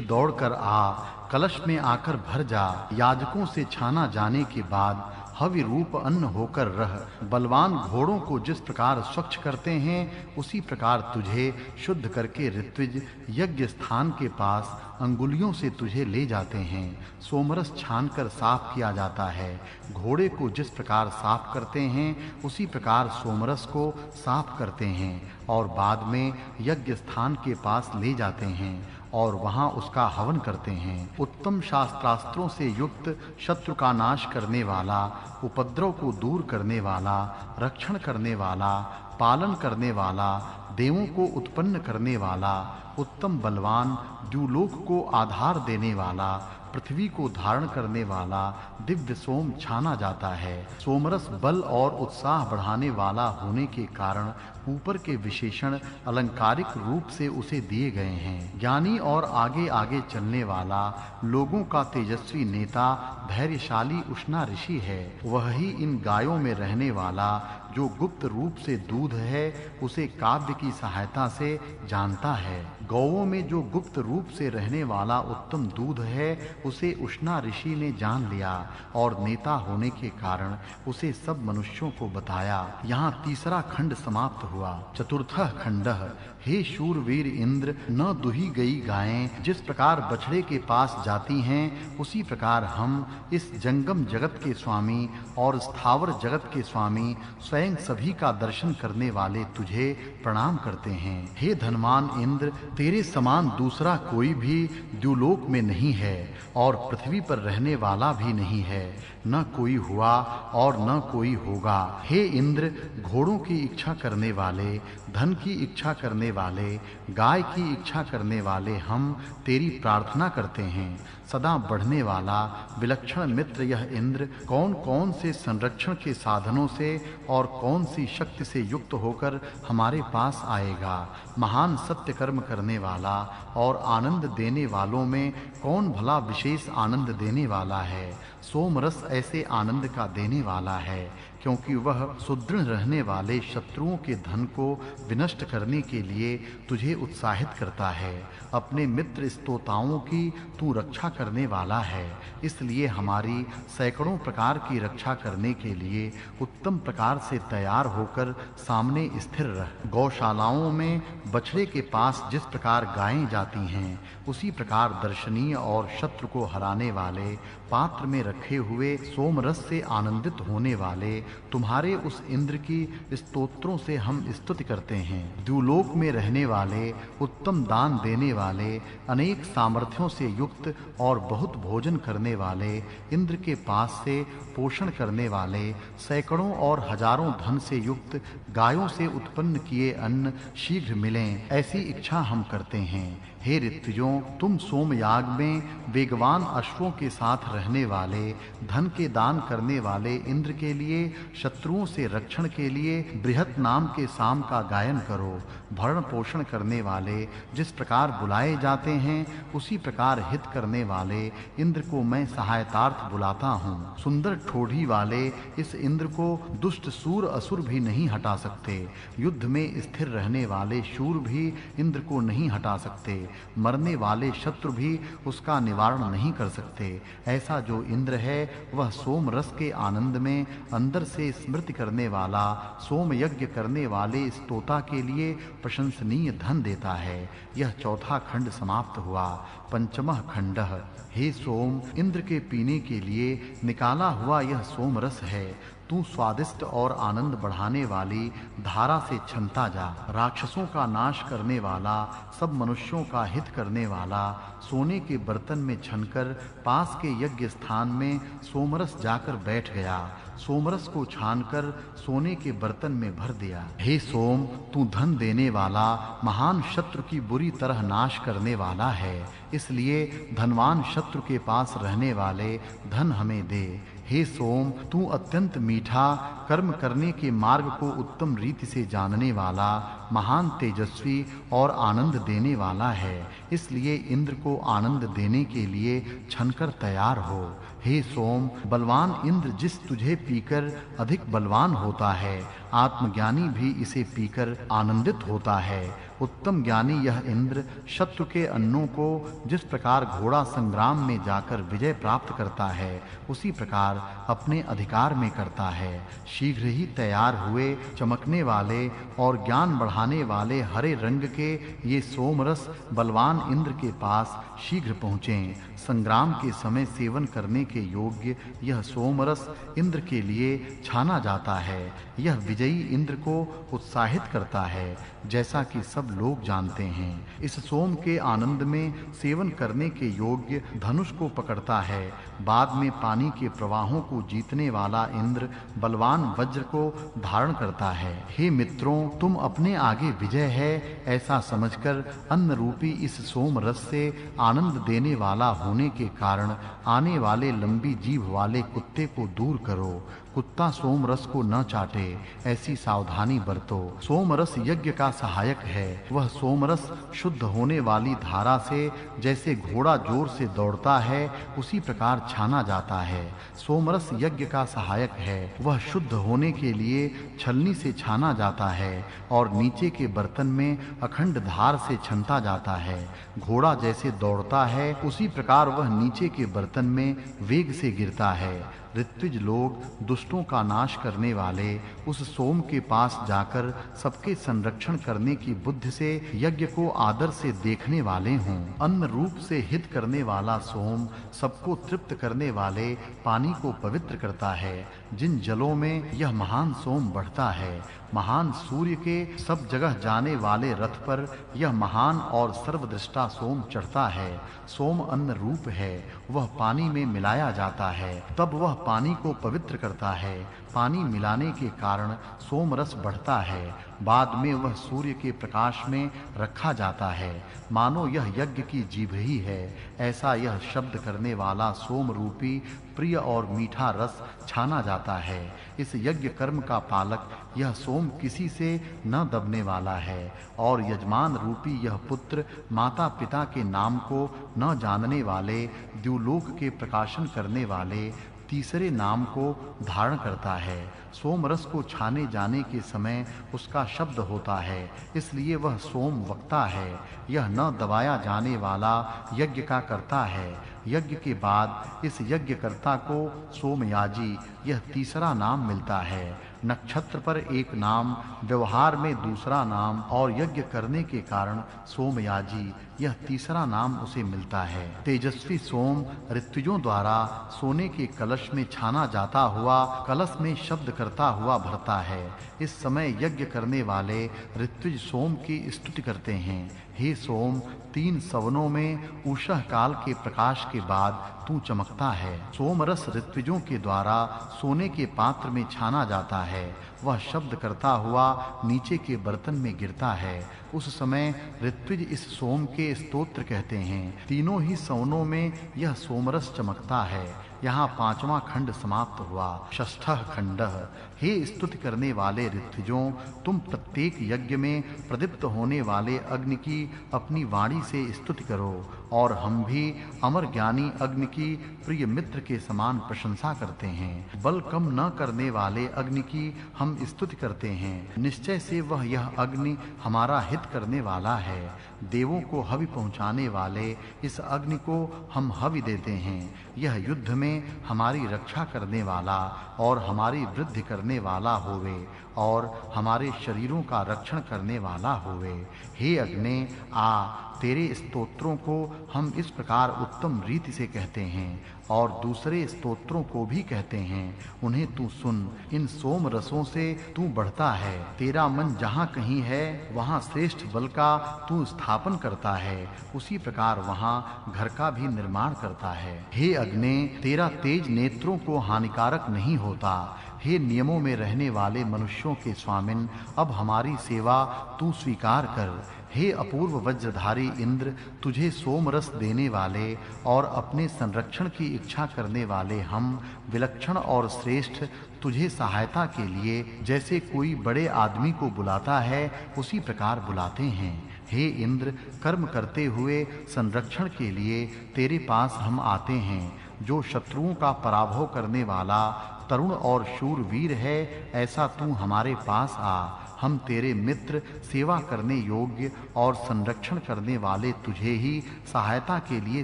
दौड़कर आ, कलश में आकर भर जा। याजकों से छाना जाने के बाद हवि रूप अन्न होकर रह। बलवान घोड़ों को जिस प्रकार स्वच्छ करते हैं, उसी प्रकार तुझे शुद्ध करके ऋत्विज यज्ञ स्थान के पास अंगुलियों से तुझे ले जाते हैं। सोमरस छानकर साफ किया जाता है। घोड़े को जिस प्रकार साफ करते हैं, उसी प्रकार सोमरस को साफ करते हैं और बाद में यज्ञ स्थान के पास ले जाते हैं और वहां उसका हवन करते हैं। उत्तम शास्त्रास्त्रों से युक्त, शत्रु का नाश करने वाला, उपद्रव को दूर करने वाला, रक्षण करने वाला, पालन करने वाला, देवों को उत्पन्न करने वाला, उत्तम बलवान, द्युलोक को आधार देने वाला, पृथ्वी को धारण करने वाला दिव्य सोम छाना जाता है। सोमरस बल और उत्साह बढ़ाने वाला होने के कारण ऊपर के विशेषण अलंकारिक रूप से उसे दिए गए हैं। ज्ञानी और आगे आगे चलने वाला, लोगों का तेजस्वी नेता, धैर्यशाली उष्णा ऋषि है। वह ही इन गायों में रहने वाला जो गुप्त रूप से दूध है, उसे काव्य की सहायता से जानता है। गौओं में जो गुप्त रूप से रहने वाला उत्तम दूध है, उसे उष्णा ऋषि ने जान लिया और नेता होने के कारण उसे सब मनुष्यों को बताया। यहाँ तीसरा खंड समाप्त हुआ। चतुर्थः खंडः। हे शूरवीर इंद्र, न दुही गई गायें जिस प्रकार बछड़े के पास जाती हैं, उसी प्रकार हम इस जंगम जगत के स्वामी और स्थावर जगत के स्वामी, स्वयं सभी का दर्शन करने वाले तुझे प्रणाम करते हैं। हे धनवान इंद्र, तेरे समान दूसरा कोई भी द्युलोक में नहीं है और पृथ्वी पर रहने वाला भी नहीं है। न कोई हुआ और न कोई होगा। हे इंद्र, घोड़ों की इच्छा करने वाले, धन की इच्छा करने वाले, गाय की इच्छा करने वाले हम तेरी प्रार्थना करते हैं। सदा बढ़ने वाला विलक्षण मित्र यह इंद्र कौन-कौन से संरक्षण के साधनों से और कौन सी शक्ति से युक्त होकर हमारे पास आएगा। महान सत्य कर्म करने वाला और आनंद देने वालों में कौन भला विशेष आनंद देने वाला है। सोमरस ऐसे आनंद का देने वाला है, क्योंकि वह सुदृढ़ रहने वाले शत्रुओं के धन को विनष्ट करने के लिए तुझे उत्साहित करता है। अपने मित्र स्तोताओं की तू रक्षा करने वाला है, इसलिए हमारी सैकड़ों प्रकार की रक्षा करने के लिए उत्तम प्रकार से तैयार होकर सामने स्थिर रह। गौशालाओं में बछड़े के पास जिस प्रकार गायें जाती हैं, उसी प्रकार दर्शनीय और शत्रु को हराने वाले पात्र में रखे हुए सोमरस से आनंदित होने वाले तुम्हारे उस इंद्र की स्तोत्रों से हम स्तुति करते हैं। द्युलोक में रहने वाले, उत्तम दान देने वाले, अनेक सामर्थ्यों से युक्त और बहुत भोजन करने वाले इंद्र के पास से पोषण करने वाले, सैकड़ों और हजारों धन से युक्त गायों से उत्पन्न किए अन्न शीघ्र मिलें, ऐसी इच्छा हम करते हैं। हे ऋत्विजों, तुम सोमयाग में वेगवान अश्वों के साथ रहने वाले, धन के दान करने वाले इंद्र के लिए शत्रुओं से रक्षण के लिए बृहत नाम के साम का गायन करो। भरण पोषण करने वाले जिस प्रकार बुलाए जाते हैं, उसी प्रकार हित करने वाले इंद्र को मैं सहायतार्थ बुलाता हूँ। सुंदर ठोड़ी वाले इस इंद्र को दुष्ट सूर असुर भी नहीं हटा सकते। युद्ध में स्थिर रहने वाले शूर भी इंद्र को नहीं हटा सकते। मरने वाले शत्रु भी उसका निवारण नहीं कर सकते। ऐसा जो इंद्र है, वह सोम रस के आनंद में अंदर से स्मृति करने वाला, सोम यज्ञ करने वाले स्तोता के लिए प्रशंसनीय धन देता है। यह चौथा खंड समाप्त हुआ। पंचमः खंडः। हे सोम, इंद्र के पीने के लिए निकाला हुआ यह सोम रस है। तू स्वादिष्ट और आनंद बढ़ाने वाली धारा से छनता जा। राक्षसों का नाश करने वाला, सब मनुष्यों का हित करने वाला, सोने के बर्तन में छनकर पास के यज्ञ स्थान में सोमरस जाकर बैठ गया। सोमरस को छानकर सोने के बर्तन में भर दिया। हे सोम, तू धन देने वाला, महान शत्रु की बुरी तरह नाश करने वाला है, इसलिए धनवान शत्रु के पास रहने वाले धन हमें दे। हे सोम, तू अत्यंत मीठा, कर्म करने के मार्ग को उत्तम रीति से जानने वाला, महान तेजस्वी और आनंद देने वाला है, इसलिए इंद्र को आनंद देने के लिए छनकर तैयार हो। हे सोम, बलवान इंद्र जिस तुझे पीकर अधिक बलवान होता है, आत्मज्ञानी भी इसे पीकर आनंदित होता है। उत्तम ज्ञानी यह इंद्र शत्रु के अन्नों को जिस प्रकार घोड़ा संग्राम में जाकर विजय प्राप्त करता है, उसी प्रकार अपने अधिकार में करता है। शीघ्र ही तैयार हुए चमकने वाले और ज्ञान बढ़ाने वाले हरे रंग के ये सोमरस बलवान इंद्र के पास शीघ्र पहुँचें। संग्राम के समय सेवन करने के योग्य यह सोमरस इंद्र के लिए छाना जाता है। यह विजयी इंद्र को उत्साहित करता है, जैसा कि सब लोग जानते हैं। इस सोम के आनंद में सेवन करने के योग्य धनुष को पकड़ता है। बाद में पानी के प्रवाहों को जीतने वाला इंद्र बलवान वज्र को धारण करता है। हे मित्रों, तुम अपने आगे विजय है ऐसा समझकर अन्न रूपी इस सोम रस से आनंद देने वाला होने के कारण आने वाले लंबी जीभ वाले कुत्ते को दूर करो। कुत्ता सोम रस को न चाटे, ऐसी सावधानी बरतो। सोम रस यज्ञ का सहायक है। वह सोम रस शुद्ध होने वाली धारा से जैसे घोड़ा जोर से दौड़ता है, उसी प्रकार छाना जाता है। सोम रस यज्ञ का सहायक है। वह शुद्ध होने के लिए छलनी से छाना जाता है और नीचे के बर्तन में अखंड धार से छनता जाता है। घोड़ा जैसे दौड़ता है, उसी प्रकार वह नीचे के बर्तन में वेग से गिरता है। ऋत्विज लोग दुष्टों का नाश करने वाले उस सोम के पास जाकर सबके संरक्षण करने की बुद्धि से यज्ञ को आदर से देखने वाले हों। अन्न रूप से हित करने वाला सोम सबको तृप्त करने वाले पानी को पवित्र करता है। जिन जलों में यह महान सोम बढ़ता है, महान सूर्य के सब जगह जाने वाले रथ पर यह महान और सर्वदृष्टा सोम चढ़ता है। सोम अन्न रूप है, वह पानी में मिलाया जाता है, तब वह पानी को पवित्र करता है। पानी मिलाने के कारण सोम रस बढ़ता है। बाद में वह सूर्य के प्रकाश में रखा जाता है, मानो यह यज्ञ की जीभ ही है। ऐसा यह शब्द करने वाला सोम रूपी प्रिय और मीठा रस छाना जाता है। इस यज्ञ कर्म का पालक यह सोम किसी से न दबने वाला है और यजमान रूपी यह पुत्र माता पिता के नाम को न जानने वाले द्युलोक के प्रकाशन करने वाले तीसरे नाम को धारण करता है। सोम रस को छाने जाने के समय उसका शब्द होता है, इसलिए वह सोम वक्ता है। यह न दबाया जाने वाला यज्ञ का करता है। यज्ञ के बाद इस यज्ञकर्ता को सोमयाजी यह तीसरा नाम मिलता है। नक्षत्र पर एक नाम, व्यवहार में दूसरा नाम और यज्ञ करने के कारण सोमयाजी यह तीसरा नाम उसे मिलता है। तेजस्वी सोम ऋत्विजों द्वारा सोने के कलश में छाना जाता हुआ कलश में शब्द करता हुआ भरता है। इस समय यज्ञ करने वाले ऋत्विज सोम की स्तुति करते हैं। हे सोम, 3 सवनों में उषः काल के प्रकाश के बाद तू चमकता है। सोम रस ऋत्विजों के द्वारा सोने के पात्र में छाना जाता है। वह शब्द करता हुआ नीचे के बर्तन में गिरता है। उस समय ऋत्विज इस सोम के स्तोत्र कहते हैं। तीनों ही सवनों में यह सोमरस चमकता है। यहाँ 5वां खंड समाप्त हुआ। षष्ठः खंडः। हे स्तुति करने वाले ऋत्विजों, तुम प्रत्येक यज्ञ में प्रदीप्त होने वाले अग्नि की अपनी वाणी से स्तुति करो और हम भी अमर ज्ञानी अग्नि की प्रिय मित्र के समान प्रशंसा करते हैं। बल कम न करने वाले अग्नि की हम स्तुति करते हैं। निश्चय से वह यह अग्नि हमारा हित करने वाला है। देवों को हवि पहुँचाने वाले इस अग्नि को हम हवि देते हैं। यह युद्ध में हमारी रक्षा करने वाला और हमारी वृद्धि करने वाला होवे और हमारे शरीरों का रक्षण करने वाला होवे। हे अग्नि, आ, तेरे स्तोत्रों को हम इस प्रकार उत्तम रीति से कहते हैं और दूसरे स्तोत्रों को भी कहते हैं। उन्हें तू सुन। इन सोम रसों से तू बढ़ता है। तेरा मन जहाँ कहीं है वहाँ श्रेष्ठ बल का तू स्थापन करता है, उसी प्रकार वहाँ घर का भी निर्माण करता है। हे अग्नि, तेरा तेज नेत्रों को हानिकारक नहीं होता। हे नियमों में रहने वाले मनुष्यों के स्वामिन, अब हमारी सेवा तू स्वीकार कर। हे अपूर्व वज्रधारी इंद्र, तुझे सोम रस देने वाले और अपने संरक्षण की इच्छा करने वाले हम विलक्षण और श्रेष्ठ तुझे सहायता के लिए जैसे कोई बड़े आदमी को बुलाता है उसी प्रकार बुलाते हैं। हे इंद्र, कर्म करते हुए संरक्षण के लिए तेरे पास हम आते हैं। जो शत्रुओं का पराभव करने वाला तरुण और शूरवीर है, ऐसा तू हमारे पास आ। हम तेरे मित्र, सेवा करने योग्य और संरक्षण करने वाले तुझे ही सहायता के लिए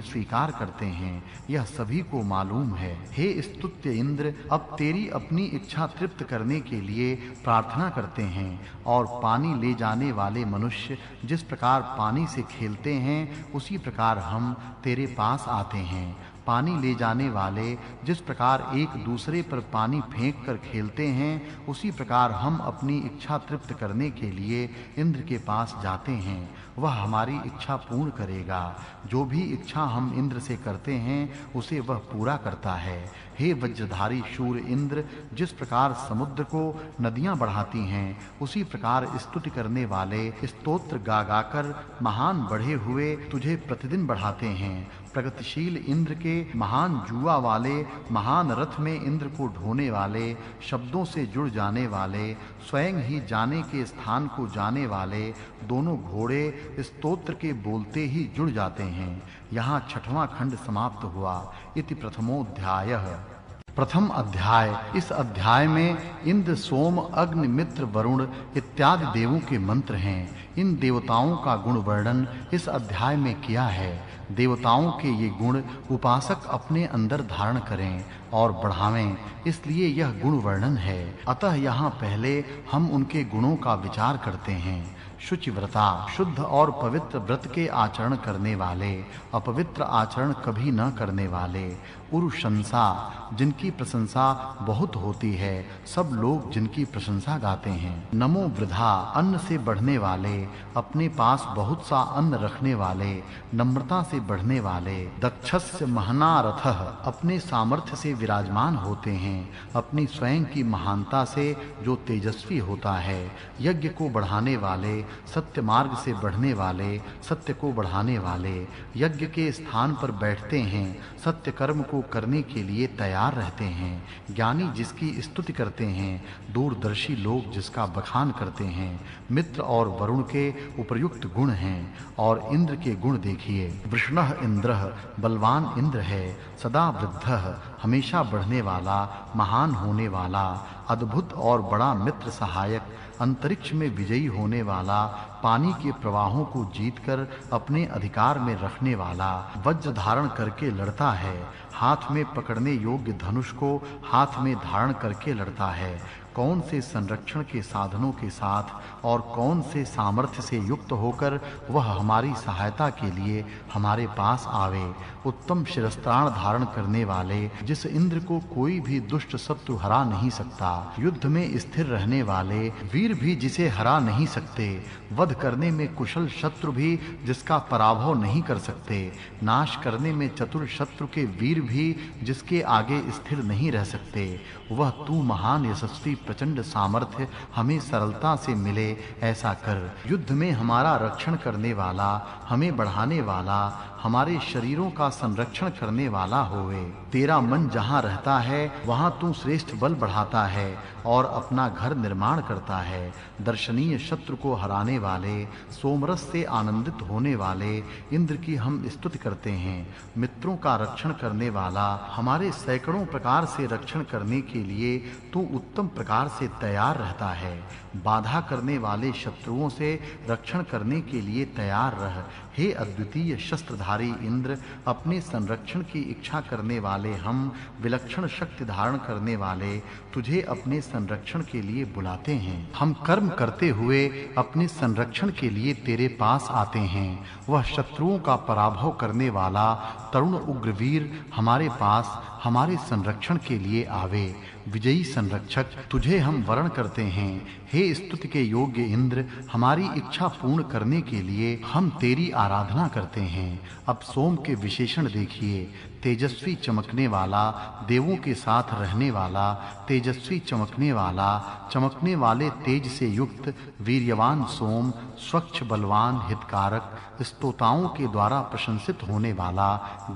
स्वीकार करते हैं, यह सभी को मालूम है। हे स्तुत्य इंद्र, अब तेरी अपनी इच्छा तृप्त करने के लिए प्रार्थना करते हैं और पानी ले जाने वाले मनुष्य जिस प्रकार पानी से खेलते हैं उसी प्रकार हम तेरे पास आते हैं। पानी ले जाने वाले जिस प्रकार एक दूसरे पर पानी फेंक कर खेलते हैं उसी प्रकार हम अपनी इच्छा तृप्त करने के लिए इंद्र के पास जाते हैं, वह हमारी इच्छा पूर्ण करेगा। जो भी इच्छा हम इंद्र से करते हैं उसे वह पूरा करता है। हे वज्रधारी शूर इंद्र, जिस प्रकार समुद्र को नदियां बढ़ाती हैं उसी प्रकार स्तुति करने वाले स्तोत्र गा गाकर महान बढ़े हुए तुझे प्रतिदिन बढ़ाते हैं। प्रगतिशील इंद्र के महान जुआ वाले, महान रथ में इंद्र को ढोने वाले, शब्दों से जुड़ जाने वाले, स्वयं ही जाने के स्थान को जाने वाले दोनों घोड़े स्तोत्र के बोलते ही जुड़ जाते हैं। यहाँ 6वां खंड समाप्त हुआ। इति प्रथमोऽध्यायः। प्रथम अध्याय। इस अध्याय में इंद्र, सोम, अग्नि, मित्र, वरुण इत्यादि देवों के मंत्र हैं। इन देवताओं का गुण वर्णन इस अध्याय में किया है। देवताओं के ये गुण उपासक अपने अंदर धारण करें और बढ़ावें, इसलिए यह गुण वर्णन है। अतः यहाँ पहले हम उनके गुणों का विचार करते हैं। शुचिव्रता, शुद्ध और पवित्र व्रत के आचरण करने वाले, अपवित्र आचरण कभी न करने वाले। उरुशंसा, जिनकी प्रशंसा बहुत होती है, सब लोग जिनकी प्रशंसा गाते हैं। नमो वृद्धा, अन्न से बढ़ने वाले, अपने पास बहुत सा अन्न रखने वाले, नम्रता से बढ़ने वाले। दक्षस्य महना रथः, अपने सामर्थ्य से विराजमान होते हैं, अपनी स्वयं की महानता से जो तेजस्वी होता है। यज्ञ को बढ़ाने वाले, सत्य मार्ग से बढ़ने वाले, सत्य को बढ़ाने वाले। यज्ञ के स्थान पर बैठते हैं, सत्य कर्म को करने के लिए तैयार रहते हैं। ज्ञानी जिसकी स्तुति करते हैं, दूरदर्शी लोग जिसका बखान करते हैं। मित्र और वरुण के उपयुक्त गुण हैं। और इंद्र के गुण देखिए। वृषणः इंद्रः, बलवान इंद्र है। सदा वृद्धः, हमेशा बढ़ने वाला, महान होने वाला। अद्भुत और बड़ा मित्र सहायक, अंतरिक्ष में विजयी होने वाला, पानी के प्रवाहों को जीतकर अपने अधिकार में रखने वाला। वज्र धारण करके लड़ता है, हाथ में पकड़ने योग्य धनुष को हाथ में धारण करके लड़ता है। कौन से संरक्षण के साधनों के साथ और कौन से सामर्थ्य से युक्त होकर वह हमारी सहायता के लिए हमारे पास आवे। उत्तम शिरस्त्राण धारण करने वाले, जिस इंद्र को कोई भी दुष्ट शत्रु हरा नहीं सकता। युद्ध में स्थिर रहने वाले, वीर भी जिसे हरा नहीं सकते। वध करने में कुशल शत्रु भी जिसका पराभव नहीं कर सकते। नाश करने में चतुर शत्रु के वीर भी जिसके आगे स्थिर नहीं रह सकते। वह तू महान यशस्वी प्रचंड सामर्थ्य हमें सरलता से मिले, ऐसा कर। युद्ध में हमारा रक्षण करने वाला, हमें बढ़ाने वाला, हमारे शरीरों का संरक्षण करने वाला होवे। तेरा मन जहाँ रहता है वहाँ तू श्रेष्ठ बल बढ़ाता है और अपना घर निर्माण करता है। दर्शनीय शत्रु को हराने वाले, सोमरस से आनंदित होने वाले इंद्र की हम स्तुति करते हैं। मित्रों का रक्षण करने वाला, हमारे सैकड़ों प्रकार से रक्षण करने के लिए तू उत्तम प्रकार से तैयार रहता है। बाधा करने वाले शत्रुओं से रक्षण करने के लिए तैयार रह। हे अद्वितीय शस्त्रधारी इंद्र, अपने संरक्षण की इच्छा करने वाले हम, विलक्षण शक्ति धारण करने वाले तुझे अपने संरक्षण के लिए बुलाते हैं। हम कर्म करते हुए अपने संरक्षण के लिए तेरे पास आते हैं। वह शत्रुओं का पराभव करने वाला तरुण उग्रवीर हमारे पास हमारे संरक्षण के लिए आवे। विजयी संरक्षक, तुझे हम वरण करते हैं। हे स्तुति के योग्य इंद्र, हमारी इच्छा पूर्ण करने के लिए हम तेरी आराधना करते हैं। अब सोम के विशेषण देखिए। तेजस्वी चमकने वाला, देवों के साथ रहने वाला, तेजस्वी चमकने वाला, चमकने वाले तेज से युक्त, वीर्यवान सोम, स्वच्छ बलवान हितकारक, स्तोताओं के द्वारा प्रशंसित होने वाला,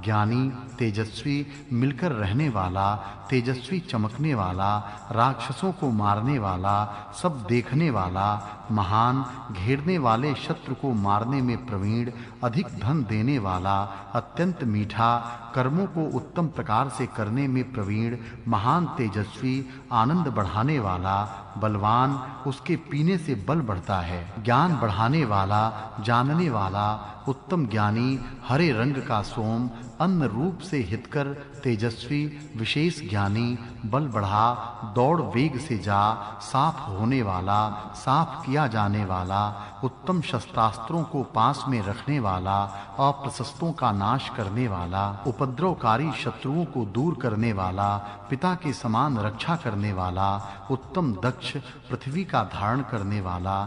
ज्ञानी, तेजस्वी, मिलकर रहने वाला, तेजस्वी चमकने वाला, राक्षसों को मारने वाला, सब देखने वाला, महान, घेरने वाले शत्रु को मारने में प्रवीण, अधिक धन देने वाला, अत्यंत मीठा, कर्मों को उत्तम प्रकार से करने में प्रवीण, महान तेजस्वी, आनंद बढ़ाने वाला, बलवान, उसके पीने से बल बढ़ता है, ज्ञान बढ़ाने वाला, जानने वाला, उत्तम ज्ञानी, हरे रंग का सोम, अन्न रूप से हितकर, तेजस्वी, विशेष ज्ञानी, बल बढ़ा, दौड़ वेग से जा, साफ होने वाला, साफ किया जाने वाला, उत्तम शस्त्रास्त्रों को पास में रखने वाला, अप्रशस्तों का नाश करने वाला, उपद्रवकारी शत्रुओं को दूर करने वाला, पिता के समान रक्षा करने वाला, उत्तम दक्ष, पृथ्वी का धारण करने वाला,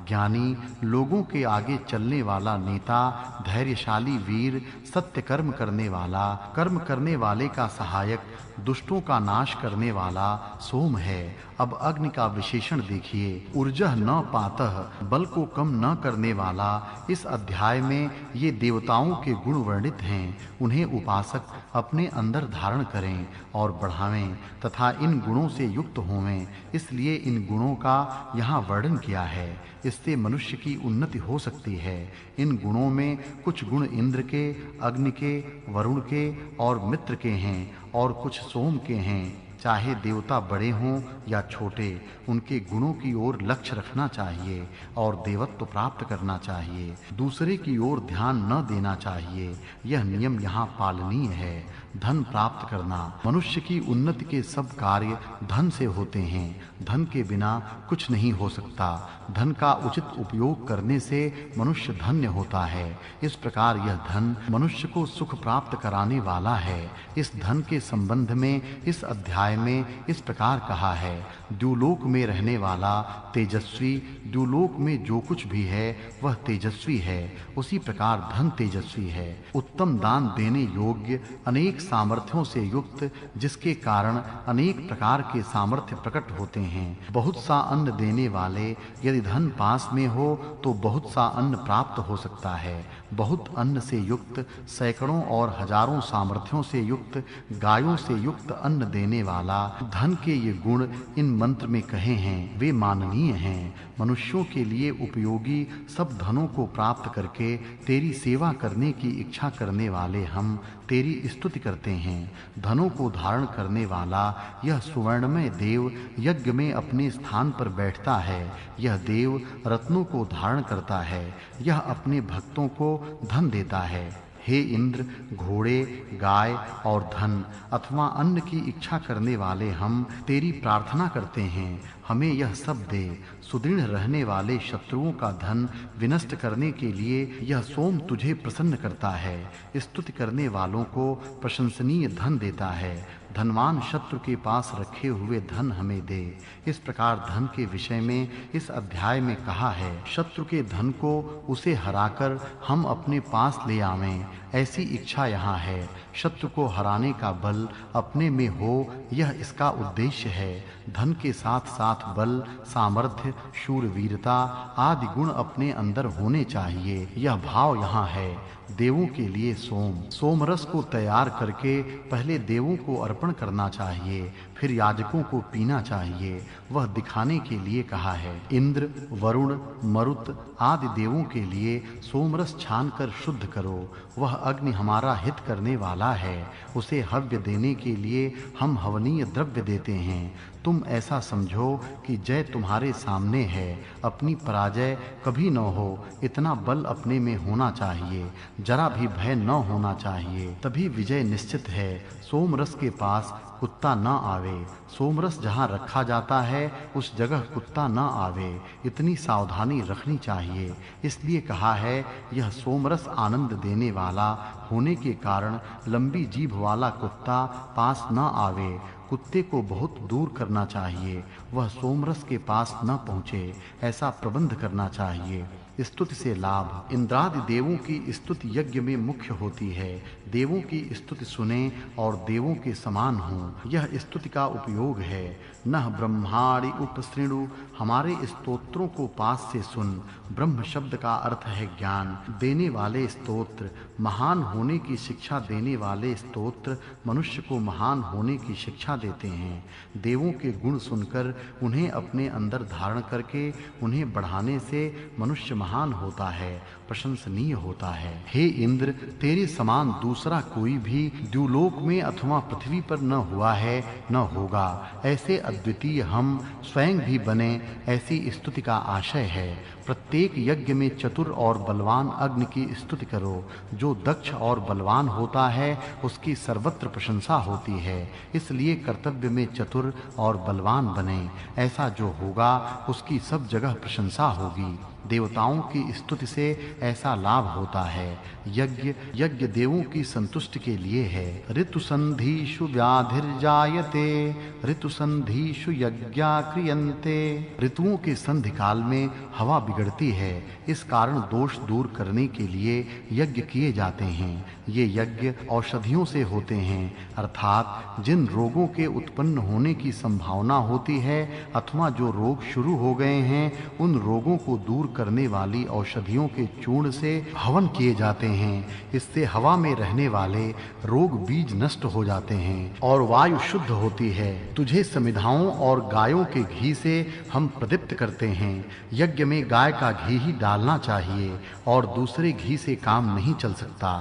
ज्ञानी, लोगों के आगे चलने वाला नेता, धैर्यशाली वीर, सत्य कर्म करने वाला, कर्म करने वाले का सहायक, दुष्टों का नाश करने वाला सोम है। अब अग्नि का विशेषण देखिए। ऊर्जः न पातः, बल को कम न करने वाला। इस अध्याय में ये देवताओं के गुण वर्णित हैं। उन्हें उपासक अपने अंदर धारण करें और बढ़ावें तथा इन गुणों से युक्त होवें। इसलिए इन गुणों का यहाँ वर्णन किया है। इससे मनुष्य की उन्नति हो सकती है। इन गुणों में कुछ गुण इंद्र के, अग्नि के, वरुण के और मित्र के हैं और कुछ सोम के हैं। चाहे देवता बड़े हों या छोटे, उनके गुणों की ओर लक्ष्य रखना चाहिए और देवत्व प्राप्त करना चाहिए। दूसरे की ओर ध्यान न देना चाहिए। यह नियम यहाँ पालनीय है। धन प्राप्त करना। मनुष्य की उन्नति के सब कार्य धन से होते हैं। धन के बिना कुछ नहीं हो सकता। धन का उचित उपयोग करने से मनुष्य धन्य होता है। इस प्रकार यह धन मनुष्य को सुख प्राप्त कराने वाला है। इस धन के संबंध में इस अध्याय में इस प्रकार कहा है। द्युलोक में रहने वाला तेजस्वी, द्युलोक में जो कुछ भी है वह तेजस्वी है। उसी प्रकार धन तेजस्वी है। उत्तम दान देने योग्य, अनेक सामर्थ्यों से युक्त, जिसके कारण अनेक प्रकार के सामर्थ्य प्रकट होते हैं। बहुत सा अन्न देने वाले, यदि धन पास में हो तो बहुत सा अन्न प्राप्त हो सकता है। बहुत अन्न से युक्त, सैकड़ों और हजारों सामर्थ्यों से युक्त, गायों से युक्त अन्न देने वाला। धन के ये गुण इन मंत्र में कहे हैं, वे माननीय हैं। मनुष्यों के लिए उपयोगी सब धनों को प्राप्त करके तेरी सेवा करने की इच्छा करने वाले हम तेरी स्तुति करते हैं। धनों को धारण करने वाला यह सुवर्णमय देव यज्ञ में अपने स्थान पर बैठता है। यह देव रत्नों को धारण करता है। यह अपने भक्तों को धन देता है। हे इंद्र, घोड़े, गाय और धन अथवा अन्न की इच्छा करने वाले हम तेरी प्रार्थना करते हैं, हमें यह सब दे। सुदृढ़ रहने वाले शत्रुओं का धन विनष्ट करने के लिए यह सोम तुझे प्रसन्न करता है। स्तुति करने वालों को प्रशंसनीय धन देता है। धनवान शत्रु के पास रखे हुए धन हमें दे। इस प्रकार धन के विषय में इस अध्याय में कहा है। शत्रु के धन को उसे हराकर हम अपने पास ले आवें, ऐसी इच्छा यहाँ है। शत्रु को हराने का बल अपने में हो, यह इसका उद्देश्य है। धन के साथ साथ बल, सामर्थ्य, शूरवीरता आदि गुण अपने अंदर होने चाहिए। यह भाव यहाँ है। देवों के लिए सोम रस को तैयार करके पहले देवों को अर्पण करना चाहिए, फिर याजकों को पीना चाहिए। वह दिखाने के लिए कहा है। इंद्र, वरुण, मरुत आदि देवों के लिए सोमरस छानकर शुद्ध करो। वह अग्नि हमारा हित करने वाला है। उसे हव्य देने के लिए हम हवनीय द्रव्य देते हैं। तुम ऐसा समझो कि जय तुम्हारे सामने है। अपनी पराजय कभी न हो, इतना बल अपने में होना चाहिए। जरा भी भय न होना चाहिए, तभी विजय निश्चित है। सोमरस के पास कुत्ता न आवे। सोमरस जहाँ रखा जाता है उस जगह कुत्ता न आवे, इतनी सावधानी रखनी चाहिए। इसलिए कहा है, यह सोमरस आनंद देने वाला होने के कारण लंबी जीभ वाला कुत्ता पास न आवे। कुत्ते को बहुत दूर करना चाहिए, वह सोमरस के पास न पहुँचे, ऐसा प्रबंध करना चाहिए। स्तुति से लाभ। इंद्रादि देवों की स्तुति यज्ञ में मुख्य होती है। देवों की स्तुति सुने और देवों के समान हो, यह स्तुति का उपयोग है। नह ब्रह्माणि उपसृणु, हमारे स्तोत्रों को पास से सुन। ब्रह्म शब्द का अर्थ है ज्ञान देने वाले स्तोत्र। महान होने की शिक्षा देने वाले स्तोत्र मनुष्य को महान होने की शिक्षा देते हैं। देवों के गुण सुनकर उन्हें अपने अंदर धारण करके उन्हें बढ़ाने से मनुष्य महान होता है, प्रशंसनीय होता है। हे इंद्र, तेरे समान दूसरा कोई भी द्युलोक में अथवा पृथ्वी पर न हुआ है न होगा। ऐसे अद्वितीय हम स्वयं भी बने, ऐसी स्तुति का आशय है। प्रत्येक यज्ञ में चतुर और बलवान अग्नि की स्तुति करो। जो दक्ष और बलवान होता है उसकी सर्वत्र प्रशंसा होती है, इसलिए कर्तव्य में चतुर और बलवान बने। ऐसा जो होगा उसकी सब जगह प्रशंसा होगी। देवताओं की स्तुति से ऐसा लाभ होता है। यज्ञ देवों की संतुष्टि के लिए है। ऋतु संधिषु व्याधिर्जायते, ऋतु संधिषु यज्ञा क्रियन्ते। ऋतुओं के संधि काल में हवा बिगड़ती है, इस कारण दोष दूर करने के लिए यज्ञ किए जाते हैं। ये यज्ञ औषधियों से होते हैं, अर्थात जिन रोगों के उत्पन्न होने की संभावना होती है अथवा जो रोग शुरू हो गए हैं उन रोगों को दूर करने वाली औषधियों के चूर्ण से हवन किए जाते हैं। इससे हवा में रहने वाले रोग बीज नष्ट हो जाते हैं और वायु शुद्ध होती है। तुझे समिधाओं और गायों के घी से हम प्रदीप्त करते हैं। यज्ञ में गाय का घी ही डालना चाहिए और दूसरे घी से काम नहीं चल सकता।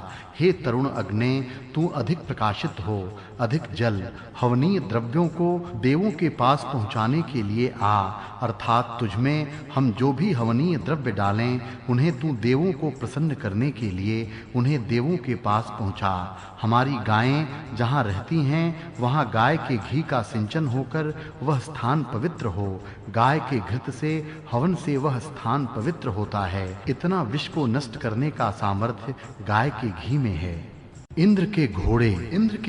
हे तरुण अग्ने, तू अधिक प्रकाशित हो, अधिक जल हवनीय द्रव्यों को देवों के पास पहुंचाने के लिए आ, अर्थात तुझमें हम जो भी हवनीय द्रव्य डालें उन्हें तू देवों को प्रसन्न करने के लिए उन्हें देवों के पास पहुंचा। हमारी गायें जहाँ रहती हैं वहाँ गाय के घी का सिंचन होकर वह स्थान पवित्र हो। गाय के घृत से हवन से वह स्थान पवित्र होता है। इतना विष को नष्ट करने का सामर्थ्य गाय के घी में है। इंद्र के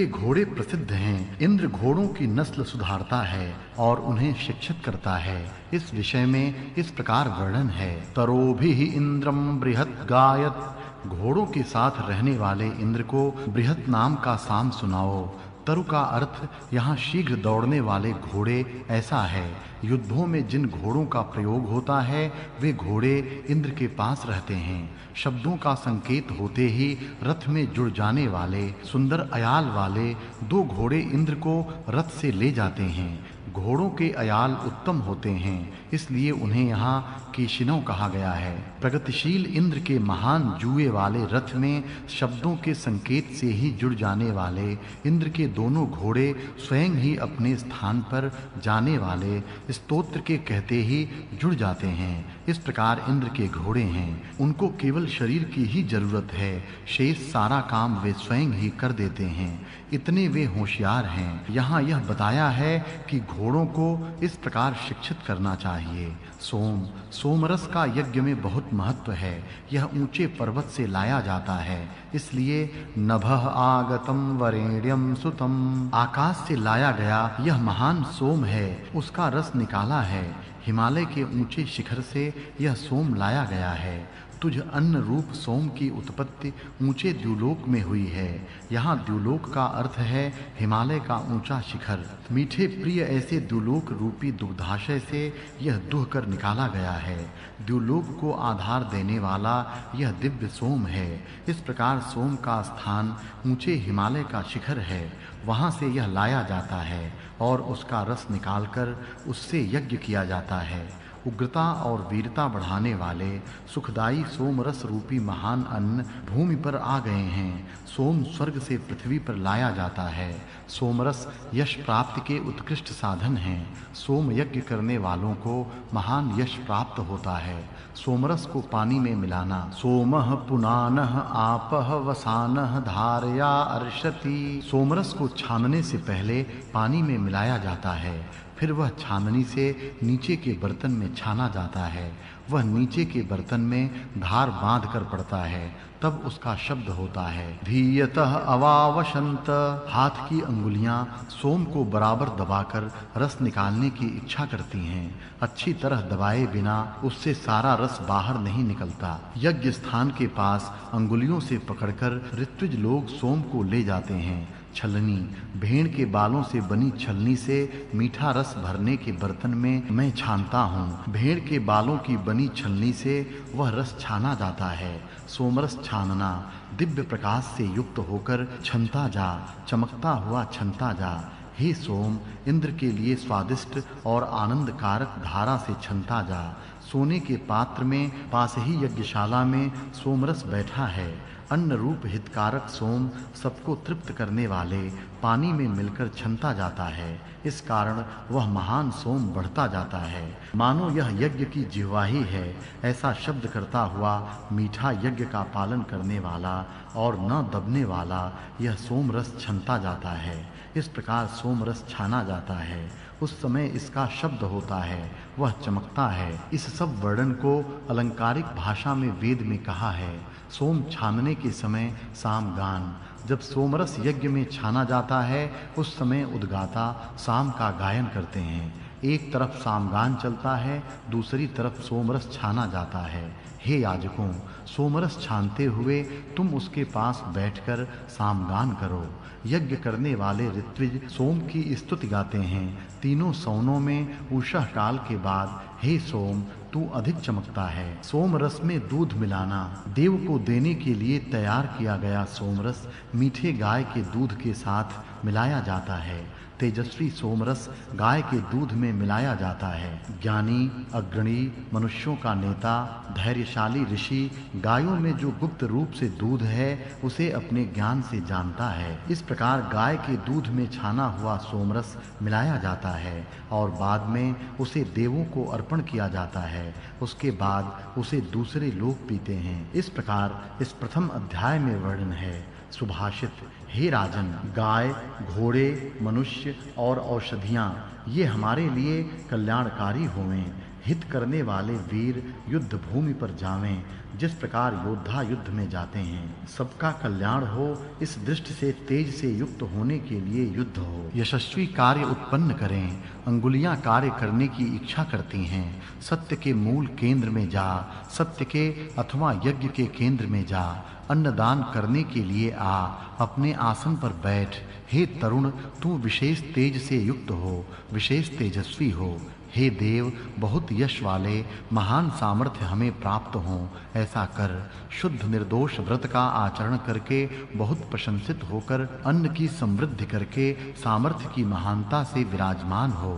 घोड़े प्रसिद्ध हैं। इंद्र घोड़ों की नस्ल सुधारता है और उन्हें शिक्षित करता है। इस विषय में इस प्रकार वर्णन है। तरोभिः इंद्रम बृहत् गायत्, घोड़ों के साथ रहने वाले इंद्र को बृहत् नाम का साम सुनाओ। तरु का अर्थ यहाँ शीघ्र दौड़ने वाले घोड़े ऐसा है। युद्धों में जिन घोड़ों का प्रयोग होता है वे घोड़े इंद्र के पास रहते हैं। शब्दों का संकेत होते ही रथ में जुड़ जाने वाले सुंदर अयाल वाले 2 घोड़े इंद्र को रथ से ले जाते हैं। घोड़ों के अयाल उत्तम होते हैं, इसलिए उन्हें यहाँ केशिनव कहा गया है। प्रगतिशील इंद्र के महान जुए वाले रथ में शब्दों के संकेत से ही जुड़ जाने वाले इंद्र के दोनों घोड़े स्वयं ही अपने स्थान पर जाने वाले स्तोत्र के कहते ही जुड़ जाते हैं। इस प्रकार इंद्र के घोड़े हैं। उनको केवल शरीर की ही जरूरत है, शेष सारा काम वे स्वयं ही कर देते हैं। इतने वे होशियार हैं। यहाँ यह बताया है कि घोड़ों को इस प्रकार शिक्षित करना चाहिए। सोमरस का यज्ञ में बहुत महत्व है। यह ऊंचे पर्वत से लाया जाता है, इसलिए नभः आगतम वरेण्यम सुतम, आकाश से लाया गया यह महान सोम है, उसका रस निकाला है। हिमालय के ऊंचे शिखर से यह सोम लाया गया है। तुझ अन्न रूप सोम की उत्पत्ति ऊंचे द्युलोक में हुई है। यहाँ द्युलोक का अर्थ है हिमालय का ऊंचा शिखर। मीठे प्रिय ऐसे द्युलोक रूपी दुग्धाशय से यह दुह कर निकाला गया है। द्युलोक को आधार देने वाला यह दिव्य सोम है। इस प्रकार सोम का स्थान ऊंचे हिमालय का शिखर है। वहाँ से यह लाया जाता है और उसका रस निकालकर उससे यज्ञ किया जाता है। उग्रता और वीरता बढ़ाने वाले सुखदायी सोमरस रूपी महान अन्न भूमि पर आ गए हैं। सोम स्वर्ग से पृथ्वी पर लाया जाता है। सोमरस यश प्राप्ति के उत्कृष्ट साधन हैं। सोम यज्ञ करने वालों को महान यश प्राप्त होता है। सोमरस को पानी में मिलाना। सोमः पुनानः आपः वसानः धारया अर्षति। सोमरस को छानने से पहले पानी में मिलाया जाता है। फिर वह छाननी से नीचे के बर्तन में छाना जाता है। वह नीचे के बर्तन में धार बांध कर पड़ता है, तब उसका शब्द होता है धीयतः अवावशंत। हाथ की अंगुलियां सोम को बराबर दबाकर रस निकालने की इच्छा करती हैं। अच्छी तरह दबाए बिना उससे सारा रस बाहर नहीं निकलता। यज्ञ स्थान के पास अंगुलियों से पकड़कर ऋत्विज लोग सोम को ले जाते हैं। छलनी, भेड़ के बालों से बनी छलनी से मीठा रस भरने के बर्तन में मैं छानता हूँ। भेड़ के बालों की बनी छलनी से वह रस छाना जाता है। सोमरस छानना, दिव्य प्रकाश से युक्त होकर छनता जा, चमकता हुआ छनता जा। हे सोम, इंद्र के लिए स्वादिष्ट और आनंद कारक धारा से छनता जा। सोने के पात्र में पास ही यज्ञशाला में सोमरस बैठा है। अन्न रूप हितकारक सोम सबको तृप्त करने वाले पानी में मिलकर छनता जाता है। इस कारण वह महान सोम बढ़ता जाता है, मानो यह यज्ञ की जिह्वा ही है। ऐसा शब्द करता हुआ मीठा यज्ञ का पालन करने वाला और न दबने वाला यह सोम रस छनता जाता है। इस प्रकार सोम रस छाना जाता है। उस समय इसका शब्द होता है, वह चमकता है। इस सब वर्णन को अलंकारिक भाषा में वेद में कहा है। सोम छानने के समय सामगान। जब सोमरस यज्ञ में छाना जाता है, उस समय उद्गाता साम का गायन करते हैं। एक तरफ सामगान चलता है, दूसरी तरफ सोमरस छाना जाता है। हे याजकों, सोमरस छानते हुए तुम उसके पास बैठकर सामगान करो। यज्ञ करने वाले ऋत्विज सोम की स्तुति गाते हैं। तीनों सौनों में उषः काल के बाद हे सोम, तू अधिक चमकता है। सोम रस में दूध मिलाना। देव को देने के लिए तैयार किया गया सोमरस मीठे गाय के दूध के साथ मिलाया जाता है। तेजस्वी सोमरस गाय के दूध में मिलाया जाता है। ज्ञानी, अग्रणी, मनुष्यों का नेता, धैर्यशाली ऋषि गायों में जो गुप्त रूप से दूध है उसे अपने ज्ञान से जानता है। इस प्रकार गाय के दूध में छाना हुआ सोमरस मिलाया जाता है और बाद में उसे देवों को अर्पण किया जाता है। उसके बाद उसे दूसरे लोग पीते हैं। इस प्रकार इस प्रथम अध्याय में वर्णन है। सुभाषित। हे राजन, गाय, घोड़े, मनुष्य और औषधियां ये हमारे लिए कल्याणकारी होवें। हित करने वाले वीर युद्ध भूमि पर जावें। जिस प्रकार योद्धा युद्ध में जाते हैं, सबका कल्याण हो, इस दृष्टि से तेज से युक्त होने के लिए युद्ध हो। यशस्वी कार्य उत्पन्न करें। अंगुलियां कार्य करने की इच्छा करती हैं। सत्य के मूल केंद्र में जा, सत्य के अथवा यज्ञ के केंद्र में जा। अन्नदान करने के लिए आ, अपने आसन पर बैठ। हे तरुण, तू विशेष तेज से युक्त हो, विशेष तेजस्वी हो। हे देव, बहुत यश वाले महान सामर्थ्य हमें प्राप्त हो, ऐसा कर। शुद्ध निर्दोष व्रत का आचरण करके बहुत प्रशंसित होकर अन्न की समृद्धि करके सामर्थ्य की महानता से विराजमान हो।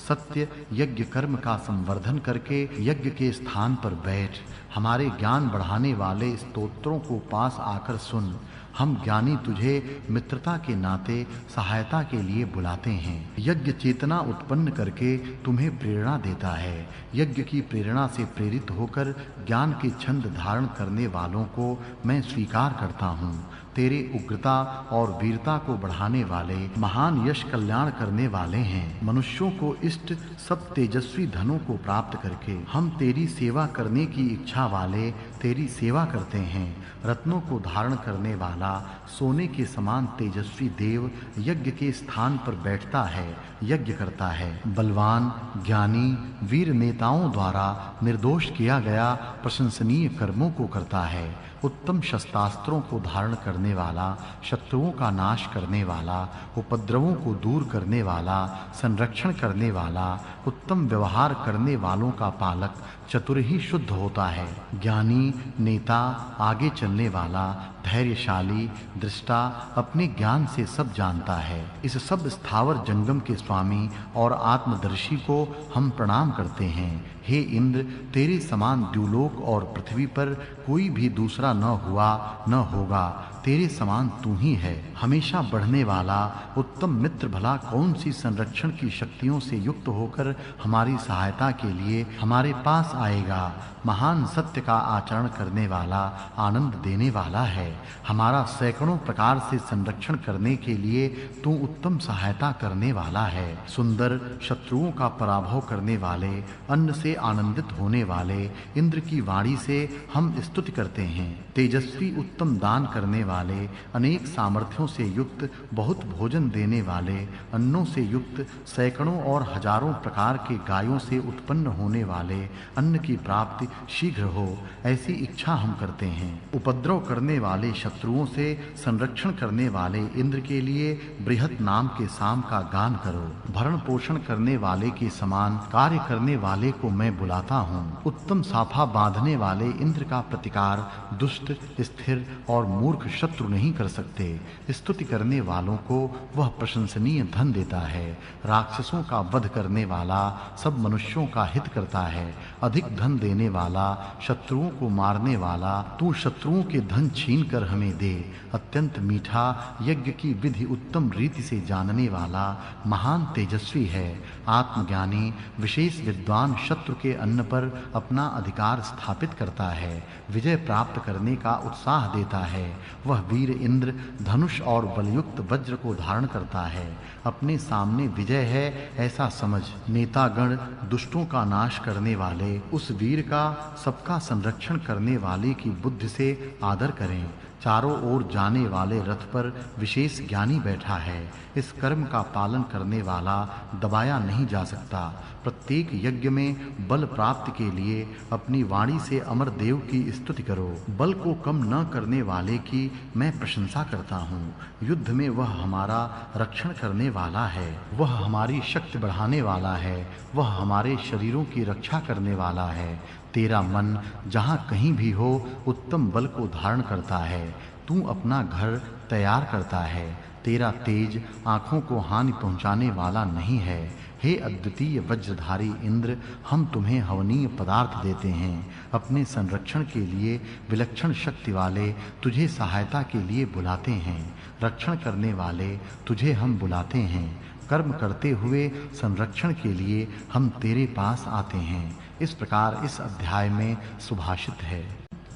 सत्य यज्ञ कर्म का संवर्धन करके यज्ञ के स्थान पर बैठ। हमारे ज्ञान बढ़ाने वाले स्तोत्रों को पास आकर सुन। हम ज्ञानी तुझे मित्रता के नाते सहायता के लिए बुलाते हैं। यज्ञ चेतना उत्पन्न करके तुम्हें प्रेरणा देता है। यज्ञ की प्रेरणा से प्रेरित होकर ज्ञान के छंद धारण करने वालों को मैं स्वीकार करता हूँ। तेरे उग्रता और वीरता को बढ़ाने वाले महान यश कल्याण करने वाले हैं। मनुष्यों को इष्ट सब तेजस्वी धनों को प्राप्त करके हम तेरी सेवा करने की इच्छा वाले तेरी सेवा करते हैं। रत्नों को धारण करने वाला सोने के समान तेजस्वी देव यज्ञ के स्थान पर बैठता है, यज्ञ करता है। बलवान, ज्ञानी, वीर नेताओं द्वारा निर्दोष किया गया प्रशंसनीय कर्मों को करता है। उत्तम शस्त्रास्त्रों को धारण करने वाला, शत्रुओं का नाश करने वाला, उपद्रवों को दूर करने वाला, संरक्षण करने वाला, उत्तम व्यवहार करने वालों का पालक चतुर ही शुद्ध होता है। ज्ञानी, नेता, आगे चलने वाला, धैर्यशाली, दृष्टा, अपने ज्ञान से सब जानता है। इस सब स्थावर जंगम के स्वामी और आत्मदर्शी को हम प्रणाम करते हैं। हे इंद्र, तेरे समान द्युलोक और पृथ्वी पर कोई भी दूसरा न हुआ न होगा। तेरे समान तू ही है। हमेशा बढ़ने वाला उत्तम मित्र भला कौन सी संरक्षण की शक्तियों से युक्त होकर हमारी सहायता के लिए हमारे पास आएगा। महान सत्य का आचरण करने वाला आनंद देने वाला है। हमारा सैकड़ों प्रकार से संरक्षण करने के लिए तू उत्तम सहायता करने वाला है। सुंदर शत्रुओं का पराभव करने वाले, अन्न से आनंदित होने वाले इंद्र की वाणी से हम स्तुति करते हैं। तेजस्वी उत्तम दान करने वाले, अनेक सामर्थ्यों से युक्त, बहुत भोजन देने वाले, अन्नों से युक्त, सैकड़ों और हजारों प्रकार के गायों से उत्पन्न होने वाले अन्न की प्राप्ति शीघ्र हो, ऐसी इच्छा हम करते हैं। उपद्रव करने वाले शत्रुओं से संरक्षण करने वाले इंद्र के लिए बृहत नाम के साम का गान करो। भरण पोषण करने वाले के समान कार्य करने वाले को मैं बुलाता हूँ। उत्तम साफा बांधने वाले इंद्र का प्रतिकार दुष्ट, स्थिर और मूर्ख शत्रु नहीं कर सकते। स्तुति करने वालों को वह प्रशंसनीय धन देता है। राक्षसों का वध करने वाला सब मनुष्यों का हित करता है। अधिक धन देने वाला, शत्रुओं को मारने वाला, तू शत्रुओं के धन छीन कर हमें दे। अत्यंत मीठा, यज्ञ की विधि उत्तम रीति से जानने वाला, महान तेजस्वी है। आत्मज्ञानी विशेष विद्वान शत्रु के अन्न पर अपना अधिकार स्थापित करता है। विजय प्राप्त करने का उत्साह देता है। वह वीर इंद्र धनुष और बलयुक्त वज्र को धारण करता है। अपने सामने विजय है ऐसा समझ। नेतागण दुष्टों का नाश करने वाले उस वीर का सबका संरक्षण करने वाले की बुद्धि से आदर करें। चारों ओर जाने वाले रथ पर विशेष ज्ञानी बैठा है। इस कर्म का पालन करने वाला दबाया नहीं जा सकता। प्रत्येक यज्ञ में बल प्राप्ति के लिए अपनी वाणी से अमर देव की स्तुति करो। बल को कम न करने वाले की मैं प्रशंसा करता हूँ। युद्ध में वह हमारा रक्षण करने वाला है। वह हमारी शक्ति बढ़ाने वाला है। वह हमारे शरीरों की रक्षा करने वाला है। तेरा मन जहाँ कहीं भी हो उत्तम बल को धारण करता है। तू अपना घर तैयार करता है। तेरा तेज आँखों को हानि पहुँचाने वाला नहीं है। हे अद्वितीय वज्रधारी इंद्र, हम तुम्हें हवनीय पदार्थ देते हैं। अपने संरक्षण के लिए विलक्षण शक्ति वाले तुझे सहायता के लिए बुलाते हैं। रक्षण करने वाले तुझे हम बुलाते हैं। कर्म करते हुए संरक्षण के लिए हम तेरे पास आते हैं। इस प्रकार इस अध्याय में सुभाषित है।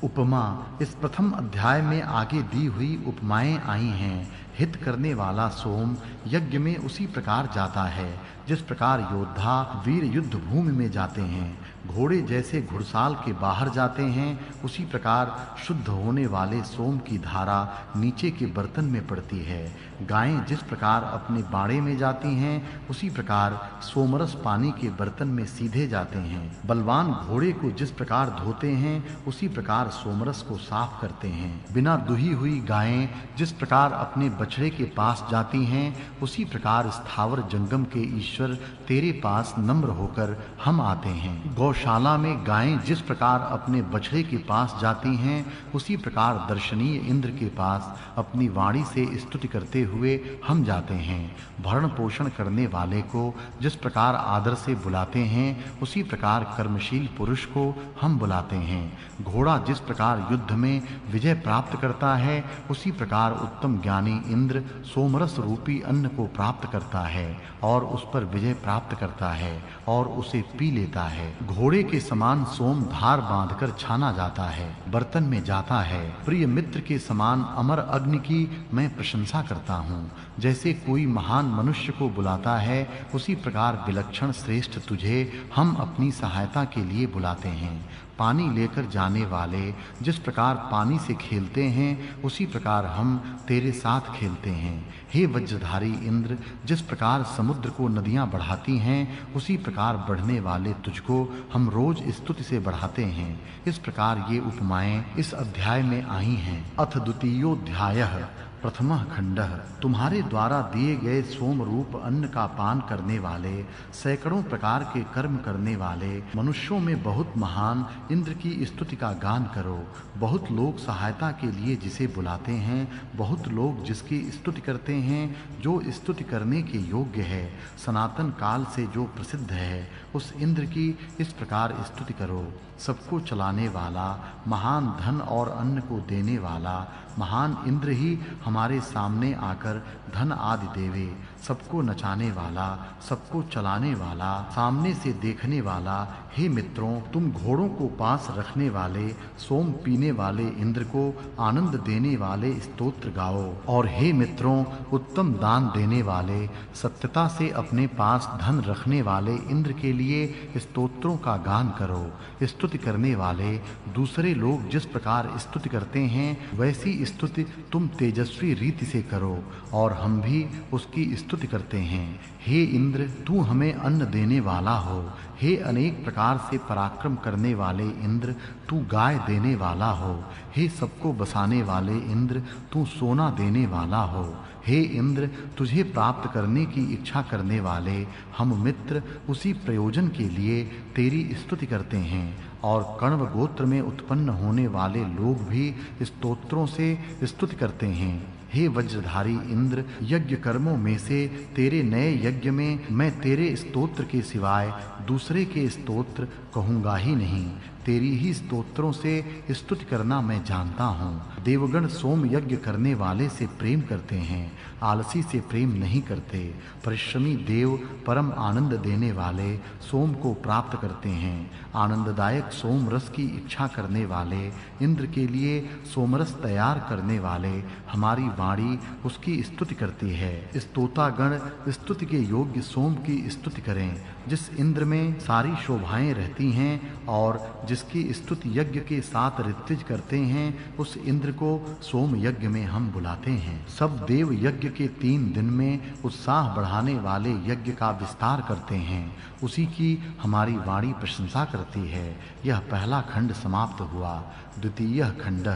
उपमा। इस प्रथम अध्याय में आगे दी हुई उपमाएं आई हैं। हित करने वाला सोम यज्ञ में उसी प्रकार जाता है जिस प्रकार योद्धा वीर युद्ध भूमि में जाते हैं। घोड़े जैसे घुड़साल के बाहर जाते हैं, उसी प्रकार शुद्ध होने वाले सोम की धारा नीचे के बर्तन में पड़ती है। गायें जिस प्रकार अपने बाड़े में जाती हैं, उसी प्रकार सोमरस पानी के बर्तन में सीधे जाते हैं। बलवान घोड़े को जिस प्रकार धोते हैं, उसी प्रकार सोमरस को साफ करते हैं। बिना दुही हुई गायें जिस प्रकार अपने बछड़े के पास जाती हैं, उसी प्रकार स्थावर जंगम के ईश्वर तेरे पास नम्र होकर हम आते हैं। गौशाला में गायें जिस प्रकार अपने बछड़े के पास जाती हैं, उसी प्रकार दर्शनीय इंद्र के पास अपनी वाणी से स्तुति करते हुए हम जाते हैं। भरण पोषण करने वाले को जिस प्रकार आदर से बुलाते हैं, उसी प्रकार कर्मशील पुरुष को हम बुलाते हैं। घोड़ा जिस प्रकार युद्ध में विजय प्राप्त करता है, उसी प्रकार उत्तम ज्ञानी इंद्र सोमरस रूपी अन्न को प्राप्त करता है और उस पर विजय प्राप्त करता है और उसे पी लेता है। घोड़े के समान सोम धार बांधकर छाना जाता है, बर्तन में जाता है। प्रिय मित्र के समान अमर अग्नि की मैं प्रशंसा करता हूँ। जैसे कोई महान मनुष्य को बुलाता है, उसी प्रकार विलक्षण श्रेष्ठ तुझे हम अपनी सहायता के लिए बुलाते हैं। पानी लेकर जाने वाले जिस प्रकार पानी से खेलते हैं, उसी प्रकार हम तेरे साथ खेलते हैं। हे वज्रधारी इंद्र, जिस प्रकार समुद्र को नदियां बढ़ाती हैं, उसी प्रकार बढ़ने वाले तुझको हम रोज स्तुति से बढ़ाते हैं। इस प्रकार ये उपमाएं इस अध्याय में आई हैं। अथ द्वितीयोऽध्यायः प्रथमः खंडः। तुम्हारे द्वारा दिए गए सोम रूप अन्न का पान करने वाले, सैकड़ों प्रकार के कर्म करने वाले मनुष्यों में बहुत महान इंद्र की स्तुति का गान करो। बहुत लोग सहायता के लिए जिसे बुलाते हैं, बहुत लोग जिसकी स्तुति करते हैं, जो स्तुति करने के योग्य है, सनातन काल से जो प्रसिद्ध है, उस इंद्र की इस प्रकार स्तुति करो। सबको चलाने वाला, महान धन और अन्न को देने वाला, महान इंद्र ही हमारे सामने आकर धन आदि देवे, सबको नचाने वाला, सबको चलाने वाला, सामने से देखने वाला, हे मित्रों, तुम घोड़ों को पास रखने वाले, सोम पीने वाले इंद्र को आनंद देने वाले स्तोत्र गाओ। और हे मित्रों, उत्तम दान देने वाले, सत्यता से अपने पास धन रखने वाले इंद्र के लिए स्तोत्रों का गान करो। स्तुति करने वाले दूसरे लोग जिस प्रकार स्तुति करते हैं, वैसी स्तुति तुम तेजस्वी रीति से करो, और हम भी उसकी स्तुति करते हैं। हे इंद्र, तू हमें अन्न देने वाला हो। हे अनेक प्रकार से पराक्रम करने वाले इंद्र, तू गाय देने वाला हो। हे सबको बसाने वाले इंद्र, तू सोना देने वाला हो। हे इंद्र, तुझे प्राप्त करने की इच्छा करने वाले हम मित्र उसी प्रयोजन के लिए तेरी स्तुति करते हैं, और कण्व गोत्र में उत्पन्न होने वाले लोग भी स्तोत्रों से स्तुति करते हैं। हे वज्रधारी इंद्र, यज्ञ कर्मों में से तेरे नए यज्ञ में मैं तेरे स्तोत्र के सिवाय दूसरे के स्तोत्र कहूँगा ही नहीं। तेरी ही स्तोत्रों से स्तुति करना मैं जानता हूँ। देवगण सोम यज्ञ करने वाले से प्रेम करते हैं, आलसी से प्रेम नहीं करते। परिश्रमी देव परम आनंद देने वाले सोम को प्राप्त करते हैं। आनंददायक सोम रस की इच्छा करने वाले इंद्र के लिए सोमरस तैयार करने वाले हमारी वाणी उसकी स्तुति करती है। स्तोतागण स्तुति के योग्य सोम की स्तुति करें, जिस इंद्र में सारी शोभाएं रहती हैं और जिसकी स्तुति यज्ञ के साथ ऋत्विज करते हैं, उस इंद्र को सोम यज्ञ में हम बुलाते हैं। सब देव यज्ञ के 3 दिन में उत्साह बढ़ाने वाले यज्ञ का विस्तार करते हैं, उसी की हमारी वाणी प्रशंसा करती है। यह पहला खंड समाप्त हुआ। द्वितीय खंड।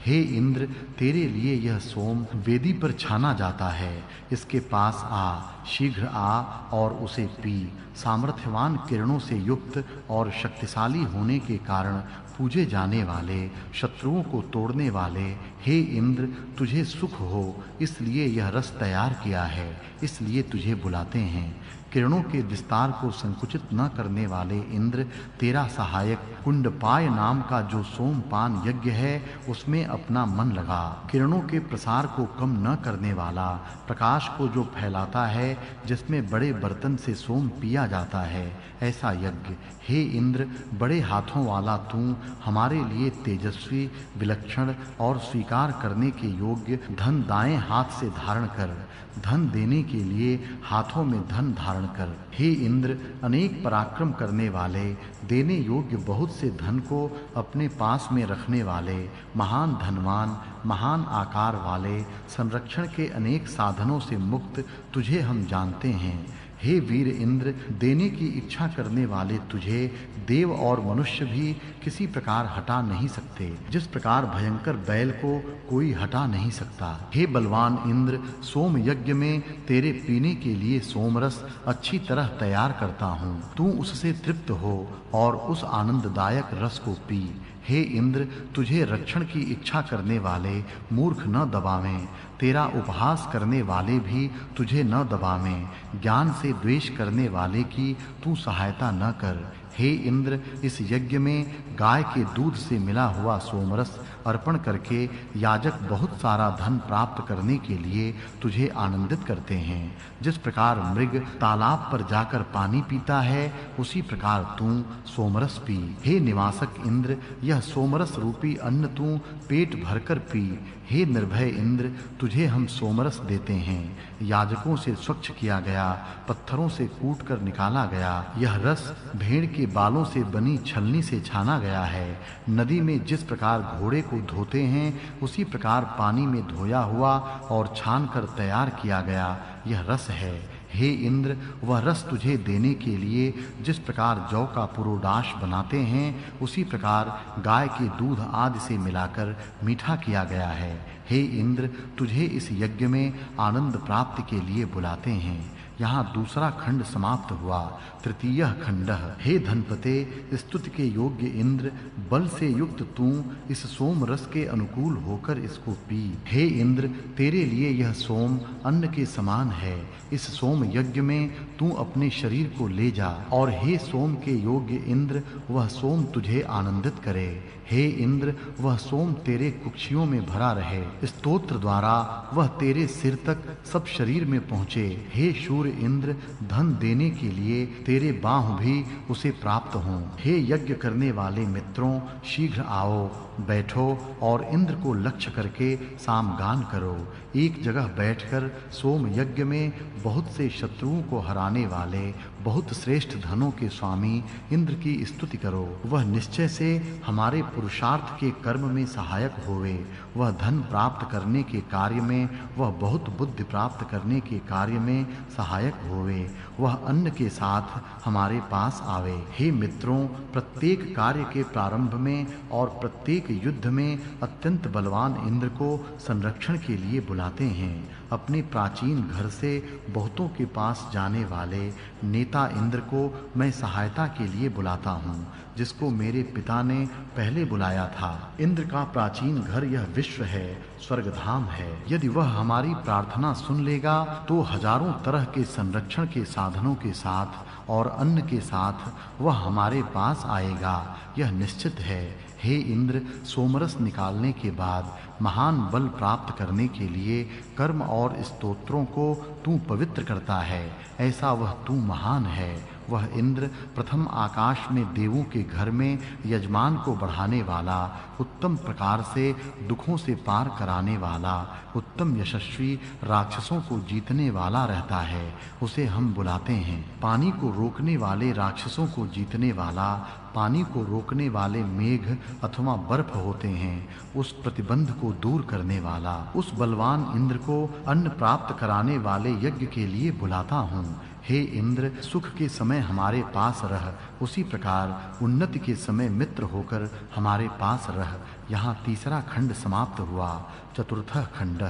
हे इंद्र, तेरे लिए यह सोम वेदी पर छाना जाता है। इसके पास आ, शीघ्र आ और उसे पी। सामर्थ्यवान किरणों से युक्त और शक्तिशाली होने के कारण पूजे जाने वाले, शत्रुओं को तोड़ने वाले, हे इंद्र, तुझे सुख हो इसलिए यह रस तैयार किया है, इसलिए तुझे बुलाते हैं। किरणों के विस्तार को संकुचित न करने वाले इंद्र, तेरा सहायक कुंडपाय नाम का जो सोमपान यज्ञ है, उसमें अपना मन लगा। किरणों के प्रसार को कम न करने वाला, प्रकाश को जो फैलाता है, जिसमें बड़े बर्तन से सोम पिया जाता है, ऐसा यज्ञ। हे इंद्र, बड़े हाथों वाला तू हमारे लिए तेजस्वी, विलक्षण और स्वीकार करने के योग्य धन दाएं हाथ से धारण कर। धन देने के लिए हाथों में धन धारण कर। हे इंद्र, अनेक पराक्रम करने वाले, देने योग्य बहुत से धन को अपने पास में रखने वाले, महान धनवान, महान आकार वाले, संरक्षण के अनेक साधनों से मुक्त तुझे हम जानते हैं। हे वीर इंद्र, देने की इच्छा करने वाले तुझे देव और मनुष्य भी किसी प्रकार हटा नहीं सकते, जिस प्रकार भयंकर बैल को कोई हटा नहीं सकता। हे बलवान इंद्र, सोम यज्ञ में तेरे पीने के लिए सोमरस अच्छी तरह तैयार करता हूँ। तू उससे तृप्त हो और उस आनंददायक रस को पी। हे इंद्र, तुझे रक्षण की इच्छा करने वाले मूर्ख न दबावें, तेरा उपहास करने वाले भी तुझे न दबावें। ज्ञान से द्वेष करने वाले की तू सहायता न कर। हे इंद्र, इस यज्ञ में गाय के दूध से मिला हुआ सोमरस अर्पण करके याजक बहुत सारा धन प्राप्त करने के लिए तुझे आनंदित करते हैं। जिस प्रकार मृग तालाब पर जाकर पानी पीता है, उसी प्रकार तू सोमरस पी। हे निवासक इंद्र, यह सोमरस रूपी अन्न तू पेट भरकर पी। हे निर्भय इंद्र, तुझे हम सोमरस देते हैं। याजकों से स्वच्छ किया गया, पत्थरों से कूटकर निकाला गया यह रस भेड़ के बालों से बनी छलनी से छाना गया है। नदी में जिस प्रकार घोड़े को धोते हैं, उसी प्रकार पानी में धोया हुआ और छानकर तैयार किया गया यह रस है। हे इंद्र, वह रस तुझे देने के लिए जिस प्रकार जौ का पुरोडाश बनाते हैं, उसी प्रकार गाय के दूध आदि से मिलाकर मीठा किया गया है। हे इंद्र, तुझे इस यज्ञ में आनंद प्राप्ति के लिए बुलाते हैं। यहाँ दूसरा खंड समाप्त हुआ। तृतीय खंड। हे धनपते, स्तुति के योग्य इंद्र, बल से युक्त तू इस सोम रस के अनुकूल होकर इसको पी। हे इंद्र, तेरे लिए यह सोम अन्न के समान है। इस सोम यज्ञ में तू अपने शरीर को ले जा, और हे सोम के योग्य इंद्र, वह सोम तुझे आनंदित करे। हे इंद्र, वह सोम तेरे कुक्षियों में भरा रहे। स्तोत्र द्वारा वह तेरे सिर तक सब शरीर में पहुँचे। हे शूर इंद्र, धन देने के लिए तेरे बाहु भी उसे प्राप्त हों। हे यज्ञ करने वाले मित्रों, शीघ्र आओ, बैठो और इंद्र को लक्ष्य करके सामगान करो। एक जगह बैठकर सोम यज्ञ में बहुत से शत्रुओं को हराने वाले, बहुत श्रेष्ठ धनों के स्वामी इंद्र की स्तुति करो। वह निश्चय से हमारे पुरुषार्थ के कर्म में सहायक होवे। वह धन प्राप्त करने के कार्य में, वह बहुत बुद्धि प्राप्त करने के कार्य में सहायक होवे। वह अन्न के साथ हमारे पास आवे। हे मित्रों, प्रत्येक कार्य के प्रारंभ में और प्रत्येक युद्ध में अत्यंत बलवान इंद्र को संरक्षण के लिए बुलाते हैं। अपने प्राचीन घर से बहुतों के पास जाने वाले नेता इंद्र को मैं सहायता के लिए बुलाता हूँ, जिसको मेरे पिता ने पहले बुलाया था। इंद्र का प्राचीन घर यह विश्व है, स्वर्गधाम है। यदि वह हमारी प्रार्थना सुन लेगा तो हजारों तरह के संरक्षण के साधनों के साथ और अन्न के साथ वह हमारे पास आएगा, यह निश्चित है। हे इंद्र, सोमरस निकालने के बाद महान बल प्राप्त करने के लिए कर्म और स्तोत्रों को तू पवित्र करता है, ऐसा वह तू महान है। वह इंद्र प्रथम आकाश में देवों के घर में यजमान को बढ़ाने वाला, उत्तम प्रकार से दुखों से पार कराने वाला, उत्तम यशस्वी राक्षसों को जीतने वाला रहता है। उसे हम बुलाते हैं। पानी को रोकने वाले राक्षसों को जीतने वाला, पानी को रोकने वाले मेघ अथवा बर्फ होते हैं, उस प्रतिबंध को दूर करने वाला, उस बलवान इंद्र को अन्न प्राप्त कराने वाले यज्ञ के लिए बुलाता हूँ। हे इंद्र, सुख के समय हमारे पास रह, उसी प्रकार उन्नति के समय मित्र होकर हमारे पास रह। यहाँ तीसरा खंड समाप्त हुआ। चतुर्थ खंड।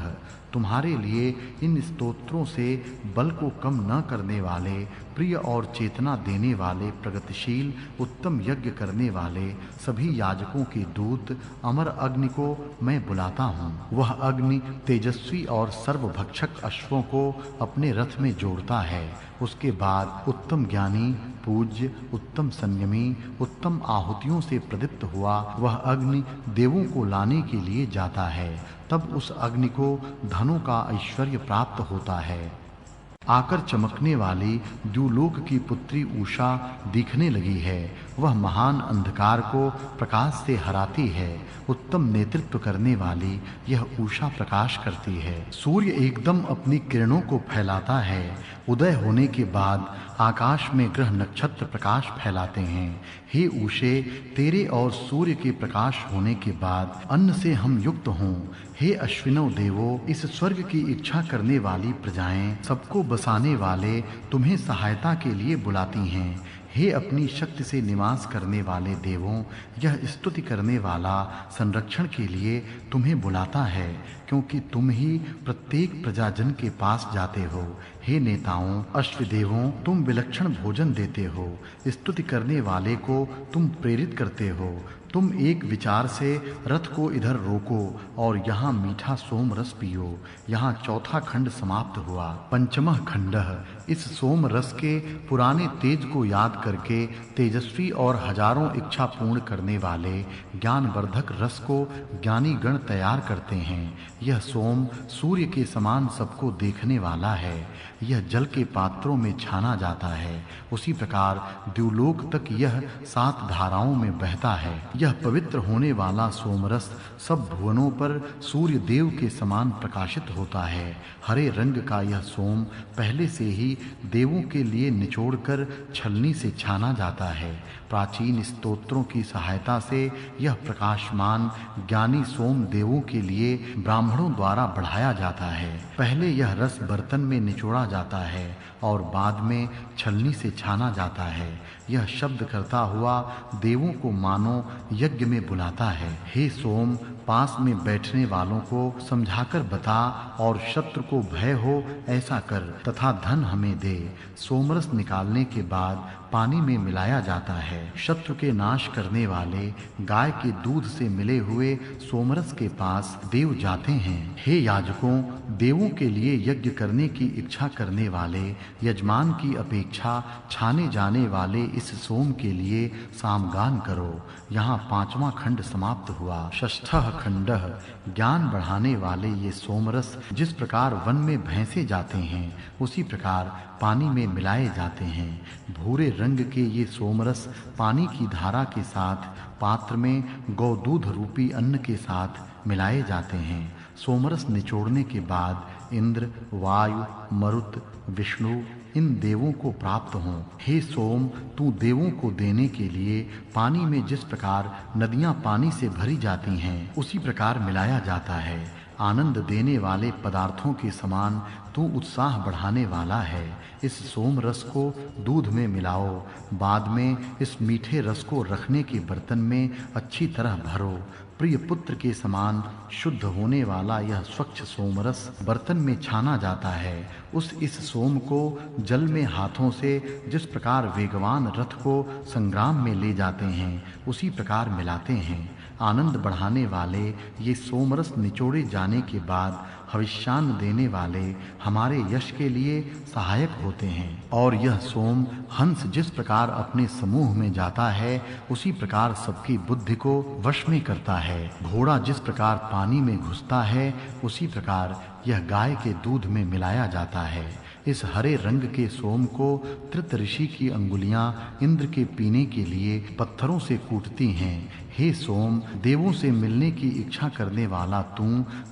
तुम्हारे लिए इन स्तोत्रों से बल को कम न करने वाले, प्रिय और चेतना देने वाले, प्रगतिशील उत्तम यज्ञ करने वाले सभी याजकों के दूत अमर अग्नि को मैं बुलाता हूँ। वह अग्नि तेजस्वी और सर्वभक्षक अश्वों को अपने रथ में जोड़ता है। उसके बाद उत्तम ज्ञानी, पूज्य, उत्तम संयमी, उत्तम आहुतियों से प्रदीप्त हुआ वह अग्नि देवों को लाने के लिए जाता है। तब उस अग्नि को धनों का ऐश्वर्य प्राप्त होता है। आकर चमकने वाली द्युलोक की पुत्री उषा दिखने लगी है। वह महान अंधकार को प्रकाश से हराती है। उत्तम नेतृत्व करने वाली यह उषा प्रकाश करती है। सूर्य एकदम अपनी किरणों को फैलाता है। उदय होने के बाद आकाश में ग्रह नक्षत्र प्रकाश फैलाते हैं। हे उषे, तेरे और सूर्य के प्रकाश होने के बाद अन्न से हम युक्त हों। हे अश्विनों देवों, इस स्वर्ग की इच्छा करने वाली प्रजाएं, सबको बसाने वाले तुम्हें सहायता के लिए बुलाती हैं। हे अपनी शक्ति से निवास करने वाले देवों, यह स्तुति करने वाला संरक्षण के लिए तुम्हें बुलाता है, क्योंकि तुम ही प्रत्येक प्रजाजन के पास जाते हो। हे नेताओं, अश्वदेवों, तुम विलक्षण भोजन देते हो। स्तुति करने वाले को तुम प्रेरित करते हो। तुम एक विचार से रथ को इधर रोको और यहाँ मीठा सोम रस पियो। यहाँ चौथा खंड समाप्त हुआ। पंचमः खंडः। इस सोम रस के पुराने तेज को याद करके तेजस्वी और हजारों इच्छा पूर्ण करने वाले ज्ञानवर्धक रस को ज्ञानी गण तैयार करते हैं। यह सोम सूर्य के समान सबको देखने वाला है। यह जल के पात्रों में छाना जाता है। उसी प्रकार द्युलोक तक यह 7 धाराओं में बहता है। यह पवित्र होने वाला सोमरस सब भुवनों पर सूर्य देव के समान प्रकाशित होता है। हरे रंग का यह सोम पहले से ही देवों के लिए निचोड़कर छलनी से छाना जाता है। प्राचीन स्तोत्रों की सहायता से यह प्रकाशमान ज्ञानी सोम देवों के लिए ब्राह्मणों द्वारा बढ़ाया जाता है। पहले यह रस बर्तन में निचोड़ा जाता है और बाद में छलनी से छाना जाता है। यह शब्द करता हुआ देवों को मानो यज्ञ में बुलाता है। हे सोम, पास में बैठने वालों को समझाकर बता और शत्रु को भय हो ऐसा कर तथा धन हमें दे। सोमरस निकालने के बाद पानी में मिलाया जाता है। शत्रु के नाश करने वाले गाय के दूध से मिले हुए सोमरस के पास देव जाते हैं। हे याजकों, देवों के लिए यज्ञ करने की इच्छा करने वाले यजमान की अपेक्षा छाने जाने वाले इस सोम के लिए सामगान करो। यहाँ 5वां खंड समाप्त हुआ। षष्ठः खंडः ज्ञान बढ़ाने वाले ये सोमरस जिस प्रकार वन में भैंसे जाते हैं उसी प्रकार पानी में मिलाए जाते हैं। भूरे रंग के ये सोमरस पानी की धारा के साथ पात्र में गौदूध रूपी अन्न के साथ मिलाए जाते हैं। सोमरस निचोड़ने के बाद इंद्र, वायु, मरुत, विष्णु इन देवों को प्राप्त हों। हे सोम, तू देवों को देने के लिए पानी में जिस प्रकार नदियां पानी से भरी जाती हैं उसी प्रकार मिलाया जाता है। आनंद देने वाले पदार्थों के समान तू उत्साह बढ़ाने वाला है। इस सोम रस को दूध में मिलाओ। बाद में इस मीठे रस को रखने के बर्तन में अच्छी तरह भरो। प्रिय पुत्र के समान शुद्ध होने वाला यह स्वच्छ सोमरस बर्तन में छाना जाता है। इस सोम को जल में हाथों से जिस प्रकार वेगवान रथ को संग्राम में ले जाते हैं उसी प्रकार मिलाते हैं। आनंद बढ़ाने वाले ये सोमरस निचोड़े जाने के बाद भविष्यान्न देने वाले हमारे यश के लिए सहायक होते हैं। और यह सोम हंस जिस प्रकार अपने समूह में जाता है उसी प्रकार सबकी बुद्धि को वश में करता है। घोड़ा जिस प्रकार पानी में घुसता है उसी प्रकार यह गाय के दूध में मिलाया जाता है। इस हरे रंग के सोम को त्रित ऋषि की अंगुलियां इंद्र के पीने के लिए पत्थरों से कूटती हैं। हे सोम, देवों से मिलने की इच्छा करने वाला तू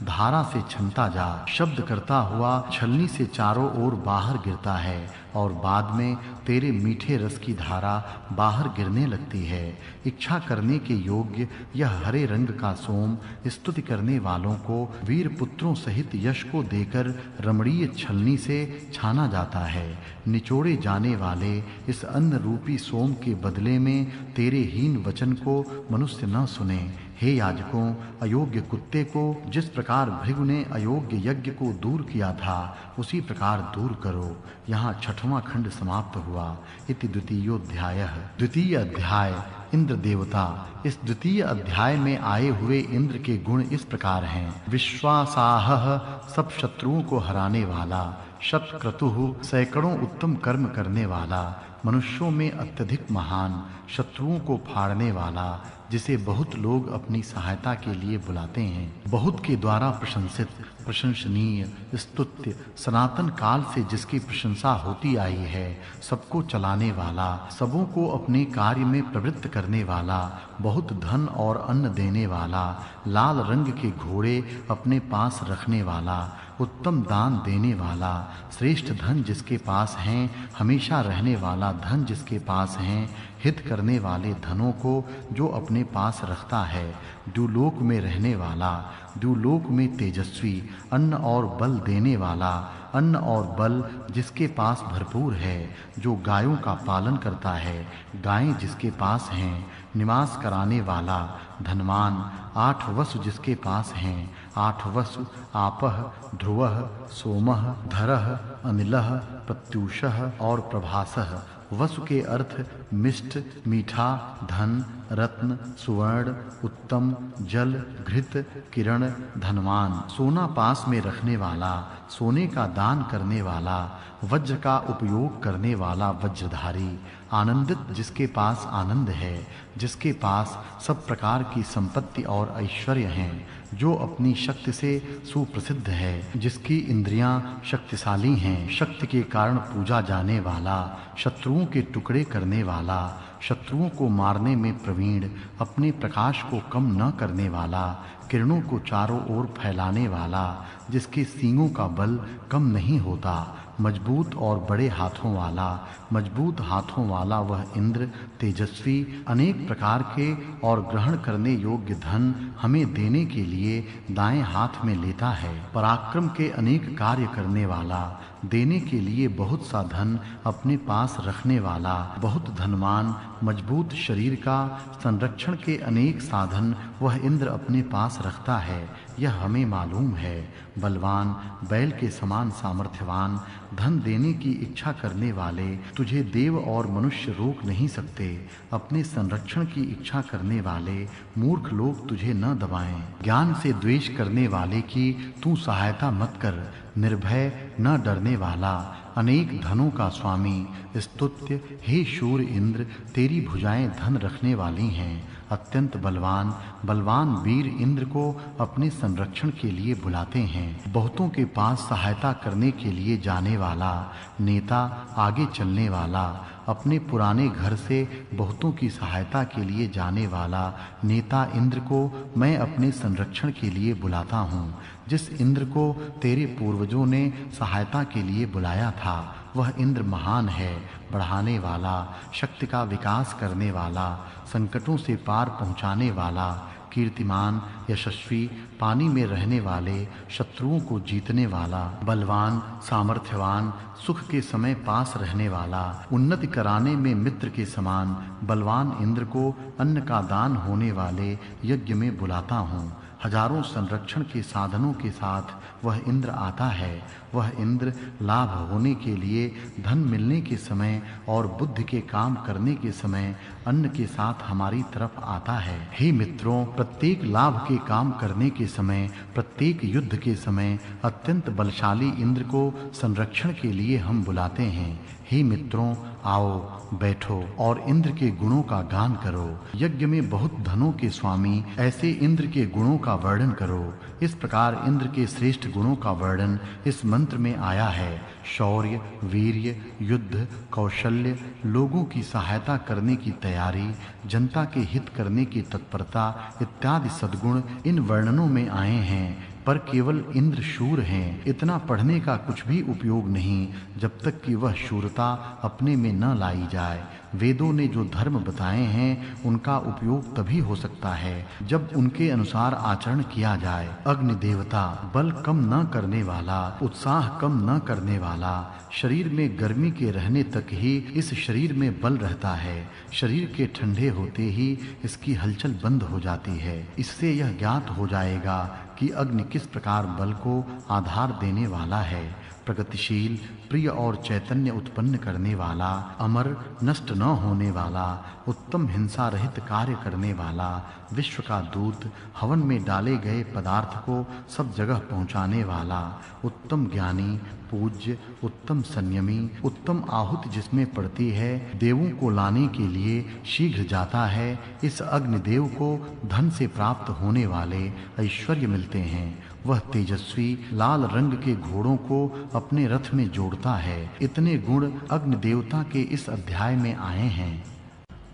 धारा से छनता जा। शब्द करता हुआ छलनी से चारों ओर बाहर गिरता है और बाद में तेरे मीठे रस की धारा बाहर गिरने लगती है। इच्छा करने के योग्य यह हरे रंग का सोम स्तुति करने वालों को वीर पुत्रों सहित यश को देकर रमणीय छलनी से छाना जाता है। निचोड़े जाने वाले इस अन्न रूपी सोम के बदले में तेरे हीन वचन को मनुष्य न सुने। हे याजकों, अयोग्य कुत्ते को जिस प्रकार भृगु ने अयोग्य यज्ञ को दूर किया था उसी प्रकार दूर करो। यहाँ 6वां खंड समाप्त हुआ। इति द्वितीयोध्यायः। द्वितीय अध्याय इंद्र देवता। इस द्वितीय अध्याय में आए हुए इंद्र के गुण इस प्रकार हैं। विश्वासाहः सब शत्रुओं को हराने वाला, शतक्रतुः सैकड़ों उत्तम कर्म करने वाला, मनुष्यों में अत्यधिक महान, शत्रुओं को फाड़ने वाला, जिसे बहुत लोग अपनी सहायता के लिए बुलाते हैं, बहुत के द्वारा प्रशंसित, प्रशंसनीय, स्तुत्य, सनातन काल से जिसकी प्रशंसा होती आई है, सबको चलाने वाला, सबों को अपने कार्य में प्रवृत्त करने वाला, बहुत धन और अन्न देने वाला, लाल रंग के घोड़े अपने पास रखने वाला, उत्तम दान देने वाला, श्रेष्ठ धन जिसके पास हैं, हमेशा रहने वाला धन जिसके पास हैं, हित करने वाले धनों को जो अपने पास रखता है, द्युलोक में रहने वाला, द्युलोक में तेजस्वी, अन्न और बल देने वाला, अन्न और बल जिसके पास भरपूर है, जो गायों का पालन करता है, गायें जिसके पास हैं, निवास कराने वाला, धनवान, 8 वसु जिसके पास हैं, 8 वसु, आपः, ध्रुवः, सोमः, धरः, अनिलः, प्रत्यूषः और प्रभासः। वसु के अर्थ मिष्ट, मीठा, धन, रत्न, सुवर्ण, उत्तम, जल, घृत, किरण, धनवान, सोना पास में रखने वाला, सोने का दान करने वाला, वज्र का उपयोग करने वाला वज्रधारी, आनंदित जिसके पास आनंद है, जिसके पास सब प्रकार की संपत्ति और ऐश्वर्य हैं, जो अपनी शक्ति से सुप्रसिद्ध है, जिसकी इंद्रियां शक्तिशाली हैं, शक्ति के कारण पूजा जाने वाला, शत्रुओं के टुकड़े करने वाला, शत्रुओं को मारने में प्रवीण, अपने प्रकाश को कम न करने वाला, किरणों को चारों ओर फैलाने वाला, जिसके सींगों का बल कम नहीं होता, मजबूत और बड़े हाथों वाला, मजबूत हाथों वाला वह इंद्र तेजस्वी, अनेक प्रकार के और ग्रहण करने योग्य धन हमें देने के लिए दाएं हाथ में लेता है, पराक्रम के अनेक कार्य करने वाला, देने के लिए बहुत सा धन अपने पास रखने वाला, बहुत धनवान, मजबूत शरीर का संरक्षण के अनेक साधन वह इंद्र अपने पास रखता है, यह हमें मालूम है। बलवान, बैल के समान सामर्थ्यवान, धन देने की इच्छा करने वाले तुझे देव और मनुष्य रोक नहीं सकते। अपने संरक्षण की इच्छा करने वाले मूर्ख लोग तुझे न दबाएं। ज्ञान से द्वेष करने वाले की तू सहायता मत कर। निर्भय, न डरने वाला, अनेक धनों का स्वामी, स्तुत्य हे शूर इंद्र, तेरी भुजाएं धन रखने वाली हैं। अत्यंत बलवान, बलवान वीर इंद्र को अपने संरक्षण के लिए बुलाते हैं। बहुतों के पास सहायता करने के लिए जाने वाला नेता, आगे चलने वाला, अपने पुराने घर से बहुतों की सहायता के लिए जाने वाला नेता इंद्र को मैं अपने संरक्षण के लिए बुलाता हूँ। जिस इंद्र को तेरे पूर्वजों ने सहायता के लिए बुलाया था, वह इंद्र महान है, बढ़ाने वाला, शक्ति का विकास करने वाला, संकटों से पार पहुँचाने वाला, कीर्तिमान, यशस्वी, पानी में रहने वाले, शत्रुओं को जीतने वाला, बलवान, सामर्थ्यवान, सुख के समय पास रहने वाला, उन्नति कराने में मित्र के समान बलवान इंद्र को अन्न का दान होने वाले यज्ञ में बुलाता हूँ। हजारों संरक्षण के साधनों के साथ वह इंद्र आता है। वह इंद्र लाभ होने के लिए, धन मिलने के समय और बुद्धि के काम करने के समय अन्न के साथ हमारी तरफ आता है। हे मित्रों, प्रत्येक लाभ के काम करने के समय, प्रत्येक युद्ध के समय अत्यंत बलशाली इंद्र को संरक्षण के लिए हम बुलाते हैं। हे मित्रों, आओ, बैठो और इंद्र के गुणों का गान करो। यज्ञ में बहुत धनों के स्वामी ऐसे इंद्र के गुणों का वर्णन करो। इस प्रकार इंद्र के श्रेष्ठ गुणों का वर्णन इस मंत्र में आया है। शौर्य, वीर्य, युद्ध, कौशल्य, लोगों की सहायता करने की तैयारी, जनता के हित करने की तत्परता इत्यादि सद्गुण इन वर्णनों में आए हैं। पर केवल इंद्र शूर हैं। इतना पढ़ने का कुछ भी उपयोग नहीं जब तक कि वह शूरता अपने में न लाई जाए। वेदों ने जो धर्म बताए हैं उनका उपयोग तभी हो सकता है जब उनके अनुसार आचरण किया जाए। अग्नि देवता, बल कम न करने वाला, उत्साह कम न करने वाला, शरीर में गर्मी के रहने तक ही इस शरीर में बल रहता है। शरीर के ठंडे होते ही इसकी हलचल बंद हो जाती है। इससे यह ज्ञात हो जाएगा कि अग्नि किस प्रकार बल को आधार देने वाला है। प्रगतिशील, प्रिय और चैतन्य उत्पन्न करने वाला, अमर, नष्ट न होने वाला, उत्तम हिंसा रहित कार्य करने वाला, विश्व का दूत, हवन में डाले गए पदार्थ को सब जगह पहुंचाने वाला, उत्तम ज्ञानी, पूज्य, उत्तम संयमी, उत्तम आहुति जिसमें पड़ती है, देवों को लाने के लिए शीघ्र जाता है। इस अग्निदेव को धन से प्राप्त होने वाले ऐश्वर्य मिलते हैं। वह तेजस्वी लाल रंग के घोड़ों को अपने रथ में जोड़ता है। इतने गुण अग्नि देवता के इस अध्याय में आए हैं।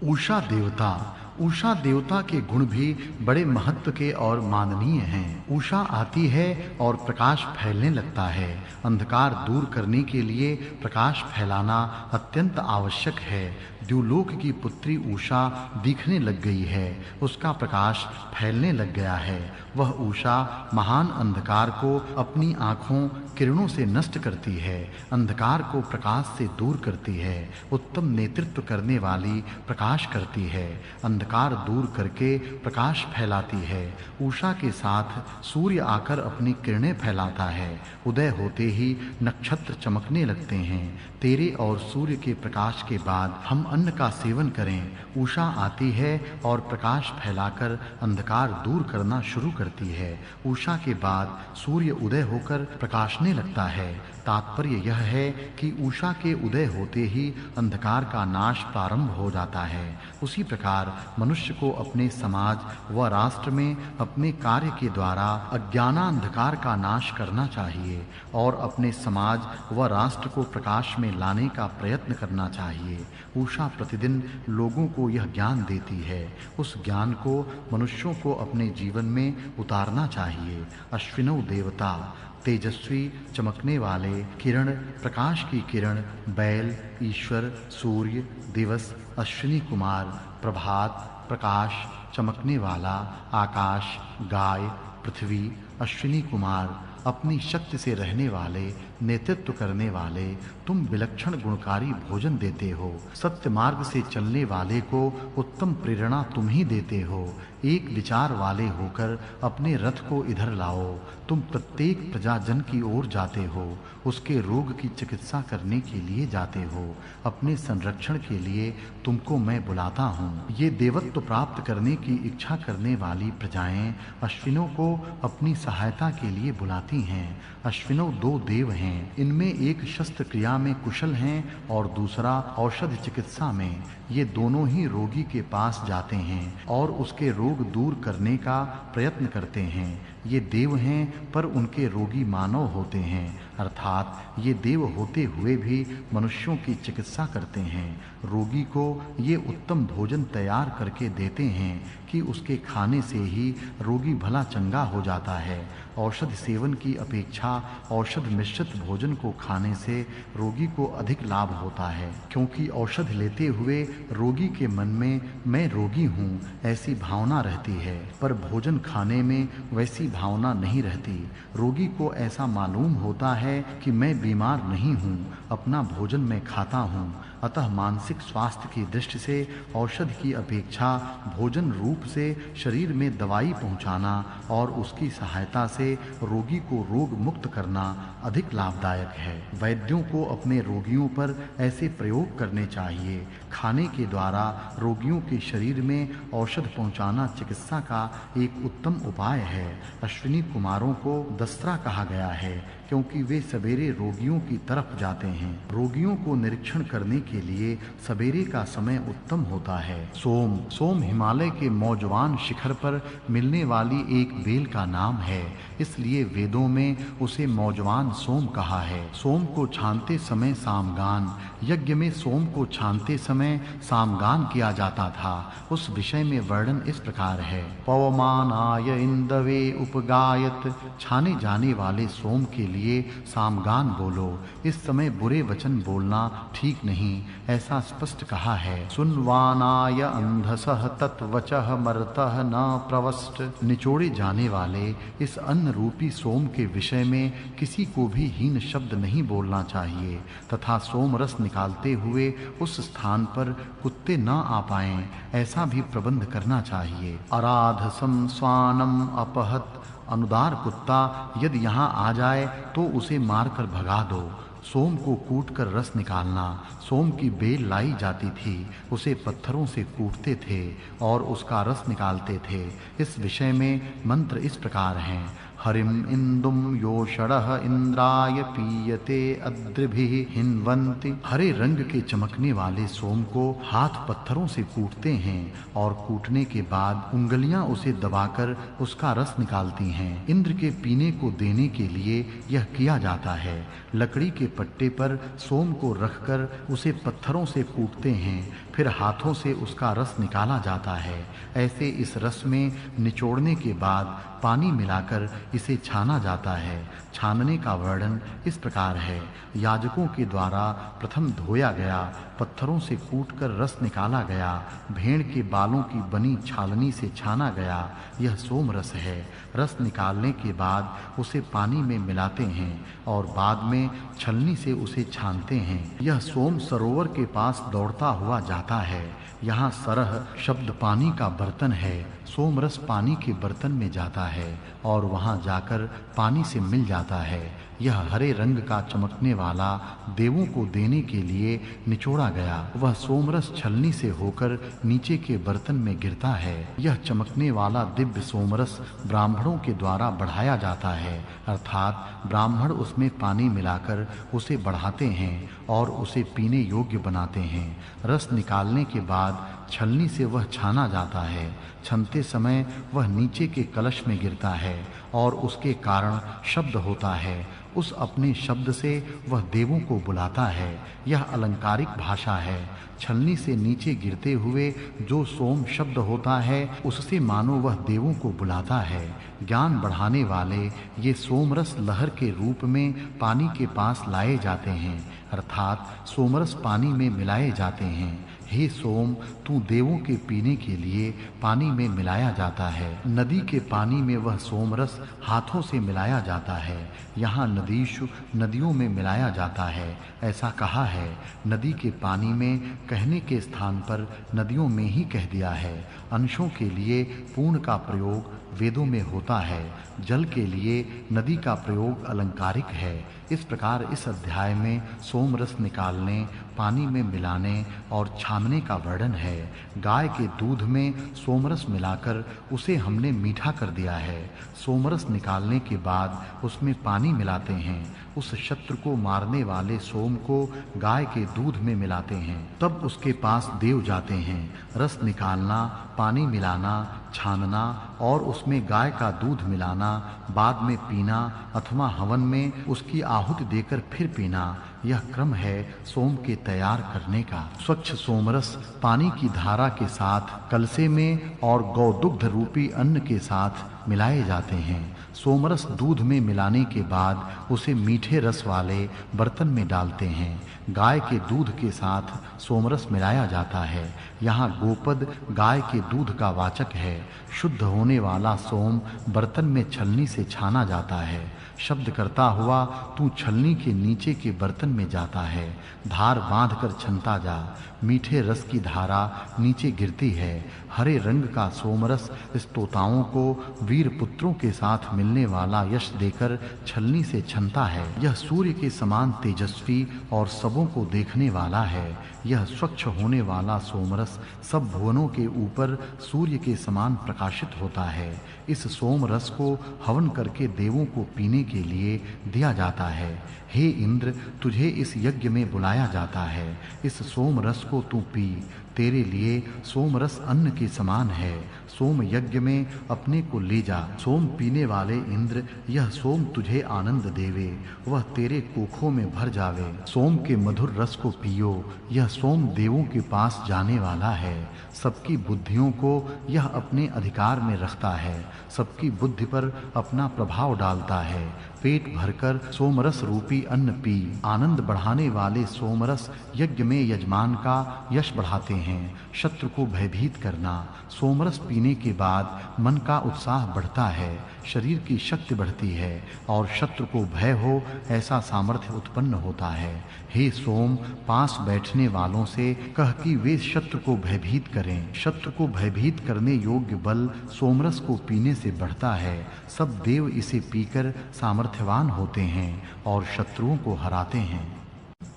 उषा देवता, उषा देवता के गुण भी बड़े महत्व के और माननीय हैं। उषा आती है और प्रकाश फैलने लगता है। अंधकार दूर करने के लिए प्रकाश फैलाना अत्यंत आवश्यक है। द्युलोक की पुत्री उषा दिखने लग गई है, उसका प्रकाश फैलने लग गया है। वह उषा महान अंधकार को अपनी आँखों किरणों से नष्ट करती है, अंधकार को प्रकाश से दूर करती है, उत्तम नेतृत्व करने वाली प्रकाश करती है, अंधकार दूर करके प्रकाश फैलाती है। उषा के साथ सूर्य आकर अपनी किरणें फैलाता है। उदय होते ही नक्षत्र चमकने लगते हैं। तेरे और सूर्य के प्रकाश के बाद हम अन्न का सेवन करें। उषा आती है और प्रकाश फैलाकर अंधकार दूर करना शुरू करती है। उषा के बाद सूर्य उदय होकर प्रकाशने लगता है। तात्पर्य यह है कि उषा के उदय होते ही अंधकार का नाश प्रारंभ हो जाता है। उसी प्रकार मनुष्य को अपने समाज व राष्ट्र में अपने कार्य के द्वारा अज्ञानांधकार का नाश करना चाहिए और अपने समाज व राष्ट्र को प्रकाश में लाने का प्रयत्न करना चाहिए। उषा प्रतिदिन लोगों को यह ज्ञान देती है। उस ज्ञान को मनुष्यों को अपने जीवन में उतारना चाहिए। अश्विनौ देवता, तेजस्वी, चमकने वाले, किरण, प्रकाश की किरण, बैल, ईश्वर, सूर्य, दिवस, अश्विनी कुमार, प्रभात, प्रकाश, चमकने वाला, आकाश, गाय, पृथ्वी, अश्विनी कुमार, अपनी शक्ति से रहने वाले, नेतृत्व करने वाले, तुम विलक्षण गुणकारी भोजन देते हो। सत्य मार्ग से चलने वाले को उत्तम प्रेरणा तुम ही देते हो। एक विचार वाले होकर अपने रथ को इधर लाओ। तुम प्रत्येक प्रजाजन की ओर जाते हो, उसके रोग की चिकित्सा करने के लिए जाते हो। अपने संरक्षण के लिए तुमको मैं बुलाता हूँ। ये देवत्व प्राप्त करने की इच्छा करने वाली प्रजाएं अश्विनों को अपनी सहायता के लिए बुलाती हैं। अश्विनों दो देव हैं, इनमें एक शस्त्र क्रिया में कुशल हैं और दूसरा औषध चिकित्सा में। ये दोनों ही रोगी के पास जाते हैं और उसके रोग दूर करने का प्रयत्न करते हैं। ये देव हैं पर उनके रोगी मानव होते हैं, अर्थात ये देव होते हुए भी मनुष्यों की चिकित्सा करते हैं। रोगी को ये उत्तम भोजन तैयार करके देते हैं कि उसके खाने से ही रोगी भला चंगा हो जाता है। औषध सेवन की अपेक्षा औषध मिश्रित भोजन को खाने से रोगी को अधिक लाभ होता है, क्योंकि औषध लेते हुए रोगी के मन में मैं रोगी हूँ ऐसी भावना रहती है, पर भोजन खाने में वैसी भावना नहीं रहती। रोगी को ऐसा मालूम होता है कि मैं बीमार नहीं हूँ, अपना भोजन मैं खाता हूँ। अतः मानसिक स्वास्थ्य की दृष्टि से औषध की अपेक्षा भोजन रूप से शरीर में दवाई पहुंचाना और उसकी सहायता से रोगी को रोग मुक्त करना अधिक लाभदायक है। वैद्यों को अपने रोगियों पर ऐसे प्रयोग करने चाहिए। खाने के द्वारा रोगियों के शरीर में औषध पहुंचाना चिकित्सा का एक उत्तम उपाय है। अश्विनी कुमारों को दस्त्रा कहा गया है, क्योंकि वे सवेरे रोगियों की तरफ जाते हैं। रोगियों को निरीक्षण करने के लिए सवेरे का समय उत्तम होता है। सोम हिमालय के मौजवान शिखर पर मिलने वाली एक बेल का नाम है, इसलिए वेदों में उसे मौजवान सोम कहा है। सोम को छानते समय सामगान, यज्ञ में सोम को छानते समय सामगान किया जाता था। उस विषय में वर्णन इस प्रकार है। पवमानाय इंदवे उपगायत, छाने जाने वाले सोम के लिए सामगान बोलो। इस समय बुरे वचन बोलना ठीक नहीं, ऐसा स्पष्ट कहा है। सुनवानाय अंधसः तत्वचः मर्तः न प्रवष्ट, निचोड़े जाने वाले इस अन्न रूपी सोम के विषय में किसी को भी हीन शब्द नहीं बोलना चाहिए, तथा सोम रस निकालते हुए उस स्थान पर कुत्ते न आ पाएं, ऐसा भी प्रबंध करना चाहिए। अराधसम स्वानम अपहत, अनुदार कुत्ता यदि यहाँ आ जाए तो उसे मारकर भगा दो। सोम को कूटकर रस निकालना। सोम की बेल लाई जाती थी, उसे पत्थरों से कूटते थे और उसका रस निकालते थे। इस विषय में मंत्र इस प्रकार हैं। हरिम इंदुम योषणः इंद्राय पीयते अद्रिभिः हिन्वन्ति, हरे रंग के चमकने वाले सोम को हाथ पत्थरों से कूटते हैं और कूटने के बाद उंगलियां उसे दबाकर उसका रस निकालती हैं। इंद्र के पीने को देने के लिए यह किया जाता है। लकड़ी के पट्टे पर सोम को रखकर उसे पत्थरों से कूटते हैं, फिर हाथों से उसका रस निकाला जाता है। ऐसे इस रस में निचोड़ने के बाद पानी मिलाकर इसे छाना जाता है। छानने का वर्णन इस प्रकार है। याजकों के द्वारा प्रथम धोया गया, पत्थरों से कूटकर रस निकाला गया, भेड़ के बालों की बनी छालनी से छाना गया, यह सोम रस है। रस निकालने के बाद उसे पानी में मिलाते हैं और बाद में छलनी से उसे छानते हैं। यह सोम सरोवर के पास दौड़ता हुआ जाता है। यहाँ सरह शब्द पानी का बर्तन है। सोम रस पानी के बर्तन में जाता है और वहाँ जाकर पानी से मिल जाता है। यह हरे रंग का चमकने वाला देवों को देने के लिए निचोड़ा गया। वह सोमरस छलनी से होकर नीचे के बर्तन में गिरता है। यह चमकने वाला दिव्य सोमरस ब्राह्मणों के द्वारा बढ़ाया जाता है, अर्थात ब्राह्मण उसमें पानी मिलाकर उसे बढ़ाते हैं और उसे पीने योग्य बनाते हैं। रस निकालने के बाद छलनी से वह छाना जाता है। छनते समय वह नीचे के कलश में गिरता है और उसके कारण शब्द होता है। उस अपने शब्द से वह देवों को बुलाता है। यह अलंकारिक भाषा है। छलनी से नीचे गिरते हुए जो सोम शब्द होता है उससे मानो वह देवों को बुलाता है। ज्ञान बढ़ाने वाले ये सोमरस लहर के रूप में पानी के पास लाए जाते हैं, अर्थात सोमरस पानी में मिलाए जाते हैं। हे सोम, तू देवों के पीने के लिए पानी में मिलाया जाता है। नदी के पानी में वह सोमरस हाथों से मिलाया जाता है। यहाँ नदीषु नदियों में मिलाया जाता है, ऐसा कहा है। नदी के पानी में कहने के स्थान पर नदियों में ही कह दिया है। अंशों के लिए पूर्ण का प्रयोग वेदों में होता है। जल के लिए नदी का प्रयोग अलंकारिक है। इस प्रकार इस अध्याय में सोमरस निकालने, पानी में मिलाने और छानने का वर्णन है। गाय के दूध में सोमरस मिलाकर उसे हमने मीठा कर दिया है। सोमरस निकालने के बाद उसमें पानी मिलाते हैं। उस शत्रु को मारने वाले सोम को गाय के दूध में मिलाते हैं। तब उसके पास देव जाते हैं। रस निकालना, पानी मिलाना, छानना और उसमें गाय का दूध मिलाना, बाद में पीना अथवा हवन में उसकी आहुति देकर फिर पीना, यह क्रम है सोम के तैयार करने का। स्वच्छ सोमरस पानी की धारा के साथ कलसे में और गौदुग्ध रूपी अन्न के साथ मिलाए जाते हैं। सोमरस दूध में मिलाने के बाद उसे मीठे रस वाले बर्तन में डालते हैं। गाय के दूध के साथ सोमरस मिलाया जाता है। यहाँ गोपद गाय के दूध का वाचक है। शुद्ध होने वाला सोम बर्तन में छलनी से छाना जाता है। शब्द करता हुआ तू छलनी के नीचे के बर्तन में जाता है। धार बांधकर छनता जा। मीठे रस की धारा नीचे गिरती है। हरे रंग का सोमरस स्तोताओं को वीर पुत्रों के साथ मिलने वाला यश देकर छलनी से छनता है। यह सूर्य के समान तेजस्वी और सबों को देखने वाला है। यह स्वच्छ होने वाला सोमरस सब भुवनों के ऊपर सूर्य के समान प्रकाशित होता है। इस सोम रस को हवन करके देवों को पीने के लिए दिया जाता है। हे इंद्र, तुझे इस यज्ञ में बुलाया जाता है। इस सोम रस को तू पी। तेरे लिए सोम रस अन्न के समान है। सोम यज्ञ में अपने को ले जा। सोम पीने वाले इंद्र, यह सोम तुझे आनंद देवे, वह तेरे कोखों में भर जावे। सोम के मधुर रस को पियो। यह सोम देवों के पास जाने वाला है। सबकी बुद्धियों को यह अपने अधिकार में रखता है। सबकी बुद्धि पर अपना प्रभाव डालता है। पेट भरकर सोमरस रूपी अन्न पी। आनंद बढ़ाने वाले सोमरस यज्ञ में यजमान का यश बढ़ाते हैं। शत्रु को भयभीत करना। सोमरस पीने के बाद मन का उत्साह बढ़ता है, शरीर की शक्ति बढ़ती है और शत्रु को भय हो ऐसा सामर्थ्य उत्पन्न होता है। हे सोम, पास बैठने वालों से कह कि वे शत्रु को भयभीत करें। शत्रु को भयभीत करने योग्य बल सोमरस को पीने से बढ़ता है। सब देव इसे पीकर सामर्थ्यवान होते हैं और शत्रुओं को हराते हैं।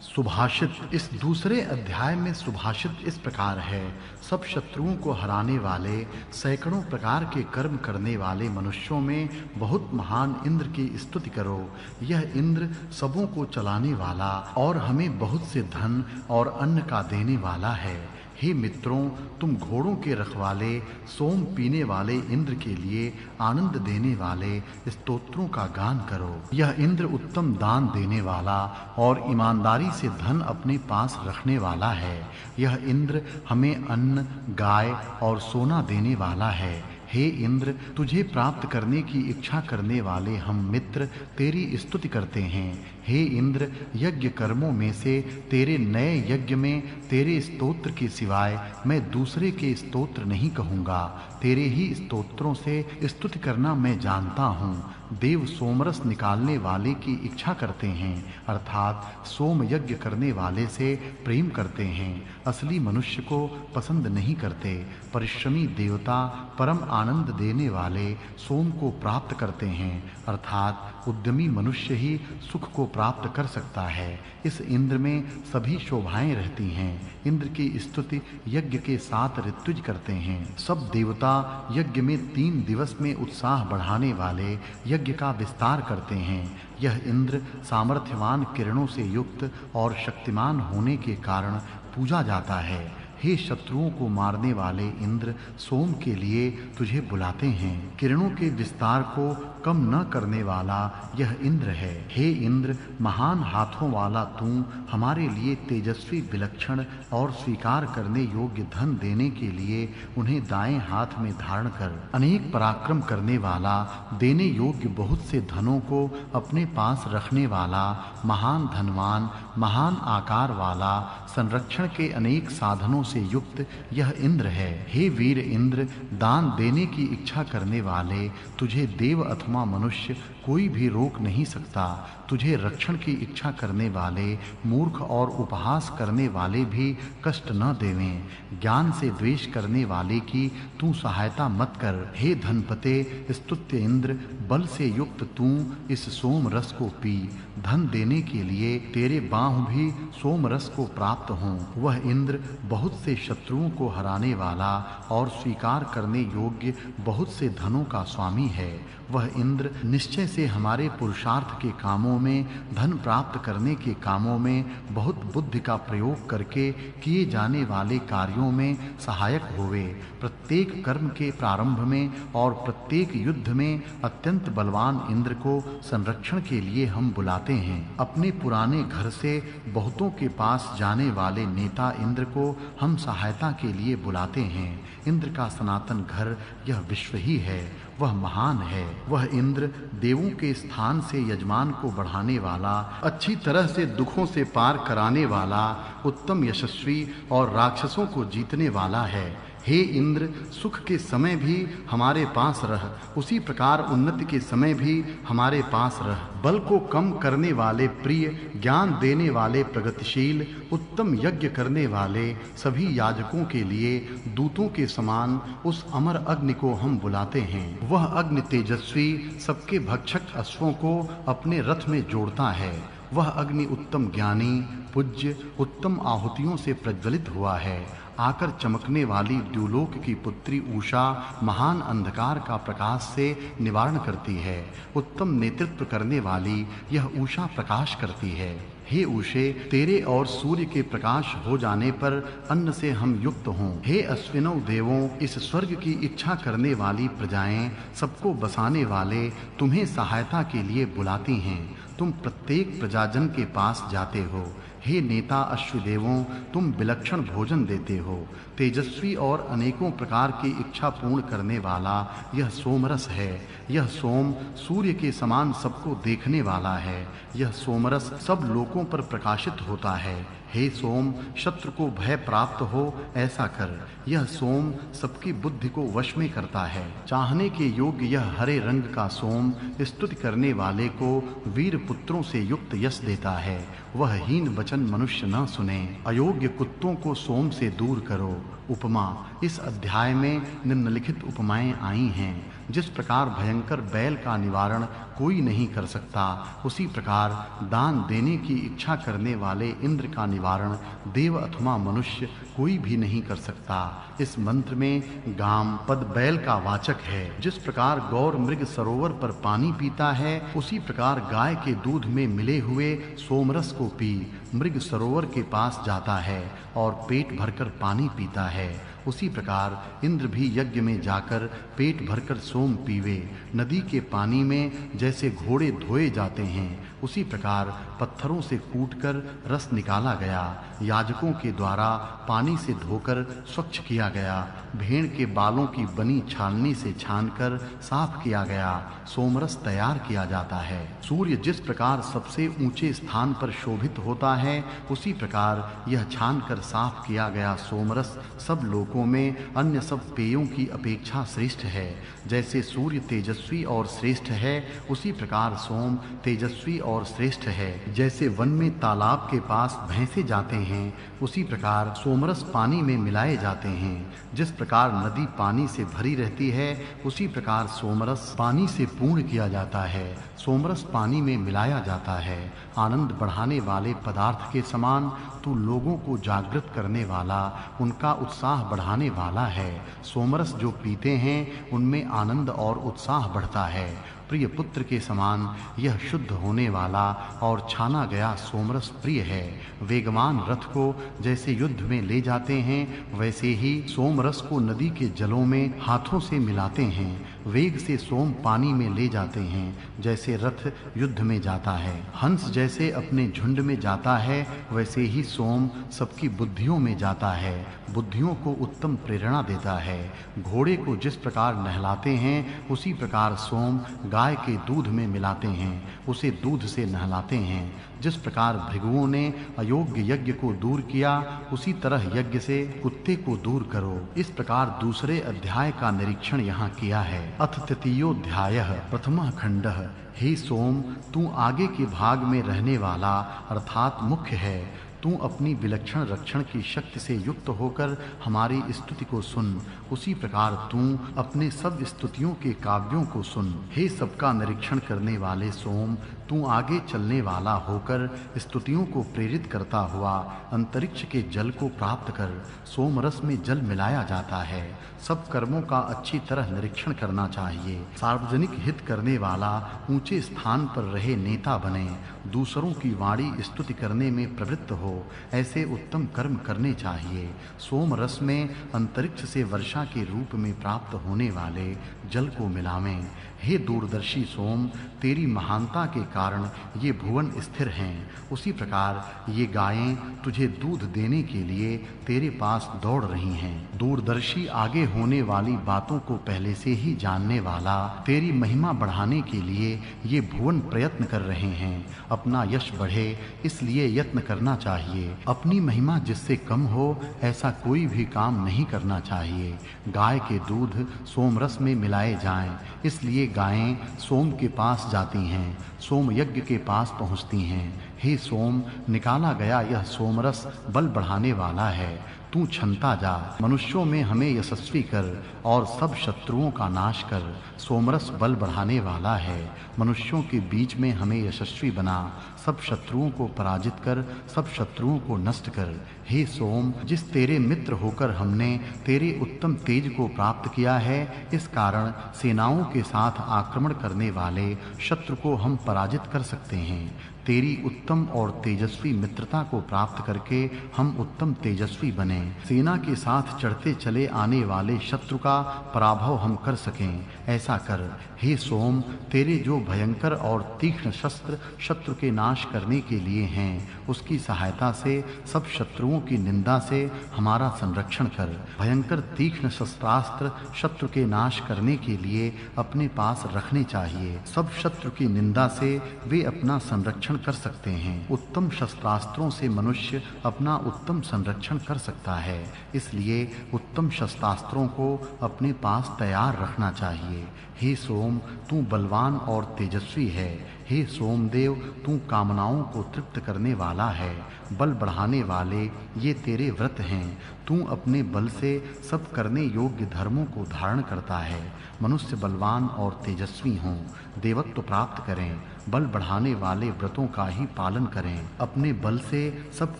सुभाषित। इस दूसरे अध्याय में सुभाषित इस प्रकार है। सब शत्रुओं को हराने वाले, सैकड़ों प्रकार के कर्म करने वाले मनुष्यों में बहुत महान इंद्र की स्तुति करो। यह इंद्र सबों को चलाने वाला और हमें बहुत से धन और अन्न का देने वाला है। हे मित्रों, तुम घोड़ों के रखवाले, सोम पीने वाले इंद्र के लिए आनंद देने वाले स्तोत्रों का गान करो। यह इंद्र उत्तम दान देने वाला और ईमानदारी से धन अपने पास रखने वाला है। यह इंद्र हमें अन्न, गाय और सोना देने वाला है। हे इंद्र, तुझे प्राप्त करने की इच्छा करने वाले हम मित्र तेरी स्तुति करते हैं। हे इंद्र, यज्ञ कर्मों में से तेरे नए यज्ञ में तेरे स्तोत्र के सिवाय मैं दूसरे के स्तोत्र नहीं कहूँगा। तेरे ही स्तोत्रों से स्तुति करना मैं जानता हूँ। देव सोमरस निकालने वाले की इच्छा करते हैं, अर्थात सोम यज्ञ करने वाले से प्रेम करते हैं। असली मनुष्य को पसंद नहीं करते। परिश्रमी देवता परम आनंद देने वाले सोम को प्राप्त करते हैं, अर्थात उद्यमी मनुष्य ही सुख को प्राप्त कर सकता है। इस इंद्र में सभी शोभाएं रहती हैं। इंद्र की स्तुति यज्ञ के 7 ऋत्विज करते हैं। सब देवता यज्ञ में 3 दिवस में उत्साह बढ़ाने वाले यज्ञ का विस्तार करते हैं। यह इंद्र सामर्थ्यवान किरणों से युक्त और शक्तिमान होने के कारण पूजा जाता है। हे शत्रुओं को मारने वाले इंद्र, सोम के लिए तुझे बुलाते हैं। किरणों के विस्तार को कम न करने वाला यह इंद्र है। हे इंद्र, महान हाथों वाला तू हमारे लिए तेजस्वी, विलक्षण और स्वीकार करने योग्य धन देने के लिए उन्हें दाएं हाथ में धारण कर। अनेक पराक्रम करने वाला, देने योग्य बहुत से धनों को अपने पास रखने वाला, महान धनवान, महान आकार वाला, संरक्षण के अनेक साधनों से से युक्त यह इंद्र है। हे वीर इंद्र, दान देने की इच्छा करने वाले तुझे देव अथवा मनुष्य कोई भी रोक नहीं सकता। तुझे रक्षण की इच्छा करने वाले मूर्ख और उपहास करने वाले भी कष्ट न देवें। ज्ञान से द्वेष करने वाले की तू सहायता मत कर। हे धनपते स्तुत्य इंद्र, बल से युक्त तू इस सोम रस को पी। धन देने के लिए तेरे बाहुं भी सोम रस को प्राप्त हों। वह इंद्र बहुत से शत्रुओं को हराने वाला और स्वीकार करने योग्य बहुत से धनों का स्वामी है। वह इंद्र निश्चय से हमारे पुरुषार्थ के कामों में, धन प्राप्त करने के कामों में बहुत बुद्धि का प्रयोग करके किए जाने वाले कार्यों में सहायक होवे। प्रत्येक कर्म के प्रारंभ में और प्रत्येक युद्ध में अत्यंत बलवान इंद्र को संरक्षण के लिए हम बुलाते हैं। अपने पुराने घर से बहुतों के पास जाने वाले नेता इंद्र को हम सहायता के लिए बुलाते हैं। इंद्र का सनातन घर यह विश्व ही है, वह महान है। वह इंद्र देवों के स्थान से यजमान को बढ़ाने वाला, अच्छी तरह से दुखों से पार कराने वाला, उत्तम यशस्वी और राक्षसों को जीतने वाला है। हे इंद्र, सुख के समय भी हमारे पास रह, उसी प्रकार उन्नति के समय भी हमारे पास रह। बल को कम करने वाले प्रिय, ज्ञान देने वाले प्रगतिशील, उत्तम यज्ञ करने वाले सभी याजकों के लिए दूतों के समान उस अमर अग्नि को हम बुलाते हैं। वह अग्नि तेजस्वी, सबके भक्षक अश्वों को अपने रथ में जोड़ता है। वह अग्नि उत्तम ज्ञानी, पूज्य, उत्तम आहुतियों से प्रज्वलित हुआ है। आकर चमकने वाली द्युलोक की पुत्री उषा महान अंधकार का प्रकाश से निवारण करती है। उत्तम नेतृत्व करने वाली यह उषा प्रकाश करती है। हे उषे, तेरे और सूर्य के प्रकाश हो जाने पर अन्न से हम युक्त हों। हे अश्विनों देवों, इस स्वर्ग की इच्छा करने वाली प्रजाएं, सबको बसाने वाले तुम्हें सहायता के लिए बुलाती हैं। तुम प्रत्येक प्रजाजन के पास जाते हो। हे नेता अश्वदेवों, तुम विलक्षण भोजन देते हो। तेजस्वी और अनेकों प्रकार की इच्छा पूर्ण करने वाला यह सोमरस है। यह सोम सूर्य के समान सबको देखने वाला है। यह सोमरस सब लोकों पर प्रकाशित होता है। हे सोम, शत्रु को भय प्राप्त हो ऐसा कर। यह सोम सबकी बुद्धि को वश में करता है। चाहने के योग्य यह हरे रंग का सोम स्तुति करने वाले को वीर पुत्रों से युक्त यश देता है। वह हीन वचन मनुष्य न सुने। अयोग्य कुत्तों को सोम से दूर करो। उपमा, इस अध्याय में निम्नलिखित उपमाएं आई हैं। जिस प्रकार भयंकर बैल का निवारण कोई नहीं कर सकता, उसी प्रकार दान देने की इच्छा करने वाले इंद्र का निवारण देव अथवा मनुष्य कोई भी नहीं कर सकता। इस मंत्र में गाम पद बैल का वाचक है। जिस प्रकार गौर मृग सरोवर पर पानी पीता है, उसी प्रकार गाय के दूध में मिले हुए सोमरस को पी मृग सरोवर के पास जाता है और पेट भरकर पानी पीता है। उसी प्रकार इंद्र भी यज्ञ में जाकर पेट भरकर सोम पीवे। नदी के पानी में जैसे घोड़े धोए जाते हैं, उसी प्रकार पत्थरों से कूटकर रस निकाला गया। याजकों के द्वारा पानी से धोकर स्वच्छ किया गया। भेड़ के बालों की बनी छालनी से छानकर साफ किया गया सोमरस तैयार किया जाता है। सूर्य जिस प्रकार सबसे ऊंचे स्थान पर शोभित होता है, उसी प्रकार यह छानकर साफ किया गया सोमरस सब लोकों में अन्य सब पेयों की अपेक्षा श्रेष्ठ है। जैसे सूर्य तेजस्वी और श्रेष्ठ है, उसी प्रकार सोम तेजस्वी और श्रेष्ठ है। जैसे वन में तालाब के पास भैंसे जाते हैं, उसी प्रकार सोमरस पानी में मिलाए जाते हैं। जिस प्रकार नदी पानी से भरी रहती है, उसी प्रकार सोमरस पानी से पूर्ण किया जाता है। सोमरस पानी में मिलाया जाता है। आनंद बढ़ाने वाले पदार्थ के समान तू लोगों को जागृत करने वाला, उनका उत्साह बढ़ाने वाला है। सोमरस जो पीते हैं, उनमें आनंद और उत्साह बढ़ता है। प्रिय पुत्र के समान यह शुद्ध होने वाला और छाना गया सोमरस प्रिय है। वेगवान रथ को जैसे युद्ध में ले जाते हैं, वैसे ही सोमरस को नदी के जलों में हाथों से मिलाते हैं। वेग से सोम पानी में ले जाते हैं, जैसे रथ युद्ध में जाता है। हंस जैसे अपने झुंड में जाता है, वैसे ही सोम सबकी बुद्धियों में जाता है, बुद्धियों को उत्तम प्रेरणा देता है। घोड़े को जिस प्रकार नहलाते हैं उसी प्रकार सोम गाय के दूध में मिलाते हैं, उसे दूध से नहलाते हैं। जिस प्रकार भृगुओं ने अयोग्य यज्ञ को दूर किया उसी तरह यज्ञ से कुत्ते को दूर करो। इस प्रकार दूसरे अध्याय का निरीक्षण यहाँ किया है। अथ तृतीयोऽध्यायः प्रथमः खंडः। हे सोम, तू आगे के भाग में रहने वाला अर्थात मुख्य है। तू अपनी विलक्षण रक्षण की शक्ति से युक्त होकर हमारी स्तुति को सुन, उसी प्रकार तू अपने सब स्तुतियों के काव्यों को सुन। हे सबका निरीक्षण करने वाले सोम, तू आगे चलने वाला होकर स्तुतियों को प्रेरित करता हुआ अंतरिक्ष के जल को प्राप्त कर। सोम रस में जल मिलाया जाता है। सब कर्मों का अच्छी तरह निरीक्षण करना चाहिए। सार्वजनिक हित करने वाला ऊंचे स्थान पर रहे नेता बने, दूसरों की वाणी स्तुति करने में प्रवृत्त हो, ऐसे उत्तम कर्म करने चाहिए। सोम रस में अंतरिक्ष से वर्षा के रूप में प्राप्त होने वाले जल को मिलावें। हे दूरदर्शी सोम, तेरी महानता के कारण ये भुवन स्थिर हैं, उसी प्रकार ये गायें तुझे दूध देने के लिए तेरे पास दौड़ रही हैं। दूरदर्शी आगे होने वाली बातों को पहले से ही जानने वाला, तेरी महिमा बढ़ाने के लिए ये भुवन प्रयत्न कर रहे हैं। अपना यश बढ़े इसलिए यत्न करना चाहिए। अपनी महिमा जिससे कम हो ऐसा कोई भी काम नहीं करना चाहिए। गाय के दूध सोमरस में मिलाए जाएं, इसलिए गायें सोम के पास जाती हैं, सोम यज्ञ के पास पहुंचती हैं। हे सोम, निकाला गया यह सोमरस बल बढ़ाने वाला है। तू क्षमता जा, मनुष्यों में हमें यशस्वी कर और सब शत्रुओं का नाश कर। सोमरस बल बढ़ाने वाला है, मनुष्यों के बीच में हमें यशस्वी बना। सब शत्रुओं को पराजित कर, सब शत्रुओं को नष्ट कर। हे सोम, जिस तेरे मित्र होकर हमने तेरे उत्तम तेज को प्राप्त किया है, इस कारण सेनाओं के साथ आक्रमण करने वाले शत्रु को हम पराजित कर सकते हैं। तेरी उत्तम और तेजस्वी मित्रता को प्राप्त करके हम उत्तम तेजस्वी बने, सेना के साथ चढ़ते चले आने वाले शत्रु का पराभव हम कर सकें, ऐसा कर। हे सोम, तेरे जो भयंकर और तीक्ष्ण शस्त्र शत्रु के नाश करने के लिए हैं, उसकी सहायता से सब शत्रुओं की निंदा से हमारा संरक्षण कर। भयंकर तीक्ष्ण शस्त्रास्त्र शत्रु के नाश करने के लिए अपने पास रखने चाहिए। सब शत्रु की निंदा से वे अपना संरक्षण कर सकते हैं। उत्तम शस्त्रास्त्रों से मनुष्य अपना उत्तम संरक्षण कर सकता है, इसलिए उत्तम शस्त्रास्त्रों को अपने पास तैयार रखना चाहिए। हे सोम, तू बलवान और तेजस्वी है। हे सोमदेव, तू कामनाओं को तृप्त करने वाला है। बल बढ़ाने वाले ये तेरे व्रत हैं। तू अपने बल से सब करने योग्य धर्मों को धारण करता है। मनुष्य बलवान और तेजस्वी हों, देवत्व प्राप्त करें, बल बढ़ाने वाले व्रतों का ही पालन करें। अपने बल से सब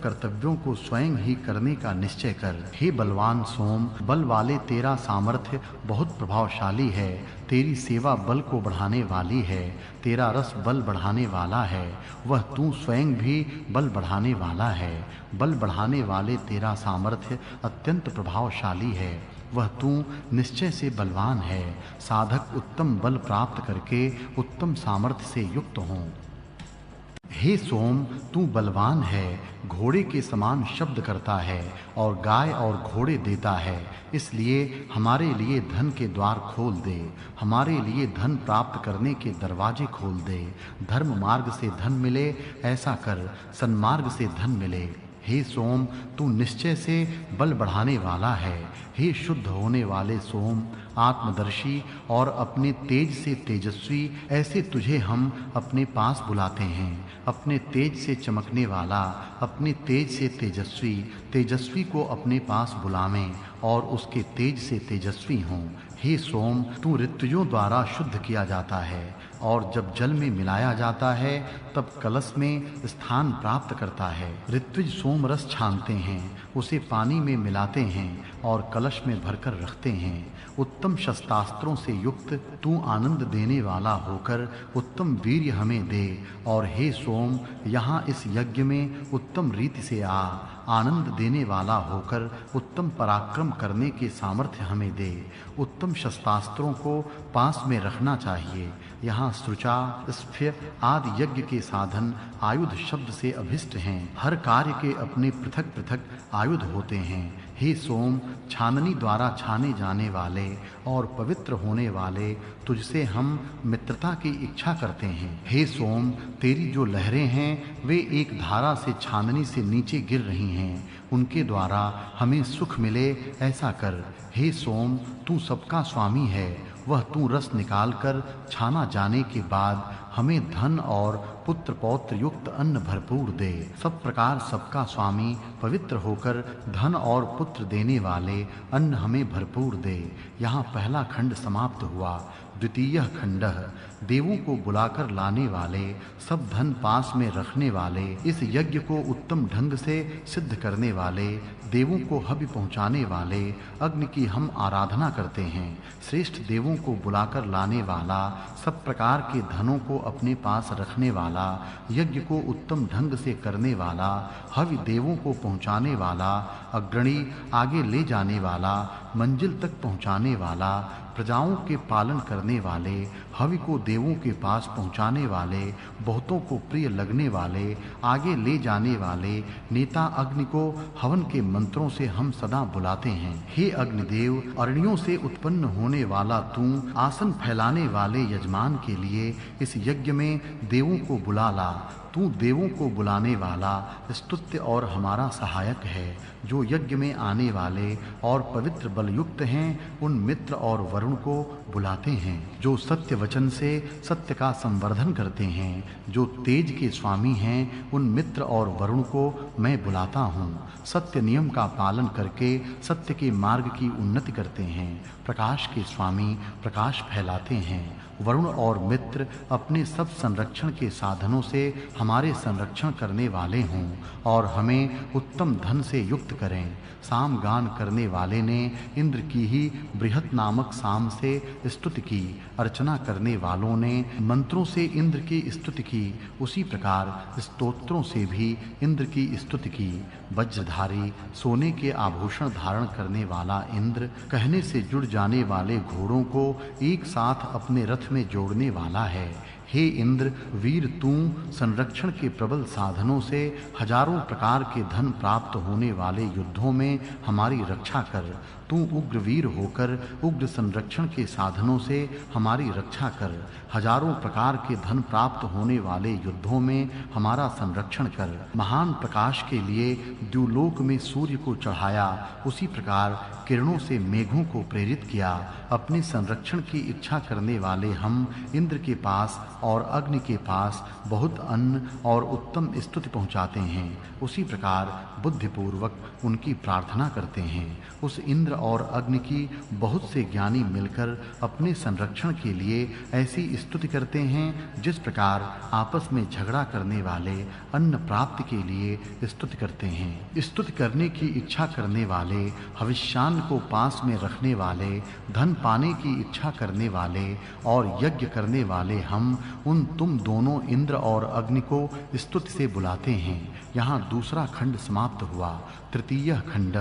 कर्तव्यों को स्वयं ही करने का निश्चय कर। हे बलवान सोम, बल वाले तेरा सामर्थ्य बहुत प्रभावशाली है। तेरी सेवा बल को बढ़ाने वाली है। तेरा रस बल बढ़ाने वाला है, वह तू स्वयं भी बल बढ़ाने वाला है। बल बढ़ाने वाले तेरा सामर्थ्य अत्यंत प्रभावशाली है, वह तू निश्चय से बलवान है। साधक उत्तम बल प्राप्त करके उत्तम सामर्थ्य से युक्त हों। हे सोम, तू बलवान है, घोड़े के समान शब्द करता है और गाय और घोड़े देता है, इसलिए हमारे लिए धन के द्वार खोल दे। हमारे लिए धन प्राप्त करने के दरवाजे खोल दे। धर्म मार्ग से धन मिले ऐसा कर, सन्मार्ग से धन मिले। हे सोम, तू निश्चय से बल बढ़ाने वाला है। हे शुद्ध होने वाले सोम, आत्मदर्शी और अपने तेज से तेजस्वी, ऐसे तुझे हम अपने पास बुलाते हैं। अपने तेज से चमकने वाला, अपने तेज से तेजस्वी, तेजस्वी को अपने पास बुलावें और उसके तेज से तेजस्वी हों। हे सोम, तू ऋतुओं द्वारा शुद्ध किया जाता है और जब जल में मिलाया जाता है तब कलश में स्थान प्राप्त करता है। ऋत्विज सोम रस छानते हैं, उसे पानी में मिलाते हैं और कलश में भरकर रखते हैं। उत्तम शस्त्रास्त्रों से युक्त तू आनंद देने वाला होकर उत्तम वीर्य हमें दे। और हे सोम, यहाँ इस यज्ञ में उत्तम रीति से आ। आनंद देने वाला होकर उत्तम पराक्रम करने के सामर्थ्य हमें दे। उत्तम शस्त्रास्त्रों को पास में रखना चाहिए। यहाँ सृचा, स्फय आदि यज्ञ के साधन आयुध शब्द से अभिष्ट हैं। हर कार्य के अपने पृथक-पृथक आयुध होते हैं। हे सोम, छाननी द्वारा छाने जाने वाले और पवित्र होने वाले, तुझसे हम मित्रता की इच्छा करते हैं। हे सोम, तेरी जो लहरें हैं वे एक धारा से छाननी से नीचे गिर रही हैं, उनके द्वारा हमें सुख मिले ऐसा कर। हे सोम, तू सबका स्वामी है, वह तू रस निकालकर छाना जाने के बाद हमें धन और पुत्र पौत्र युक्त अन्न भरपूर दे। सब प्रकार सबका स्वामी पवित्र होकर धन और पुत्र देने वाले अन्न हमें भरपूर दे। यहाँ पहला खंड समाप्त हुआ। द्वितीय खंड, देवों को बुलाकर लाने वाले, सब धन पास में रखने वाले, इस यज्ञ को उत्तम ढंग से सिद्ध करने वाले, देवों को हव्य पहुँचाने वाले अग्नि की हम आराधना करते हैं। श्रेष्ठ देवों को बुलाकर लाने वाला, सब प्रकार के धनों को अपने पास रखने वाला, यज्ञ को उत्तम ढंग से करने वाला, हव्य देवों को पहुँचाने वाला, अग्रणी आगे ले जाने वाला, मंजिल तक पहुँचाने वाला, प्रजाओं के पालन करने वाले, हवि को देवों के पास पहुँचाने वाले, बहुतों को प्रिय लगने वाले, आगे ले जाने वाले, नेता अग्नि को हवन के मंत्रों से हम सदा बुलाते हैं। हे अग्निदेव, अरण्यों से उत्पन्न होने वाला तू आसन फैलाने वाले यजमान के लिए इस यज्ञ में देवों को बुला ला। तू देवों को बुलाने वाला स्तुत्य और हमारा सहायक है। जो यज्ञ में आने वाले और पवित्र बलयुक्त हैं, उन मित्र और वरुण को बुलाते हैं। जो सत्य वचन से सत्य का संवर्धन करते हैं, जो तेज के स्वामी हैं, उन मित्र और वरुण को मैं बुलाता हूँ। सत्य नियम का पालन करके सत्य के मार्ग की उन्नति करते हैं। प्रकाश के स्वामी प्रकाश फैलाते हैं। वरुण और मित्र अपने सब संरक्षण के साधनों से हमारे संरक्षण करने वाले हों और हमें उत्तम धन से युक्त करें। साम गान करने वाले ने इंद्र की ही बृहत नामक साम से स्तुति की। अर्चना करने वालों ने मंत्रों से इंद्र की स्तुति की। उसी प्रकार स्तोत्रों से भी इंद्र की स्तुति की। वज्रधारी, सोने के आभूषण धारण करने वाला इंद्र, कहने से जुड़ जाने वाले घोड़ों को एक साथ अपने रथ में जोड़ने वाला है। हे इंद्र, वीर, तू संरक्षण के प्रबल साधनों से हजारों प्रकार के धन प्राप्त होने वाले युद्धों में हमारी रक्षा कर। तू उग्र वीर होकर उग्र संरक्षण के साधनों से हमारी रक्षा कर। हजारों प्रकार के धन प्राप्त होने वाले युद्धों में हमारा संरक्षण कर। महान प्रकाश के लिए द्युलोक में सूर्य को चढ़ाया, उसी प्रकार किरणों से मेघों को प्रेरित किया। अपने संरक्षण की इच्छा करने वाले हम इंद्र के पास और अग्नि के पास बहुत अन्न और उत्तम स्तुति पहुँचाते हैं। उसी प्रकार बुद्धिपूर्वक उनकी प्रार्थना करते हैं। उस इंद्र और अग्नि की बहुत से ज्ञानी मिलकर अपने संरक्षण के लिए ऐसी स्तुति करते हैं जिस प्रकार आपस में झगड़ा करने वाले अन्न प्राप्ति के लिए स्तुति करते हैं। स्तुति करने की इच्छा करने वाले, हविष्यान्न को पास में रखने वाले, धन पाने की इच्छा करने वाले और यज्ञ करने वाले हम उन तुम दोनों इंद्र और अग्नि को स्तुति से बुलाते हैं। यहाँ दूसरा खंड समाप्त हुआ। तृतीय खंड,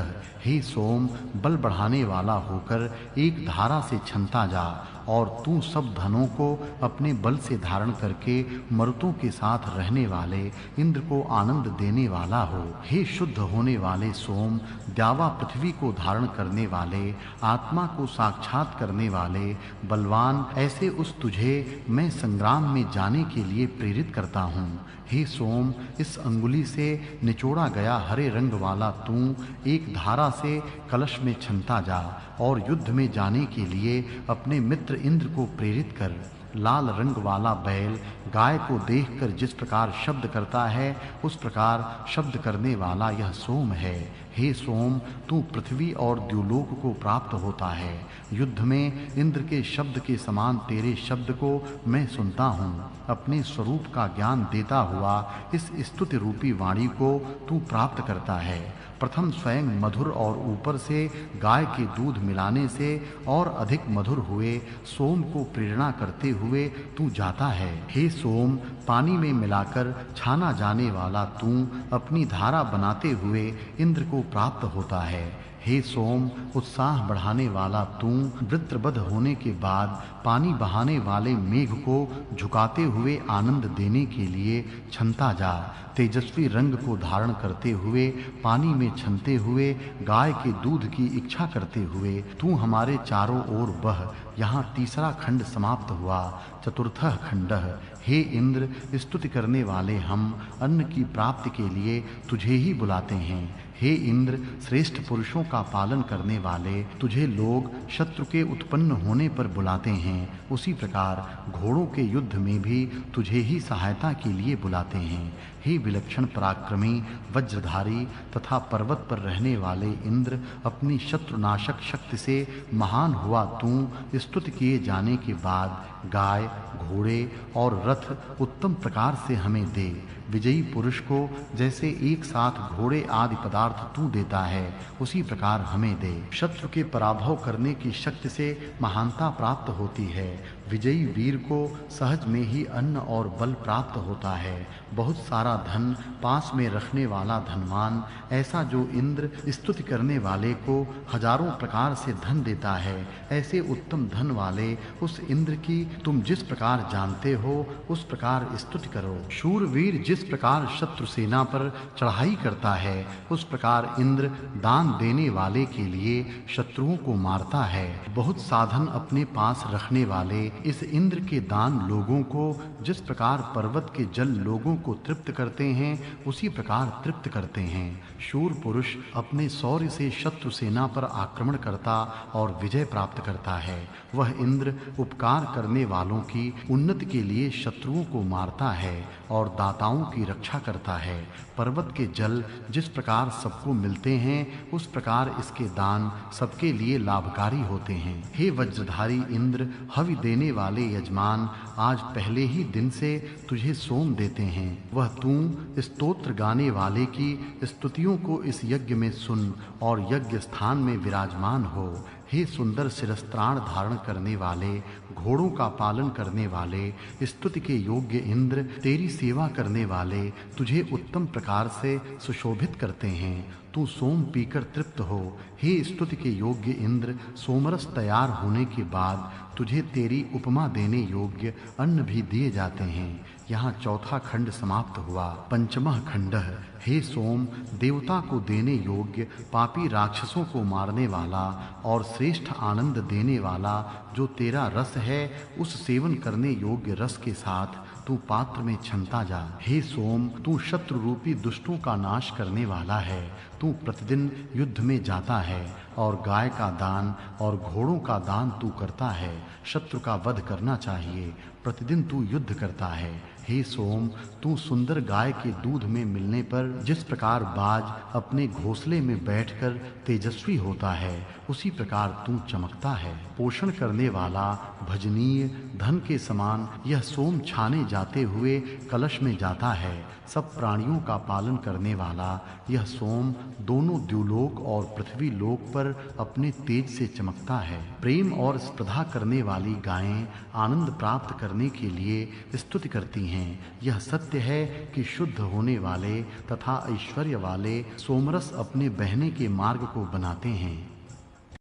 हे सोम, बल बढ़ाने वाला होकर एक धारा से छनता जा और तू सब धनों को अपने बल से धारण करके मरुतों के साथ रहने वाले इंद्र को आनंद देने वाला हो। हे शुद्ध होने वाले सोम, द्यावा पृथ्वी को धारण करने वाले, आत्मा को साक्षात करने वाले बलवान, ऐसे उस तुझे मैं संग्राम में जाने के लिए प्रेरित करता हूँ। हे सोम, इस अंगुली से निचोड़ा गया हरे रंग वाला तू एक धारा से कलश में छनता जा और युद्ध में जाने के लिए अपने मित्र इंद्र को प्रेरित कर। लाल रंग वाला बैल गाय को देखकर जिस प्रकार शब्द करता है, उस प्रकार शब्द करने वाला यह सोम है। हे सोम, तू पृथ्वी और द्युलोक को प्राप्त होता है। युद्ध में इंद्र के शब्द के समान तेरे शब्द को मैं सुनता हूँ। अपने स्वरूप का ज्ञान देता हुआ इस स्तुति रूपी वाणी को तू प्राप्त करता है। प्रथम स्वयं मधुर और ऊपर से गाय के दूध मिलाने से और अधिक मधुर हुए सोम को प्रेरणा करते हुए तू जाता है। हे सोम, पानी में मिलाकर छाना जाने वाला तू अपनी धारा बनाते हुए इंद्र को प्राप्त होता है। हे सोम, उत्साह बढ़ाने वाला तू वृत्रबद्ध होने के बाद पानी बहाने वाले मेघ को झुकाते हुए आनंद देने के लिए छनता जा। तेजस्वी रंग को धारण करते हुए पानी में छनते हुए गाय के दूध की इच्छा करते हुए तू हमारे चारों ओर बह। यहाँ तीसरा खंड समाप्त हुआ। चतुर्थः खंडः। हे इंद्र, स्तुति करने वाले हम अन्न की प्राप्ति के लिए तुझे ही बुलाते हैं। हे इंद्र, श्रेष्ठ पुरुषों का पालन करने वाले तुझे लोग शत्रु के उत्पन्न होने पर बुलाते हैं। उसी प्रकार घोड़ों के युद्ध में भी तुझे ही सहायता के लिए बुलाते हैं। हे विलक्षण पराक्रमी वज्रधारी तथा पर्वत पर रहने वाले इंद्र, अपनी शत्रुनाशक शक्ति से महान हुआ तू स्तुति किए जाने के बाद गाय, घोड़े और रथ उत्तम प्रकार से हमें दे। विजयी पुरुष को जैसे एक साथ घोड़े आदि पदार्थ तू देता है, उसी प्रकार हमें दे। शत्रु के पराभव करने की शक्ति से महानता प्राप्त होती है। विजयी वीर को सहज में ही अन्न और बल प्राप्त होता है। बहुत सारा धन पास में रखने वाला धनवान, ऐसा जो इंद्र स्तुति करने वाले को हजारों प्रकार से धन देता है, ऐसे उत्तम धन वाले उस इंद्र की तुम जिस प्रकार जानते हो उस प्रकार स्तुति करो। शूरवीर जिस प्रकार शत्रु सेना पर चढ़ाई करता है, उस प्रकार इंद्र दान देने वाले के लिए शत्रुओं को मारता है। बहुत साधन अपने पास रखने वाले इस इंद्र के दान लोगों को जिस प्रकार पर्वत के जल लोगों को तृप्त करते हैं, उसी प्रकार तृप्त करते हैं। शूर पुरुष अपने शौर्य से शत्रु सेना पर आक्रमण करता और विजय प्राप्त करता है। वह इंद्र उपकार करने वालों की उन्नति के लिए शत्रुओं को मारता है और दाताओं की रक्षा करता है। पर्वत के जल जिस प्रकार सबको मिलते हैं, उस प्रकार इसके दान सबके लिए लाभकारी होते हैं। हे वज्रधारी इंद्र, हवि देने वाले यजमान आज पहले ही दिन से तुझे सोम देते हैं। वह तू स्तोत्र गाने वाले की स्तुतियों को इस यज्ञ में सुन और यज्ञ स्थान में विराजमान हो। हे सुंदर शिरस्त्राण धारण करने वाले, घोड़ों का पालन करने वाले, स्तुति के योग्य इंद्र, तेरी सेवा करने वाले तुझे उत्तम प्रकार से सुशोभित करते हैं। तू सोम पीकर तृप्त हो। हे स्तुति के योग्य इंद्र, सोमरस तैयार होने के बाद तुझे तेरी उपमा देने योग्य अन्न भी दिए जाते हैं। यहाँ चौथा खंड समाप्त हुआ। पंचमः खंडः। हे सोम, देवता को देने योग्य, पापी राक्षसों को मारने वाला और श्रेष्ठ आनंद देने वाला जो तेरा रस है, उस सेवन करने योग्य रस के साथ तू पात्र में छनता जा। हे सोम, तू शत्रु रूपी दुष्टों का नाश करने वाला है। तू प्रतिदिन युद्ध में जाता है और गाय का दान और घोड़ों का दान तू करता है। शत्रु का वध करना चाहिए। प्रतिदिन तू युद्ध करता है। हे सोम, तू सुंदर गाय के दूध में मिलने पर जिस प्रकार बाज अपने घोंसले में बैठकर तेजस्वी होता है, उसी प्रकार तू चमकता है। पोषण करने वाला भजनीय धन के समान यह सोम छाने जाते हुए कलश में जाता है। सब प्राणियों का पालन करने वाला यह सोम दोनों द्युलोक और पृथ्वी लोक पर अपने तेज से चमकता है। प्रेम और स्पर्धा करने वाली गायें आनंद प्राप्त करने के लिए स्तुति करती हैं। यह सत्य है कि शुद्ध होने वाले तथा ऐश्वर्य वाले सोमरस अपने बहने के मार्ग को बनाते हैं।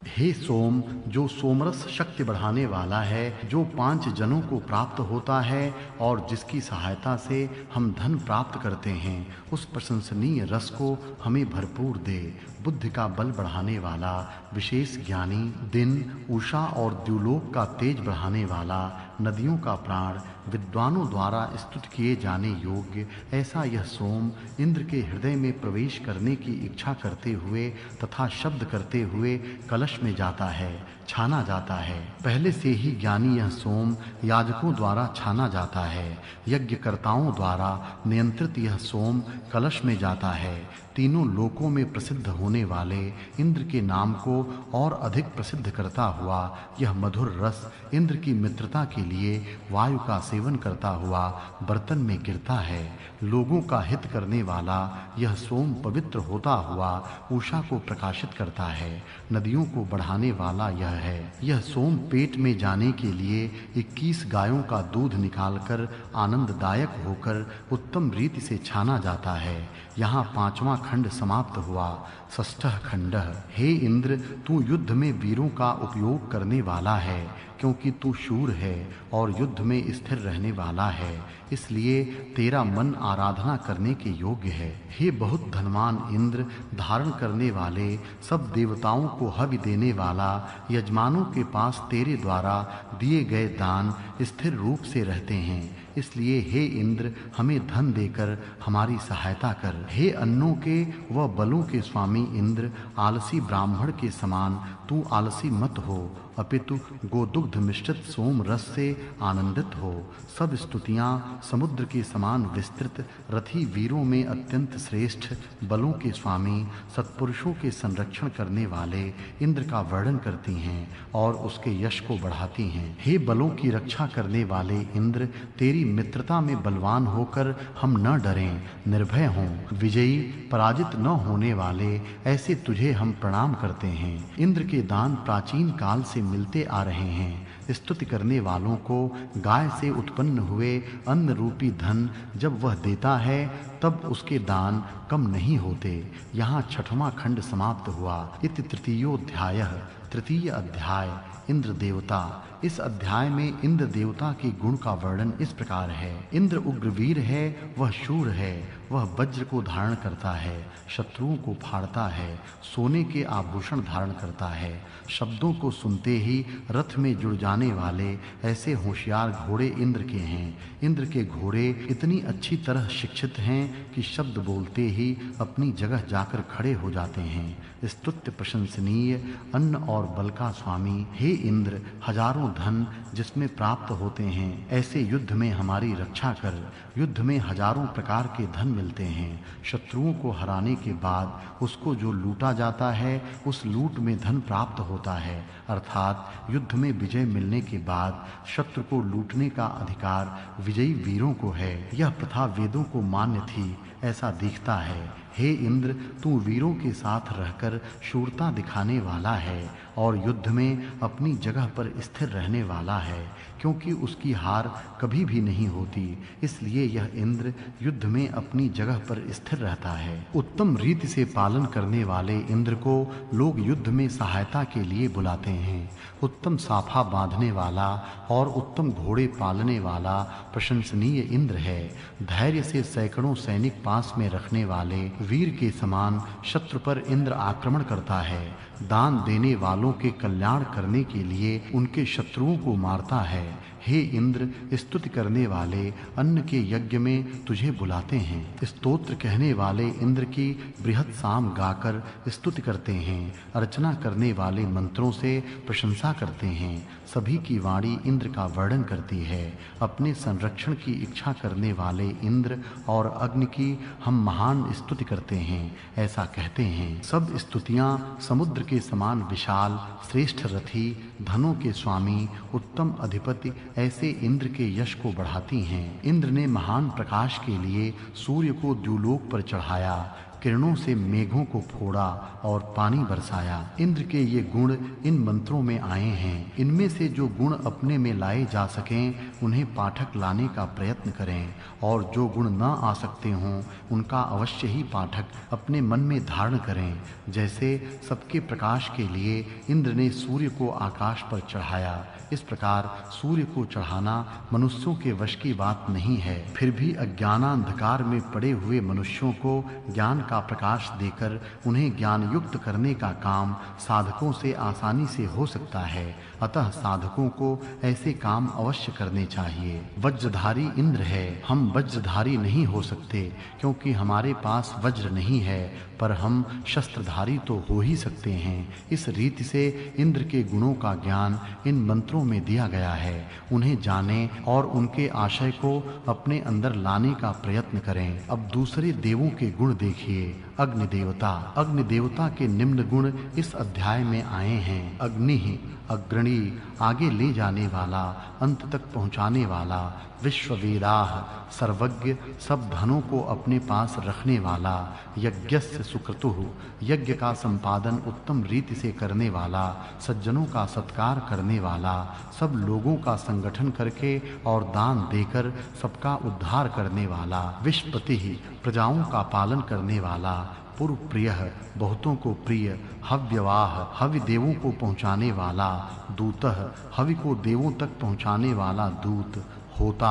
हे सोम, जो सोमरस शक्ति बढ़ाने वाला है, जो 5 जनों को प्राप्त होता है और जिसकी सहायता से हम धन प्राप्त करते हैं, उस प्रशंसनीय रस को हमें भरपूर दे। बुद्धि का बल बढ़ाने वाला, विशेष ज्ञानी, दिन, उषा और द्युलोक का तेज बढ़ाने वाला, नदियों का प्राण, विद्वानों द्वारा स्तुत किए जाने योग्य, ऐसा यह सोम इंद्र के हृदय में प्रवेश करने की इच्छा करते हुए तथा शब्द करते हुए कलश में जाता है, छाना जाता है। पहले से ही ज्ञानी यह सोम याजकों द्वारा छाना जाता है। यज्ञकर्ताओं द्वारा नियंत्रित यह सोम कलश में जाता है। तीनों लोकों में प्रसिद्ध होने होने वाले इंद्र के नाम को और अधिक प्रसिद्ध करता हुआ यह मधुर रस इंद्र की मित्रता के लिए वायु का सेवन करता हुआ बर्तन में गिरता है। लोगों का हित करने वाला यह सोम पवित्र होता हुआ उषा को प्रकाशित करता है। नदियों को बढ़ाने वाला यह है। यह सोम पेट में जाने के लिए 21 गायों का दूध निकालकर आनंददायक होकर उत्तम रीति से छाना जाता है। यहाँ 5वां खंड समाप्त हुआ। षष्ठः खंडः। हे इंद्र, तू युद्ध में वीरों का उपयोग करने वाला है, क्योंकि तू शूर है और युद्ध में स्थिर रहने वाला है, इसलिए तेरा मन आराधना करने के योग्य है। हे बहुत धनवान इंद्र, धारण करने वाले सब देवताओं को हवि देने वाला, यजमानों के पास तेरे द्वारा दिए गए दान स्थिर रूप से रहते हैं, इसलिए हे इंद्र, हमें धन देकर हमारी सहायता कर। हे अन्नों के व बलों के स्वामी इंद्र, आलसी ब्राह्मण के समान तू आलसी मत हो, अपितु गोदुग्ध मिश्रित सोम रस से आनंदित हो। सब स्तुतियां समुद्र के समान विस्तृत, रथी वीरों में अत्यंत श्रेष्ठ, बलों के स्वामी, सत्पुरुषों के संरक्षण करने वाले इंद्र का वर्णन करती हैं और उसके यश को बढ़ाती हैं। हे बलों की रक्षा करने वाले इंद्र, तेरी मित्रता में बलवान होकर हम न डरें, निर्भय हों। विजयी पराजित न होने वाले ऐसे तुझे हम प्रणाम करते हैं। इंद्र के दान प्राचीन काल से मिलते आ रहे हैं। स्तुति करने वालों को गाय से उत्पन्न हुए अन्न रूपी धन जब वह देता है तब उसके दान कम नहीं होते। यहाँ 6वां खंड समाप्त हुआ। इति तृतीयोध्यायः। तृतीय अध्याय इंद्र देवता। इस अध्याय में इंद्र देवता के गुण का वर्णन इस प्रकार है। इंद्र उग्रवीर है, वह शूर है, वह वज्र को धारण करता है, शत्रुओं को फाड़ता है, सोने के आभूषण धारण करता है, शब्दों को सुनते ही रथ में जुड़ जाने वाले ऐसे होशियार घोड़े इंद्र के हैं। इंद्र के घोड़े इतनी अच्छी तरह शिक्षित हैं कि शब्द बोलते ही अपनी जगह जाकर खड़े हो जाते हैं। स्तुत्य प्रशंसनीय अन्न और बल का स्वामी, हे इंद्र, हजारों धन जिसमें प्राप्त होते हैं, ऐसे युद्ध में हमारी रक्षा कर। युद्ध में हजारों प्रकार के धन मिलते हैं। शत्रुओं को हराने के बाद उसको जो लूटा जाता है, उस लूट में धन प्राप्त होता है, अर्थात युद्ध में विजय मिलने के बाद शत्रु को लूटने का अधिकार विजयी वीरों को है। यह प्रथा वेदों को मान्य थी, ऐसा दिखता है। हे इंद्र, तू वीरों के साथ रहकर शूरता दिखाने वाला है और युद्ध में अपनी जगह पर स्थिर रहने वाला है, क्योंकि उसकी हार कभी भी नहीं होती, इसलिए यह इंद्र युद्ध में अपनी जगह पर स्थिर रहता है। उत्तम रीति से पालन करने वाले इंद्र को लोग युद्ध में सहायता के लिए बुलाते हैं। उत्तम साफा बांधने वाला और उत्तम घोड़े पालने वाला प्रशंसनीय इंद्र है। धैर्य से सैकड़ों सैनिक पास में रखने वाले वीर के समान शत्रु पर इंद्र आक्रमण करता है। दान देने वालों के कल्याण करने के लिए उनके शत्रुओं को मारता है। हे इंद्र, स्तुति करने वाले अन्न के यज्ञ में तुझे बुलाते हैं। स्तोत्र कहने वाले इंद्र की बृहत् साम गाकर स्तुति करते हैं। अर्चना करने वाले मंत्रों से प्रशंसा करते हैं। सभी की वाणी इंद्र का वर्णन करती है। अपने संरक्षण की इच्छा करने वाले इंद्र और अग्नि की हम महान स्तुति करते हैं, ऐसा कहते हैं। सब स्तुतियां समुद्र के समान विशाल, श्रेष्ठ रथी, धनों के स्वामी, उत्तम अधिपति ऐसे इंद्र के यश को बढ़ाती हैं। इंद्र ने महान प्रकाश के लिए सूर्य को द्युलोक पर चढ़ाया, किरणों से मेघों को फोड़ा और पानी बरसाया। इंद्र के ये गुण इन मंत्रों में आए हैं। इनमें से जो गुण अपने में लाए जा सकें, उन्हें पाठक लाने का प्रयत्न करें, और जो गुण न आ सकते हों, उनका अवश्य ही पाठक अपने मन में धारण करें। जैसे सबके प्रकाश के लिए इंद्र ने सूर्य को आकाश पर चढ़ाया, इस प्रकार सूर्य को चढ़ाना मनुष्यों के वश की बात नहीं है। फिर भी अज्ञानांधकार में पड़े हुए मनुष्यों को ज्ञान का प्रकाश देकर उन्हें ज्ञान युक्त करने का काम साधकों से आसानी से हो सकता है। अतः साधकों को ऐसे काम अवश्य करने चाहिए। वज्रधारी इंद्र है, हम वज्रधारी नहीं हो सकते, क्योंकि हमारे पास वज्र नहीं है, पर हम शस्त्रधारी तो हो ही सकते हैं। इस रीति से इंद्र के गुणों का ज्ञान इन मंत्रों में दिया गया है। उन्हें जानें और उनके आशय को अपने अंदर लाने का प्रयत्न करें। अब दूसरे देवों के गुण देखिए। अग्नि देवता के निम्न गुण इस अध्याय में आए हैं। अग्नि अग्रणी, आगे ले जाने वाला, अंत तक पहुंचाने वाला। विश्ववेदाः, सर्वज्ञ, सब धनों को अपने पास रखने वाला। यज्ञस्य सुक्रतुः, यज्ञ का संपादन उत्तम रीति से करने वाला, सज्जनों का सत्कार करने वाला, सब लोगों का संगठन करके और दान देकर सबका उद्धार करने वाला। विश्वपतिः, प्रजाओं का पालन करने वाला। पूर्व प्रियः, बहुतों को प्रिय। हव्यवाह, हवि देवों को पहुँचाने वाला। दूतः, हवि को देवों तक पहुँचाने वाला दूत। होता,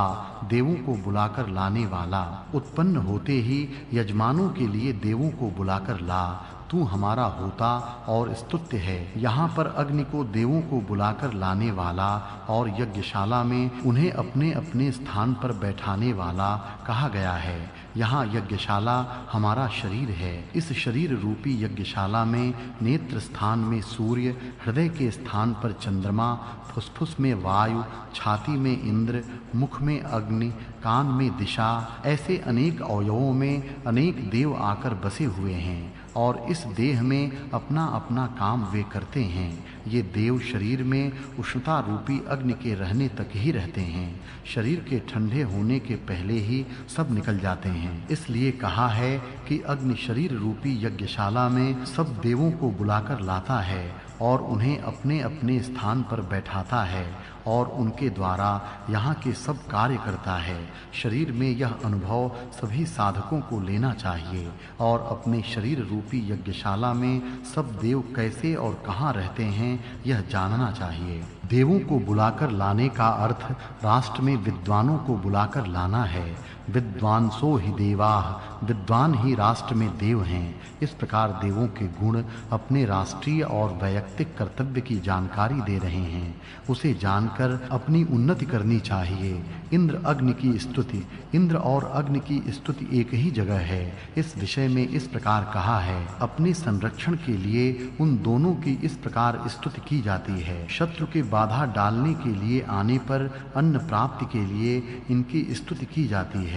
देवों को बुलाकर लाने वाला। उत्पन्न होते ही यजमानों के लिए देवों को बुलाकर ला। तू हमारा होता और स्तुत्य है। यहाँ पर अग्नि को देवों को बुलाकर लाने वाला और यज्ञशाला में उन्हें अपने अपने स्थान पर बैठाने वाला कहा गया है। यहाँ यज्ञशाला हमारा शरीर है। इस शरीर रूपी यज्ञशाला में नेत्र स्थान में सूर्य, हृदय के स्थान पर चंद्रमा, फुसफुस में वायु, छाती में इंद्र, मुख में अग्नि, कान में दिशा, ऐसे अनेक अवयवों में अनेक देव आकर बसे हुए हैं और इस देह में अपना अपना काम वे करते हैं। ये देव शरीर में उष्णता रूपी अग्नि के रहने तक ही रहते हैं। शरीर के ठंडे होने के पहले ही सब निकल जाते हैं। इसलिए कहा है कि अग्नि शरीर रूपी यज्ञशाला में सब देवों को बुलाकर लाता है और उन्हें अपने अपने स्थान पर बैठाता है और उनके द्वारा यहाँ के सब कार्य करता है। शरीर में यह अनुभव सभी साधकों को लेना चाहिए और अपने शरीर रूपी यज्ञशाला में सब देव कैसे और कहाँ रहते हैं यह जानना चाहिए। देवों को बुलाकर लाने का अर्थ राष्ट्र में विद्वानों को बुलाकर लाना है। विद्वांसो हि देवाः, विद्वान ही राष्ट्र में देव हैं। इस प्रकार देवों के गुण अपने राष्ट्रीय और वैयक्तिक कर्तव्य की जानकारी दे रहे हैं। उसे जानकर अपनी उन्नति करनी चाहिए। इंद्र अग्नि की स्तुति, इंद्र और अग्नि की स्तुति एक ही जगह है। इस विषय में इस प्रकार कहा है, अपने संरक्षण के लिए उन दोनों की इस प्रकार स्तुति की जाती है। शत्रु के बाधा डालने के लिए आने पर अन्न प्राप्ति के लिए इनकी स्तुति की जाती है।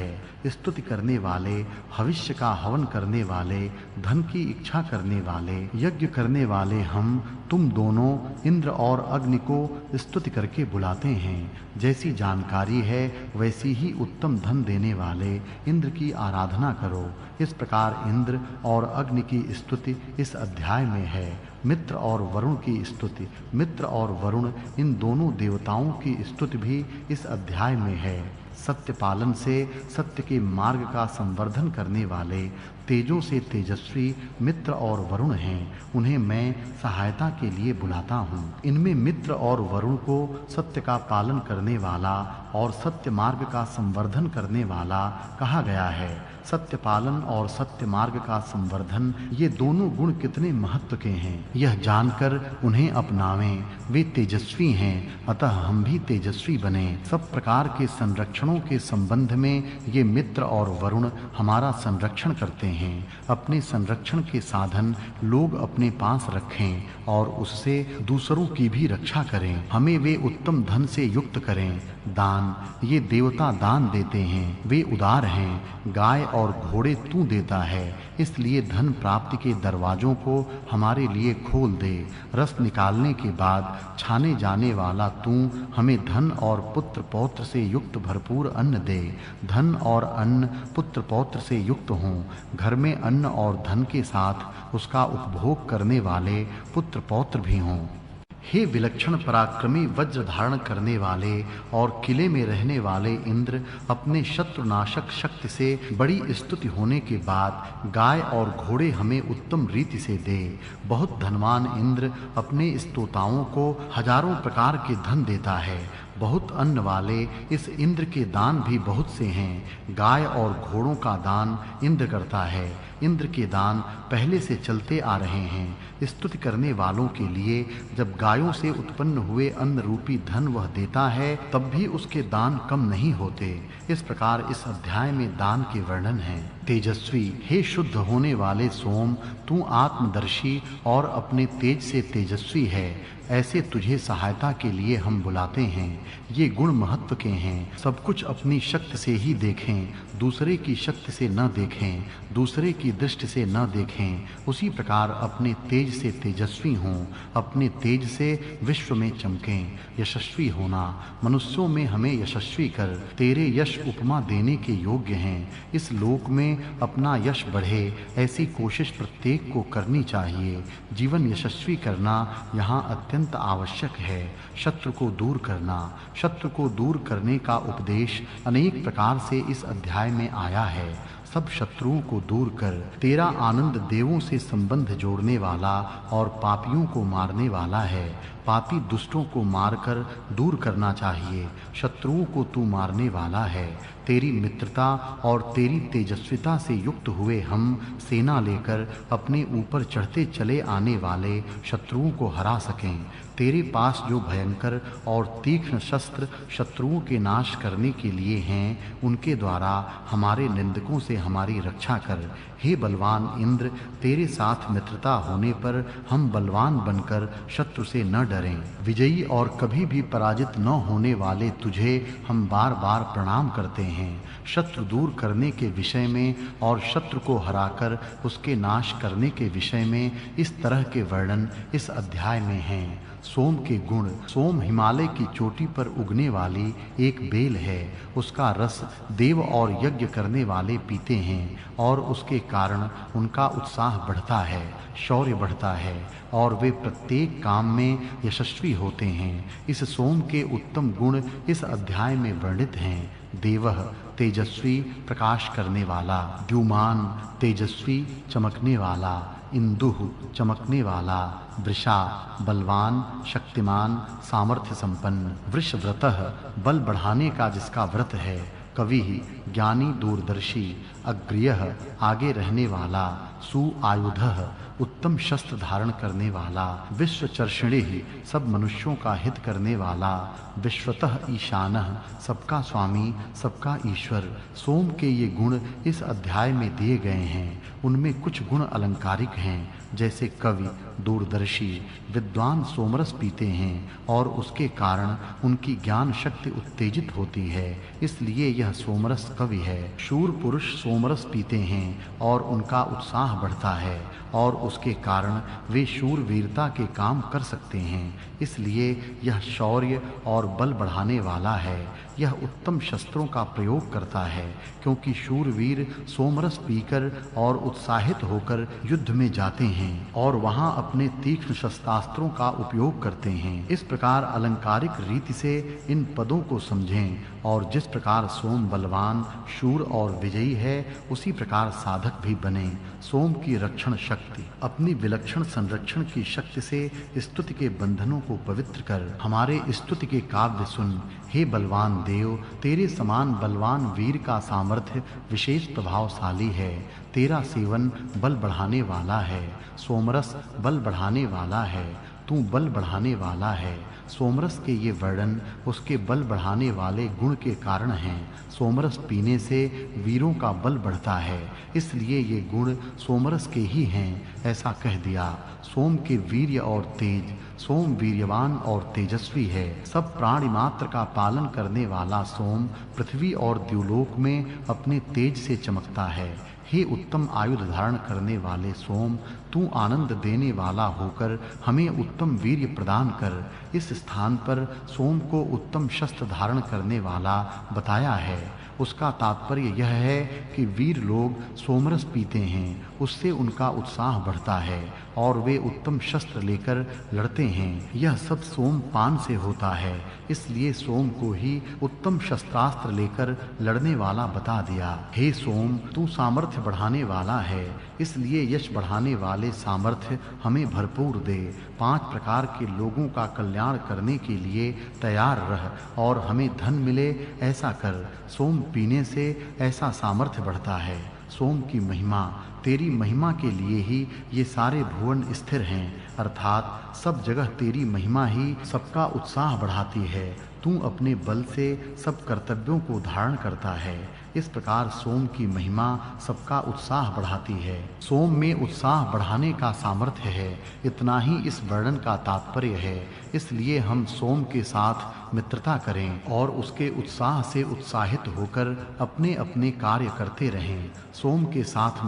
स्तुति करने वाले, भविष्य का हवन करने वाले, धन की इच्छा करने वाले, यज्ञ करने वाले हम तुम दोनों इंद्र और अग्नि को स्तुति करके बुलाते हैं। जैसी जानकारी है वैसी ही उत्तम धन देने वाले इंद्र की आराधना करो। इस प्रकार इंद्र और अग्नि की स्तुति इस अध्याय में है। मित्र और वरुण की स्तुति, मित्र और वरुण इन दोनों देवताओं की स्तुति भी इस अध्याय में है। सत्य पालन से सत्य के मार्ग का संवर्धन करने वाले, तेजों से तेजस्वी मित्र और वरुण हैं। उन्हें मैं सहायता के लिए बुलाता हूँ। इनमें मित्र और वरुण को सत्य का पालन करने वाला और सत्य मार्ग का संवर्धन करने वाला कहा गया है। सत्य पालन और सत्य मार्ग का संवर्धन, ये दोनों गुण कितने महत्व के हैं यह जानकर उन्हें अपनावें। वे तेजस्वी हैं, अतः हम भी तेजस्वी बने। सब प्रकार के संरक्षणों के संबंध में ये मित्र और वरुण हमारा संरक्षण करते हैं। अपने संरक्षण के साधन लोग अपने पास रखें और उससे दूसरों की भी रक्षा करें। हमें वे उत्तम धन से युक्त करें। दान, ये देवता दान देते हैं, वे उदार हैं। गाय और घोड़े तू देता है, इसलिए धन प्राप्ति के दरवाजों को हमारे लिए खोल दे। रस निकालने के बाद छाने जाने वाला तू हमें धन और पुत्र पौत्र से युक्त भरपूर अन्न दे। धन और अन्न पुत्र पौत्र से युक्त हों। घर में अन्न और धन के साथ उसका उपभोग करने वाले पुत्र पौत्र भी हों। हे विलक्षण पराक्रमी वज्र धारण करने वाले और किले में रहने वाले इंद्र, अपने शत्रुनाशक शक्ति से बड़ी स्तुति होने के बाद गाय और घोड़े हमें उत्तम रीति से दे। बहुत धनवान इंद्र अपने स्तोताओं को हजारों प्रकार के धन देता है। बहुत अन्न वाले इस इंद्र के दान भी बहुत से हैं। गाय और घोड़ों का दान इंद्र करता है। इंद्र के दान पहले से चलते आ रहे हैं। स्तुति करने वालों के लिए जब गायों से उत्पन्न हुए अन्न रूपी धन वह देता है, तब भी उसके दान कम नहीं होते। इस प्रकार इस अध्याय में दान के वर्णन है। तेजस्वी, हे शुद्ध होने वाले सोम, तू आत्मदर्शी और अपने तेज से तेजस्वी है। ऐसे तुझे सहायता के लिए हम बुलाते हैं। ये गुण महत्व के हैं। सब कुछ अपनी शक्ति से ही देखें, दूसरे की शक्ति से न देखें, दूसरे की दृष्टि से न देखें। उसी प्रकार अपने तेज से तेजस्वी हों, अपने तेज से विश्व में चमकें। यशस्वी होना, मनुष्यों में हमें यशस्वी कर, तेरे यश उपमा देने के योग्य हैं। इस लोक में अपना यश बढ़े, ऐसी कोशिश प्रत्येक को करनी चाहिए। जीवन यशस्वी करना यहाँ अत्यंत आवश्यक है। शत्रु को दूर करना, शत्रु को दूर करने का उपदेश अनेक प्रकार से इस अध्याय में आया है। सब शत्रुओं को दूर कर। तेरा आनंद देवों से संबंध जोड़ने वाला और पापियों को मारने वाला है। पापी दुष्टों को मारकर दूर करना चाहिए। शत्रुओं को तू मारने वाला है। तेरी मित्रता और तेरी तेजस्विता से युक्त हुए हम सेना लेकर अपने ऊपर चढ़ते चले आने वाले शत्रुओं को हरा सकें। तेरे पास जो भयंकर और तीक्ष्ण शस्त्र शत्रुओं के नाश करने के लिए हैं, उनके द्वारा हमारे निंदकों से हमारी रक्षा कर। हे बलवान इंद्र, तेरे साथ मित्रता होने पर हम बलवान बनकर शत्रु से न डरें। विजयी और कभी भी पराजित न होने वाले तुझे हम बार-बार प्रणाम करते हैं। शत्रु दूर करने के विषय में और शत्रु को हराकर उसके नाश करने के विषय में इस तरह के वर्णन इस अध्याय में हैं। सोम के गुण। सोम हिमालय की चोटी पर उगने वाली एक बेल है। उसका रस देव और यज्ञ करने वाले पीते हैं और उसके कारण उनका उत्साह बढ़ता है, शौर्य बढ़ता है और वे प्रत्येक काम में यशस्वी होते हैं। इस सोम के उत्तम गुण इस अध्याय में वर्णित हैं। देवः तेजस्वी, प्रकाश करने वाला। द्युमान तेजस्वी, चमकने वाला। इंदुः चमकने वाला। वृषा बलवान, शक्तिमान, सामर्थ्य संपन्न। वृषव्रतः बल बढ़ाने का जिसका व्रत है। कवि ज्ञानी, दूरदर्शी। अग्र्यः आगे रहने वाला। सुआयुधः उत्तम शस्त्र धारण करने वाला। विश्वचर्षणिः सब मनुष्यों का हित करने वाला। विश्वतः ईशानः सबका स्वामी, सबका ईश्वर। सोम के ये गुण इस अध्याय में दिए गए हैं। उनमें कुछ गुण अलंकारिक हैं, जैसे कवि, दूरदर्शी, विद्वान सोमरस पीते हैं और उसके कारण उनकी ज्ञान शक्ति उत्तेजित होती है, इसलिए यह सोमरस कवि है। शूर पुरुष सोमरस पीते हैं और उनका उत्साह बढ़ता है और उसके कारण वे शूर वीरता के काम कर सकते हैं, इसलिए यह शौर्य और बल बढ़ाने वाला है। यह उत्तम शस्त्रों का प्रयोग करता है, क्योंकि शूरवीर सोमरस पीकर और उत्साहित होकर युद्ध में जाते हैं और वहां अपने तीक्ष्ण शस्त्रास्त्रों का उपयोग करते हैं। इस प्रकार अलंकारिक रीति से इन पदों को समझें और जिस प्रकार सोम बलवान, शूर और विजयी है, उसी प्रकार साधक भी बने। सोम की रक्षण शक्ति। अपनी विलक्षण संरक्षण की शक्ति से स्तुति के बंधनों को पवित्र कर हमारे स्तुति के काव्य सुन। हे बलवान देव, तेरे समान बलवान वीर का सामर्थ्य विशेष प्रभावशाली है। तेरा सेवन बल बढ़ाने वाला है। सोमरस बल बढ़ाने वाला है। तू बल बढ़ाने वाला है। सोमरस के ये वर्णन उसके बल बढ़ाने वाले गुण के कारण हैं। सोमरस पीने से वीरों का बल बढ़ता है, इसलिए ये गुण सोमरस के ही हैं, ऐसा कह दिया। सोम के वीर्य और तेज। सोम वीर्यवान और तेजस्वी है। सब प्राणी मात्र का पालन करने वाला सोम पृथ्वी और द्युलोक में अपने तेज से चमकता है। हे उत्तम आयुध धारण करने वाले सोम, तू आनंद देने वाला होकर हमें उत्तम वीर्य प्रदान कर। इस स्थान पर सोम को उत्तम शस्त्र धारण करने वाला बताया है। उसका तात्पर्य यह है कि वीर लोग सोमरस पीते हैं, उससे उनका उत्साह बढ़ता है और वे उत्तम शस्त्र लेकर लड़ते हैं। यह सब सोमपान से होता है, इसलिए सोम को ही उत्तम शस्त्रास्त्र लेकर लड़ने वाला बता दिया। हे सोम, तू सामर्थ्य बढ़ाने वाला है, इसलिए यश बढ़ाने वाले सामर्थ्य हमें भरपूर दे। 5 प्रकार के लोगों का कल्याण करने के लिए तैयार रह और हमें धन मिले, ऐसा कर। सोम पीने से ऐसा सामर्थ्य बढ़ता है। सोम की महिमा। तेरी महिमा के लिए ही ये सारे भुवन स्थिर हैं, अर्थात सब जगह तेरी महिमा ही सबका उत्साह बढ़ाती है। तू अपने बल से सब कर्तव्यों को धारण करता है, इस प्रकार सोम की महिमा सबका उत्साह बढ़ाती है। सोम में उत्साह बढ़ाने का सामर्थ्य है, इतना ही इस वर्णन का तात्पर्य है। इसलिए हम सोम के साथ मित्रता करें और उसके उत्साह से उत्साहित होकर अपने अपने कार्य करते रहें। सोम के साथ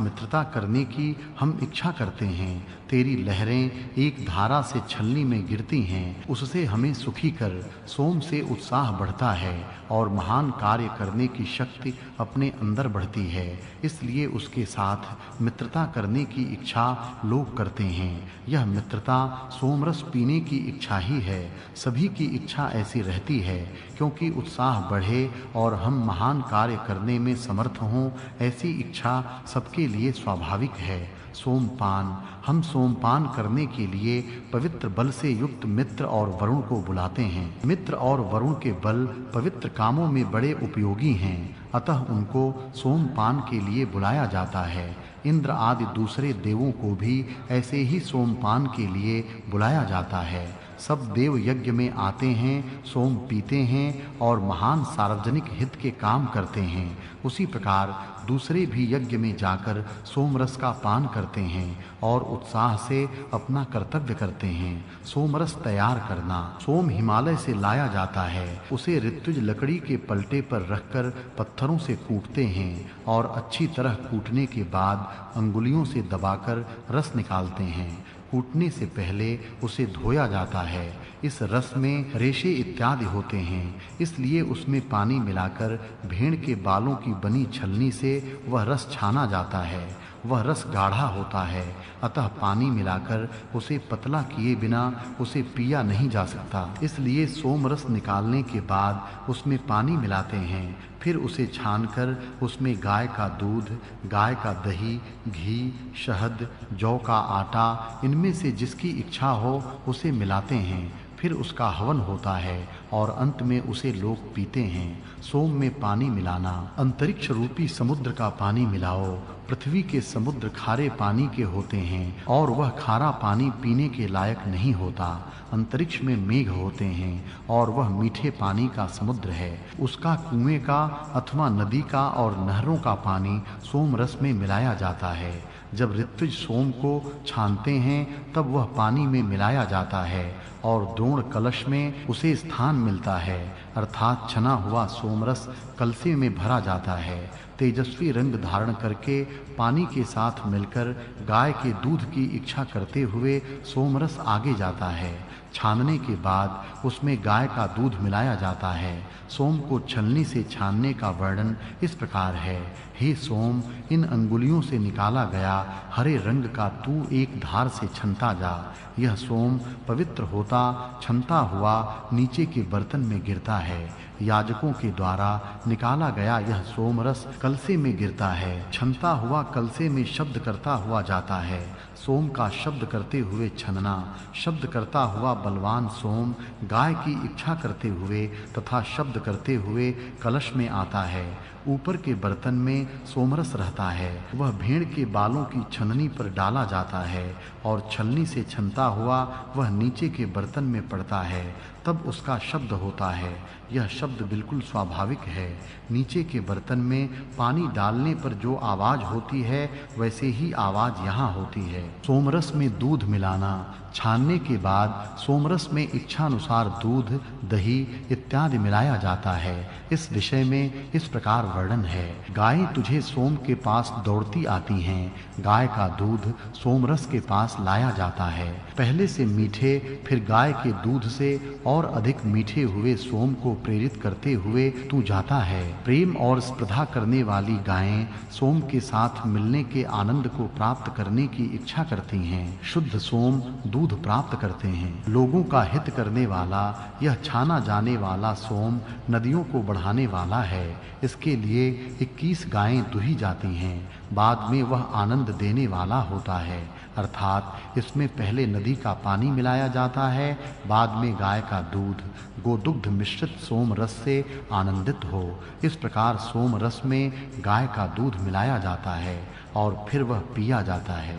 मित्रता करने की हम इच्छा करते हैं। तेरी लहरें एक धारा से छलनी में गिरती हैं, उससे हमें सुखी कर। सोम से उत्साह बढ़ता है और महान कार्य करने की शक्ति अपने अंदर बढ़ती है। इसलिए उसके साथ मित्रता करने की इच्छा लोग करते हैं। यह मित्रता सोमरस पीने की इच्छा ही है। सभी की इच्छा ऐसी रहती है, क्योंकि उत्साह बढ़े और हम महान कार्य करने में समर्थ हों, ऐसी इच्छा सबके लिए स्वाभाविक है। सोमपान, हम सोमपान करने के लिए पवित्र बल से युक्त मित्र और वरुण को बुलाते हैं। मित्र और वरुण के बल पवित्र कामों में बड़े उपयोगी हैं, अतः उनको सोमपान के लिए बुलाया जाता है। इंद्र आदि दूसरे देवों को भी ऐसे ही सोमपान के लिए बुलाया जाता है। सब देव यज्ञ में आते हैं, सोम पीते हैं और महान सार्वजनिक हित के काम करते हैं। उसी प्रकार दूसरे भी यज्ञ में जाकर सोमरस का पान करते हैं और उत्साह से अपना कर्तव्य करते हैं। सोमरस तैयार करना, सोम हिमालय से लाया जाता है। उसे ऋत्विज लकड़ी के पलटे पर रखकर पत्थरों से कूटते हैं और अच्छी तरह कूटने के बाद अंगुलियों से दबाकर रस निकालते हैं। कूटने से पहले उसे धोया जाता है। इस रस में रेशे इत्यादि होते हैं, इसलिए उसमें पानी मिलाकर भेड़ के बालों की बनी छलनी से वह रस छाना जाता है। वह रस गाढ़ा होता है, अतः पानी मिलाकर उसे पतला किए बिना उसे पिया नहीं जा सकता। इसलिए सोम रस निकालने के बाद उसमें पानी मिलाते हैं। फिर उसे छानकर उसमें गाय का दूध, गाय का दही, घी, शहद, जौ का आटा, इनमें से जिसकी इच्छा हो उसे मिलाते हैं। फिर उसका हवन होता है और अंत में उसे लोग पीते हैं। सोम में पानी मिलाना, अंतरिक्ष रूपी समुद्र का पानी मिलाओ। पृथ्वी के समुद्र खारे पानी के होते हैं और वह खारा पानी पीने के लायक नहीं होता। अंतरिक्ष में मेघ होते हैं और वह मीठे पानी का समुद्र है। उसका कुएं का अथवा नदी का और नहरों का पानी सोम रस में मिलाया जाता है। जब ऋत्विज सोम को छानते हैं तब वह पानी में मिलाया जाता है और द्रोण कलश में उसे स्थान मिलता है, अर्थात छना हुआ सोमरस कलसे में भरा जाता है। तेजस्वी रंग धारण करके पानी के साथ मिलकर गाय के दूध की इच्छा करते हुए सोमरस आगे जाता है। छानने के बाद उसमें गाय का दूध मिलाया जाता है। सोम को छलनी से छानने का वर्णन इस प्रकार है। हे सोम, इन अंगुलियों से निकाला गया हरे रंग का तू एक धार से छनता जा। यह सोम पवित्र होता छनता हुआ नीचे के बर्तन में गिरता है। याजकों के द्वारा निकाला गया यह सोमरस कलसे में गिरता है। छनता हुआ कलसे में शब्द करता हुआ जाता है। सोम का शब्द करते हुए छनना, शब्द करता हुआ बलवान सोम गाय की इच्छा करते हुए तथा शब्द करते हुए कलश में आता है। ऊपर के बर्तन में सोमरस रहता है। वह भेड़ के बालों की छननी पर डाला जाता है और छलनी से छनता हुआ वह नीचे के बर्तन में पड़ता है, तब उसका शब्द होता है। यह शब्द बिल्कुल स्वाभाविक है। नीचे के बर्तन में पानी डालने पर जो आवाज होती है वैसे ही आवाज यहाँ होती है। सोमरस में दूध मिलाना, छानने के बाद सोमरस में इच्छानुसार दूध, दही इत्यादि मिलाया जाता है। इस विषय में इस प्रकार वर्णन है। गायें तुझे सोम के पास दौड़ती आती हैं। गाय का दूध सोमरस के पास लाया जाता है। पहले से मीठे, फिर गाय के दूध से और अधिक मीठे हुए सोम को प्रेरित करते हुए तू जाता है। प्रेम और स्पर्धा करने वाली गायें सोम के साथ मिलने के आनंद को प्राप्त करने की इच्छा करती हैं। शुद्ध सोम दूध प्राप्त करते हैं। लोगों का हित करने वाला यह छाना जाने वाला सोम नदियों को बढ़ाने वाला है। इसके लिए 21 गायें दुही जाती हैं। बाद में वह आनंद देने वाला होता है, अर्थात इसमें पहले नदी का पानी मिलाया जाता है, बाद में गाय का दूध, गोदुग्ध मिश्रित सोम रस से आनंदित हो। इस प्रकार सोम रस में गाय का दूध मिलाया जाता है और फिर वह पिया जाता है।